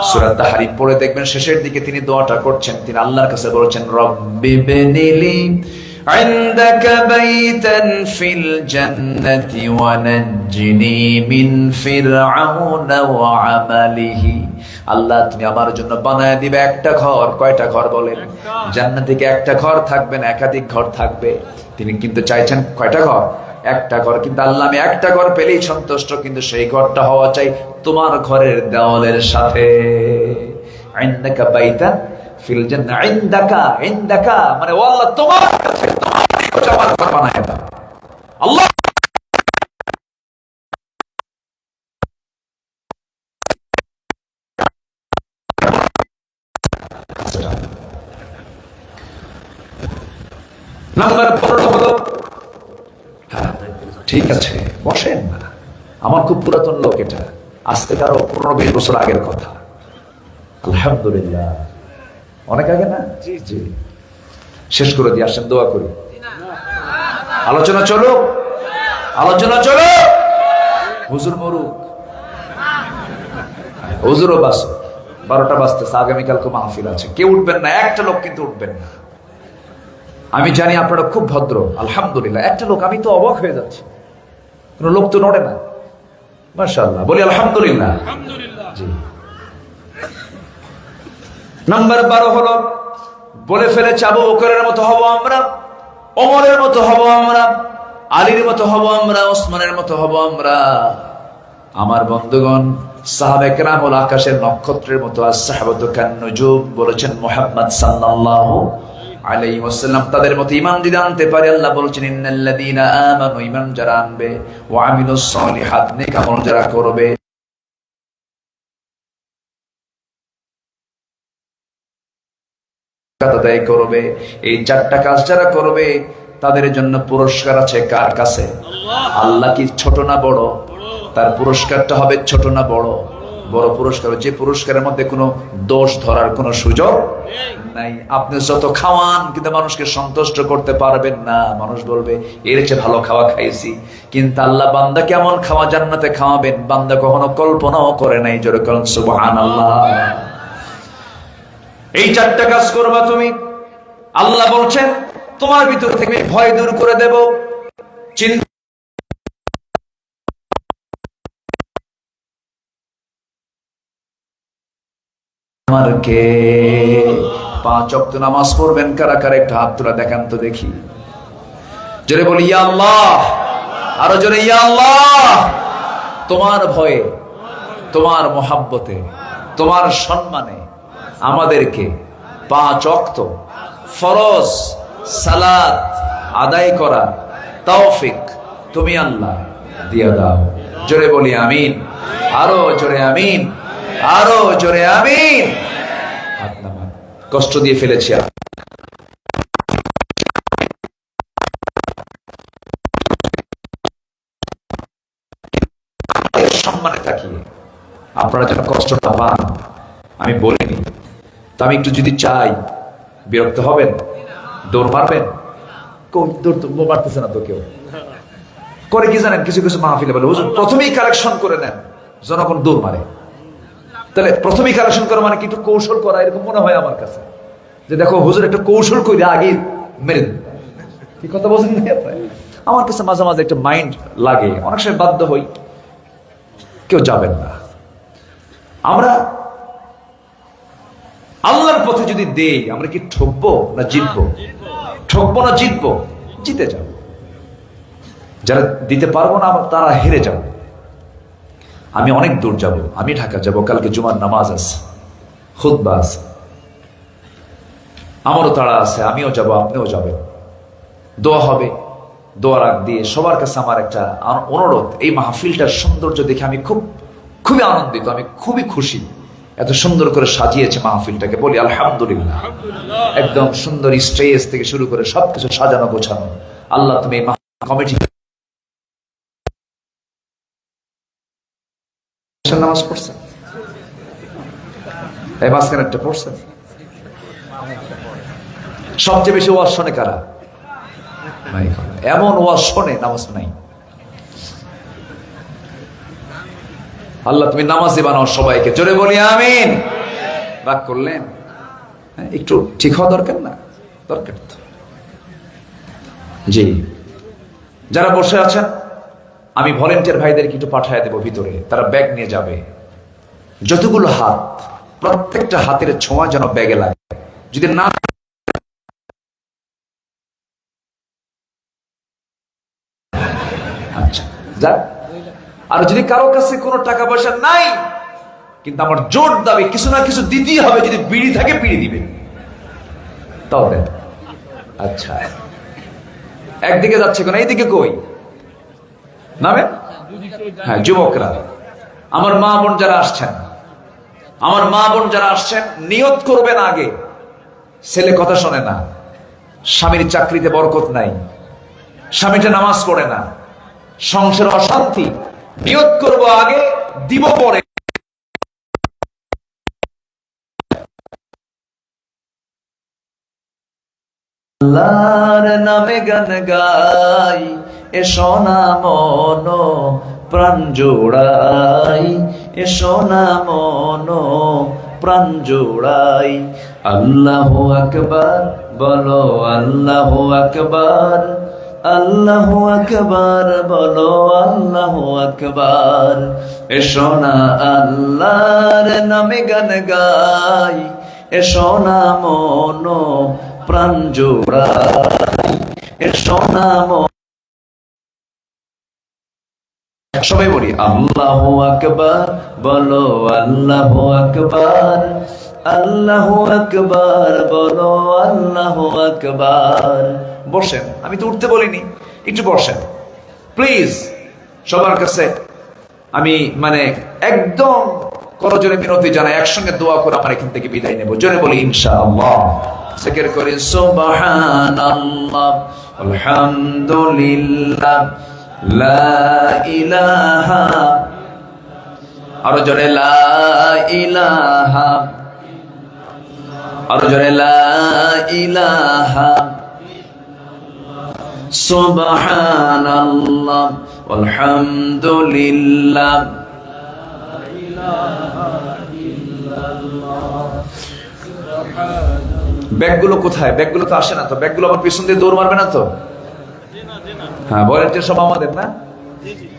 সূরা তাহরিম পড়ে দেখবেন, শেষের দিকে তিনি দোয়াটা করছেন। তিনি আল্লাহর কাছে বলেছেন, রব্বি বিনিলি عندك بيتا في الجنة ونجني من فرعون وعمله। আল্লাহ, তুমি আমার জন্য বানায় দিবে একটা ঘর। কয়টা ঘর বলেন? জান্নাতে কি একটা ঘর থাকবে না একাধিক ঘর থাকবে? তিনি কিন্তু চাইছেন কয়টা ঘর? একটা ঘর। কিন্তু আল্লাহ, আমি একটা ঘর পেলেই সন্তুষ্ট, কিন্তু সেই ঘরটা হওয়া চাই তোমার ঘরের দেওয়ালের সাথে। ইনদাকা বাইতান ফিল জান্নাহ, ইনদাকা মানে ও আল্লাহ, তোমার কাছে, তোমার ঘর বানায় দাও। আল্লাহ নাম্বার 15 হলো, ঠিক আছে বসেন না, আমার খুব পুরাতন লোক, এটা আজ থেকে আরো 15-20 বছর আগের কথা। আলহামদুলিল্লাহ, অনেক আগে না? জি জি, শেষ করে দিয়ে আসেন, দোয়া করি। আলোচনা চলো, আলোচনা চলো। হুজুর মরুক, হুজুরও বাস, 12টা বাজতেছে, আগামীকালকে মাহফিল আছে, কেউ উঠবেন না, একটা লোক কিন্তু উঠবেন না। আমি জানি আপনারা খুব ভদ্র, আলহামদুলিল্লাহ। একটা লোক, আমি তো অবাক হয়ে যাচ্ছি, কোন লোক তো নড়ে না, মাশাআল্লাহ, বলি আলহামদুলিল্লাহ। জি, নাম্বার 12 হলো, বলে ফেলেছে আবু বকরের মতো হব আমরা, ওমরের মতো হব আমরা, আলীর মতো হব আমরা, ওসমানের মতো হব আমরা। আমার বন্ধুগণ, সাহাবায়ে কেরাম হল আকাশের নক্ষত্রের মতো, as-সাহাবাতু কান-নুজুম বলেছেন মুহাম্মদ সাল্লাল্লাহু আলাইহি ওয়াসাল্লাম। তাদের মতো ঈমান যদি আনতে পারে, আল্লাহ বলেছেন, ইন্নাল্লাযীনা আমানু, ঈমান যারা আনবে, ওয়া আমিলুস সালিহাত, নেক আমল যারা করবে, আদায় করবে, এই 4টা কাজ যারা করবে, তাদের জন্য পুরস্কার আছে কার কাছে? আল্লাহ। কি ছোট না বড়? তার পুরস্কারটা হবে ছোট না বড়? বড় পুরস্কার, যে পুরস্কারের মধ্যে কোনো দোষ ধরার কোনো সুযোগ নাই। আপনি যত খাওয়ান, কিন্তু মানুষকে সন্তুষ্ট করতে পারবেন না। মানুষ বলবে এর চেয়ে ভালো খাওয়া খাইছি, কিন্তু আল্লাহ বান্দা কেমন খাওয়া জান্নাতে খাওয়াবেন, বান্দা কখনো কল্পনাও করে নাই। জোরে বলেন সুবহানাল্লাহ। এই 4টা কাজ করবা তুমি, আল্লাহ বলছেন তোমার ভিতর থেকে ভয় দূর করে দেব, চিন্তা আমার কে। 5 ওয়াক্ত নামাজ পড়বেন কারা কারা, একটা হাত তোলা দেখান তো দেখি। জোরে বলি ইয়া আল্লাহ, আরো জোরে ইয়া আল্লাহ। তোমার ভয়ে, তোমার মহাব্বতে, তোমার সম্মানে আমাদেরকে 5 ওয়াক্ত ফরজ সালাত আদায় করা তৌফিক তুমি আল্লাহ দিয়া দাও। জোরে বলি আমিন, আরো জোরে আমিন, আরো জোরে আমিন। হাত নামান, কষ্ট দিয়ে ফেলেছি সম্মানে তাকিয়ে, আপনারা যেন কষ্ট না পান আমি বলিনি। তো আমি একটু যদি চাই বিরক্ত হবেন? দৌড় মারবেন? দৌড় তো মারতেছে না তো কেউ। করে কি জানেন, কিছু কিছু মাহফিলে বলে হুজুর প্রথমেই কালেকশন করে নেন, জনগণ দৌড় মারে। তাহলে প্রথমেই কালেকশন করা মানে কি একটু কৌশল করা, এরকম মনে হয় আমার কাছে, যে দেখো হুজুর একটা কৌশল করে আগে মেরে দেন। কি কথা বলছেন? আমার কাছে মাঝে মাঝে একটা মাইন্ড লাগে, অনেক সময় বাধ্য হই। কেউ যাবেন না। আমরা আল্লাহর পথে যদি দেই, আমরা কি ঠকবো না জিতবো? ঠকবো না জিতবো? জিতে যাব। যারা দিতে পারবো না তারা হেরে যাব। আমি অনেক দূর যাব, আমি ঢাকা যাব, কালকে জুমার নামাজ আছে, খুতবা আছে, আমারও তাড়া আছে, আমিও যাব, আপনিও যাবেন। দোয়া হবে, দোয়ার আগ দিয়ে সবার কাছে আমার একটা অনুরোধ, এই মাহফিলটার সৌন্দর্য দেখে আমি খুবই আনন্দিত, আমি খুবই খুশি। এত সুন্দর করে সাজিয়েছে মাহফিলটাকে, বলি আলহামদুলিল্লাহ। একদম সুন্দর স্টেজ থেকে শুরু করে সবকিছু সাজানো গোছানো। আল্লাহ তুমি এই কমিটি নামাজ পড়ছেন, এই মাঝখানে একটা পড়ছেন। সবচেয়ে বেশি ওয়াজ শোনে কারা? এমন ওয়াজ শোনে নামাজ নাই। আল্লাহ তুমি নামাজি বানাও সবাইকে, জোরে বলি আমিন। রাগ করলেন? একটু ঠিক হওয়া দরকার না? দরকার তো। জি, যারা বসে আছেন আমি ভলেন্টিয়ার ভাইদেরকে একটু পাঠিয়ে দেবো ভিতরে, তারা ব্যাগ নিয়ে যাবে। যতগুলো হাত, প্রত্যেকটা হাতের ছোঁয়া যেন ব্যাগে লাগে। যদি না আচ্ছা যাক। আর যদি কারো কাছে কোনো টাকা পয়সা নাই, কিন্তু আমার জোর দাবি কিছু না কিছু দিতেই হবে, যদি বিড়ি থাকে বিড়ি দিবে, তাও দেন। আচ্ছা, একদিকে যাচ্ছে কেন, এইদিকে কই নামে? হ্যাঁ, যুবকরা, আমার মা বোন যারা আসছেন, আমার মা বোন যারা আসছেন, নিয়ত করবেন আগে। ছেলে কথা শোনে না, স্বামীর চাকরিতে বরকত নাই, স্বামীটা নামাজ পড়ে না, সংসার অশান্তি। নিয়ত করব আগে, দিব পরে। আল্লাহর নামে গান গাই, এসো না মন প্রাণ জোড়াই, এসো না মন প্রাণ জোড়াই। আল্লাহু আকবার বলো, আল্লাহু আকবার, আল্লাহু আকবার বলো, আল্লাহু আকবার। এসো না আল্লাহর নামে গান গাই, এসো না মন প্রাণ জোড়াই, এসো না মন। সবাই বলি আল্লাহু আকবার বলো, আল্লাহু আকবার, আল্লাহু আকবার বলো, আল্লাহু আকবার। বসেন, আমি তো উঠতে বলিনি, একটু বসেন প্লিজ। সবার কাছে আমি একদম করজোরে মিনতি জানাই, একসঙ্গে দোয়া করে আমার এখান থেকে বিদায় নেব। জোরে বলি ইনশাআল্লাহ। জিকির করি সুবহানাল্লাহ, আলহামদুলিল্লাহ, লা ইলাহা, আরো জোরে লা ইলাহা, আরো জোরে লা ইলাহা, সুবহানাল্লাহ, আলহামদুলিল্লাহ, ব্যাগগুলো কোথায়? ব্যাগগুলো তো আসে না তো, ব্যাগগুলো আমার পিছন দিয়ে দৌড় মারবে না তো? হ্যাঁ, ভলেন্টিয়ার সব আমাদের না?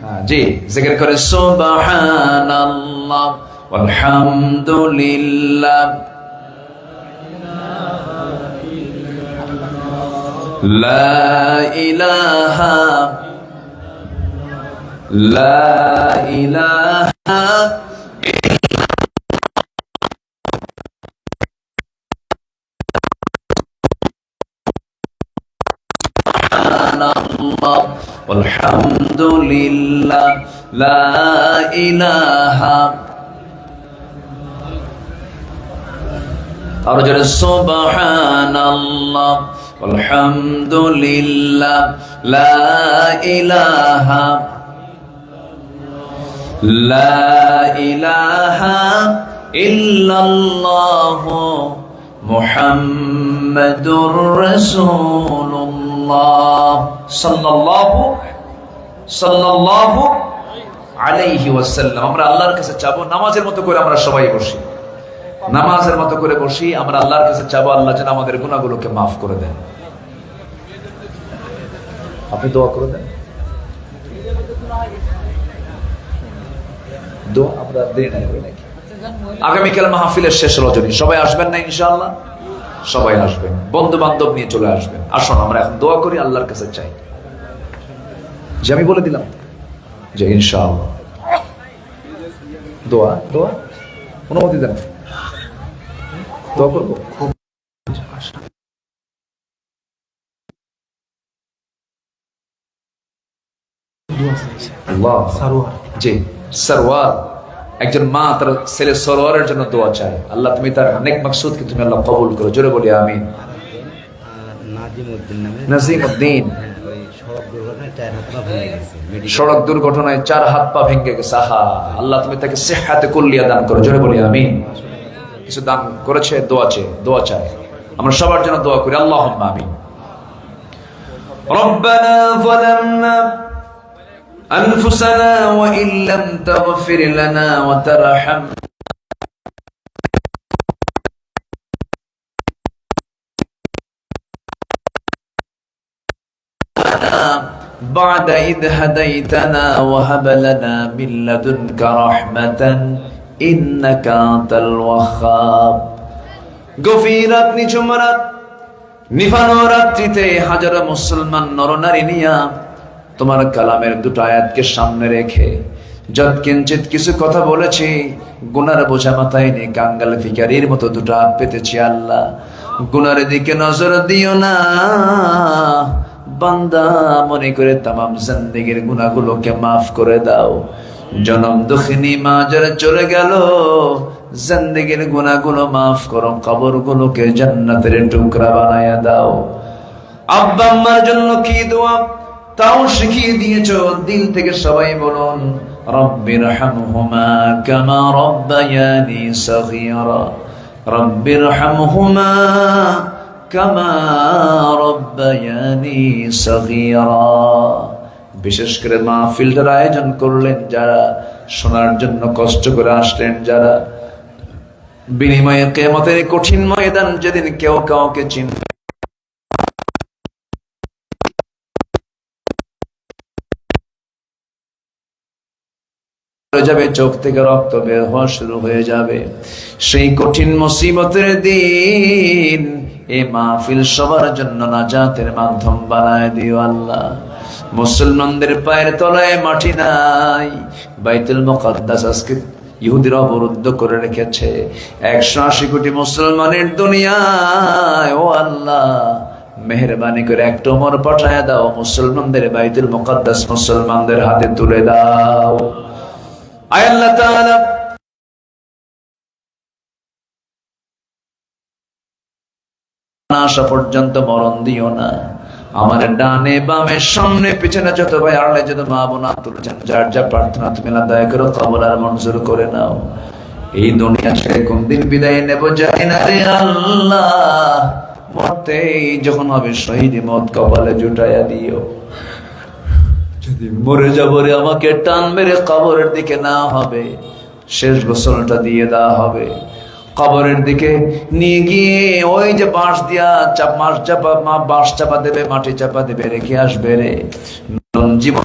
হ্যাঁ জি, জিকির করে সুবহানাল্লাহ, আলহামদুলিল্লাহ, লা ইলাহা, লা ইলাহা আলহামদুলিল্লাহ লা ইলাহা আর জোরে সুবহানাল্লাহ আলহামদুলিল্লাহ লা ইলাহা ইল্লাল্লাহ মুহাম্মাদুর রাসূলুল্লাহ সাল্লাল্লাহু আলাইহি ওয়াসাল্লাম। আমরা আল্লাহর কাছে চাবো, নামাজের মতো করে আমরা সবাই বসি, নামাজের মতো করে বসি, আমরা আল্লাহর কাছে চাবো আল্লাহ যেন আমাদের গুনাহগুলোকে মাফ করে দেন। আপনি দোয়া করে দেন, দোয়া আমরা দেরি নাই করি নাকি? আগামীকাল মাহফিলের শেষ রজনী, সবাই আসবেন না ইনশাআল্লাহ? সবাই আসবেন, বন্ধু বান্ধব নিয়ে চলে আসবেন। আসুন আমরা এখন দোয়া করি, আল্লাহর কাছে চাই। যে আমি বলে দিলাম যে ইনশাআল্লাহ দোয়া দোয়া অনুমতি দেন, দোয়া করবো। জি সরওয়ার, একজন মা তার ছেলে সরওয়ারের জন্য দোয়া চায়। আল্লাহ তুমি তার নেক মাকসুদকে তুমি আল্লাহ কবুল করো, জোরে বলি আমিন। নাজিমউদ্দিন সড়ক দুর্ঘটনায় 4 হাত পা ভেঙে গেছে, আহা আল্লাহ তুমি তাকে সিহহাতে কুল্লিয়া দান করো, জোরে বলি আমিন। কিছু দান করেছে, দোয়া চায়, আমরা সবার জন্য দোয়া করি, আল্লাহুম্মা আমিন। রব্বানা যালামনা أنفسنا وإن لم تغفر لنا وترحمنا بعد إذ هديتنا وهب لنا من لدنك رحمة إنك أنت الوهاب। গভীরাত নিঝুম রাত, নিভানো রাত্রিতে হাজারো মুসলমান নরনারী নিয়া তোমার কালামের দুটো আয়াতকে সামনে রেখে যৎকিঞ্চিত কিছু কথা বলেছি, গুনার বোঝা মাথায় নিয়ে কাঙ্গাল ভিখারির মতো দুটো হাত পেতেছি। আল্লাহ গুনার দিকে নজর দিও না, বান্দা মনে করে তামাম জিন্দেগির গুনাহগুলোকে মাফ করে দাও। জনম দুঃখিনী মা যারা চলে গেল, জিন্দেগির গুনাহগুলো মাফ করো, কবরগুলোকে জান্নাতের টুকরা বানায়া দাও। আব্বা আম্মার জন্য কি দোয়া তাও শিখিয়ে দিয়েছো, দিল থেকে সবাই বলুন রব্বিরহামহুমা কামা রব্বায়ানি সগীরা, রব্বিরহামহুমা কামা রব্বায়ানি সগীরা। বিশেষ করে মাহফিলটার আয়োজন করলেন যারা, শোনার জন্য কষ্ট করে আসলেন যারা, বিনিময়ে কিয়ামতের কঠিন ময়দান যেদিন কেউ কাউকে চিনবে যাবে, চোখ থেকে রক্ত বের হওয়া শুরু হয়ে যাবে, সেই কঠিন মুসিবতের দিন এই মাহফিল সবার জন্য নাজাতের মাধ্যম বানায় দিও আল্লাহ। মুসলমানদের পায়ের তলায় মাটি নাই, বাইতুল মুকাদ্দাস আজকে ইহুদিরা অবরুদ্ধ করে রেখেছে। 180 কোটি মুসলমানের দুনিয়ায়, ও আল্লাহ মেহেরবানি করে একটা ওমর পাঠায় দাও, মুসলমানদের বাইতুল মুকাদ্দাস মুসলমানদের হাতে তুলে দাও। আয় আল্লাহ তাআলা আসা পর্যন্ত মরণ দিও না। আমার ডানে বামে সামনে পিছনে যত ভাই আড়ালে যত মা বোন তুলেছেন, যার যা প্রার্থনা তুমি আল্লাহ দয়া করো কবুল আর মঞ্জুর করে নাও। এই দুনিয়া ছেড়ে কোন দিন বিদায় নেব জানি না রে আল্লাহ, মরতেই যখন হবে শহীদ মত কপালে জুটাইয়া দিও। যদি মরে যাবো রে আমাকে টান মেরে কবরের দিকে না হবে, শেষ গোসলটা দিয়ে দেওয়া হবে, কবরের দিকে নিয়ে গিয়ে ওই যে বাঁশ দিয়া বাঁশ চাপা দেবে, মাটি চাপা দেবে, রেখে আসবে রে জীবন।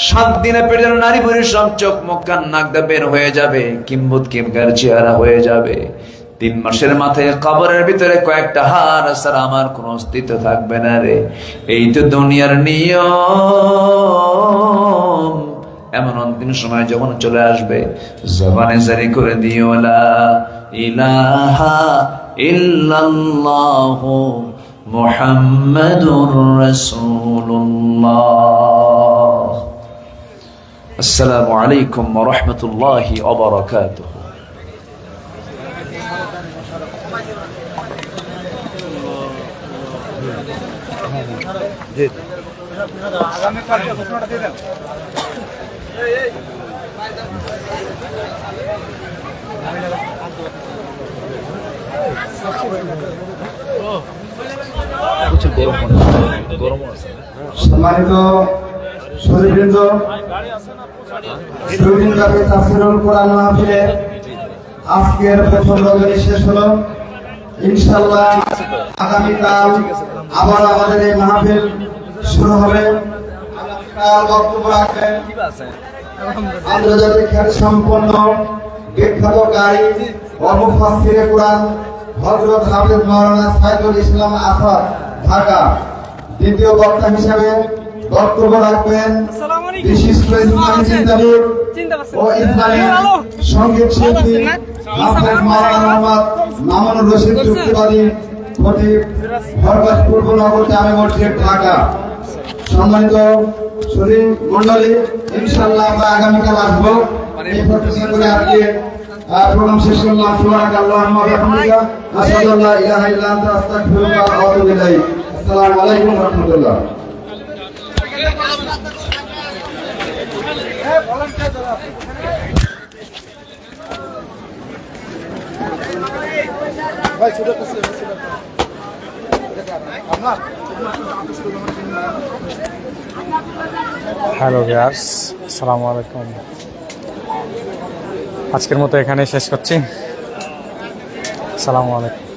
সাত দিনে পেটের নারী বুড়ি সব চোখ মুখ কান নাক দিয়ে বের হয়ে যাবে, কিম্বুত কিমকার চেহারা হয়ে যাবে। 3 মাসের মাথায় কবরের ভিতরে কয়েকটা হাড় ছাড়া আমার কোনো অস্তিত্ব থাকবে না রে। এই তো দুনিয়ার নিয়ম, এমন অন্তিম সময় যখন চলে আসবে, জবানে জারি করে দিও লা ইলাহা ইল্লাল্লাহু মুহাম্মাদুর রাসূলুল্লাহ। আসসালামু আলাইকুম ওয়া রাহমাতুল্লাহি ওয়া বারাকাতুহু। সম্মানিত সুধীবৃন্দ, দুদিন ব্যাপী তাফসীরুল কোরআন মাহফিলে আজকের প্রথম রজনী শেষ হলো। ইনশাআল্লাহ আগামীকাল আবার আমাদের এই মাহফিল শুরু হবে। আগামীকাল বক্তব্য রাখবেন আন্তর্জাতিক খ্যাতি সম্পন্ন বিখ্যাত কারি ও মুফাসসিরে কোরআন হযরত হাফেজ মাওলানা সাইদুল ইসলাম আসাদ, ঢাকা। দ্বিতীয় বক্তা হিসাবে বক্তব্য রাখবেন বিশিষ্ট ইসলামী চিন্তাবিদ ও ইসলামী সঙ্গীত শিল্পী হাফেজ মাওলানা মোহাম্মদ মামুনুর রশিদ যুক্তিবাদী, খতিব, বরগাছ পূর্ব নগর জামে মসজিদ, ঢাকা। সম্মানিত সুধী মণ্ডলী, ইনশাআল্লাহ আমরা আগামীকাল আসবো। এই প্রত্যাশা করে আজকে প্রোগ্রাম শেষ করলাম। সুবহানাকাল্লাহুম্মা ওয়া বিহামদিকা, আশহাদু আল্লা ইলাহা ইল্লা আনতা, আস্তাগফিরুকা ওয়া আতুবু ইলাইক। আসসালামু আলাইকুম ওয়া রাহমাতুল্লাহ। হ্যালো ভিউয়ার্স, আসসালামু আলাইকুম। আজকের মতো এখানে শেষ করছি। আসসালামু আলাইকুম।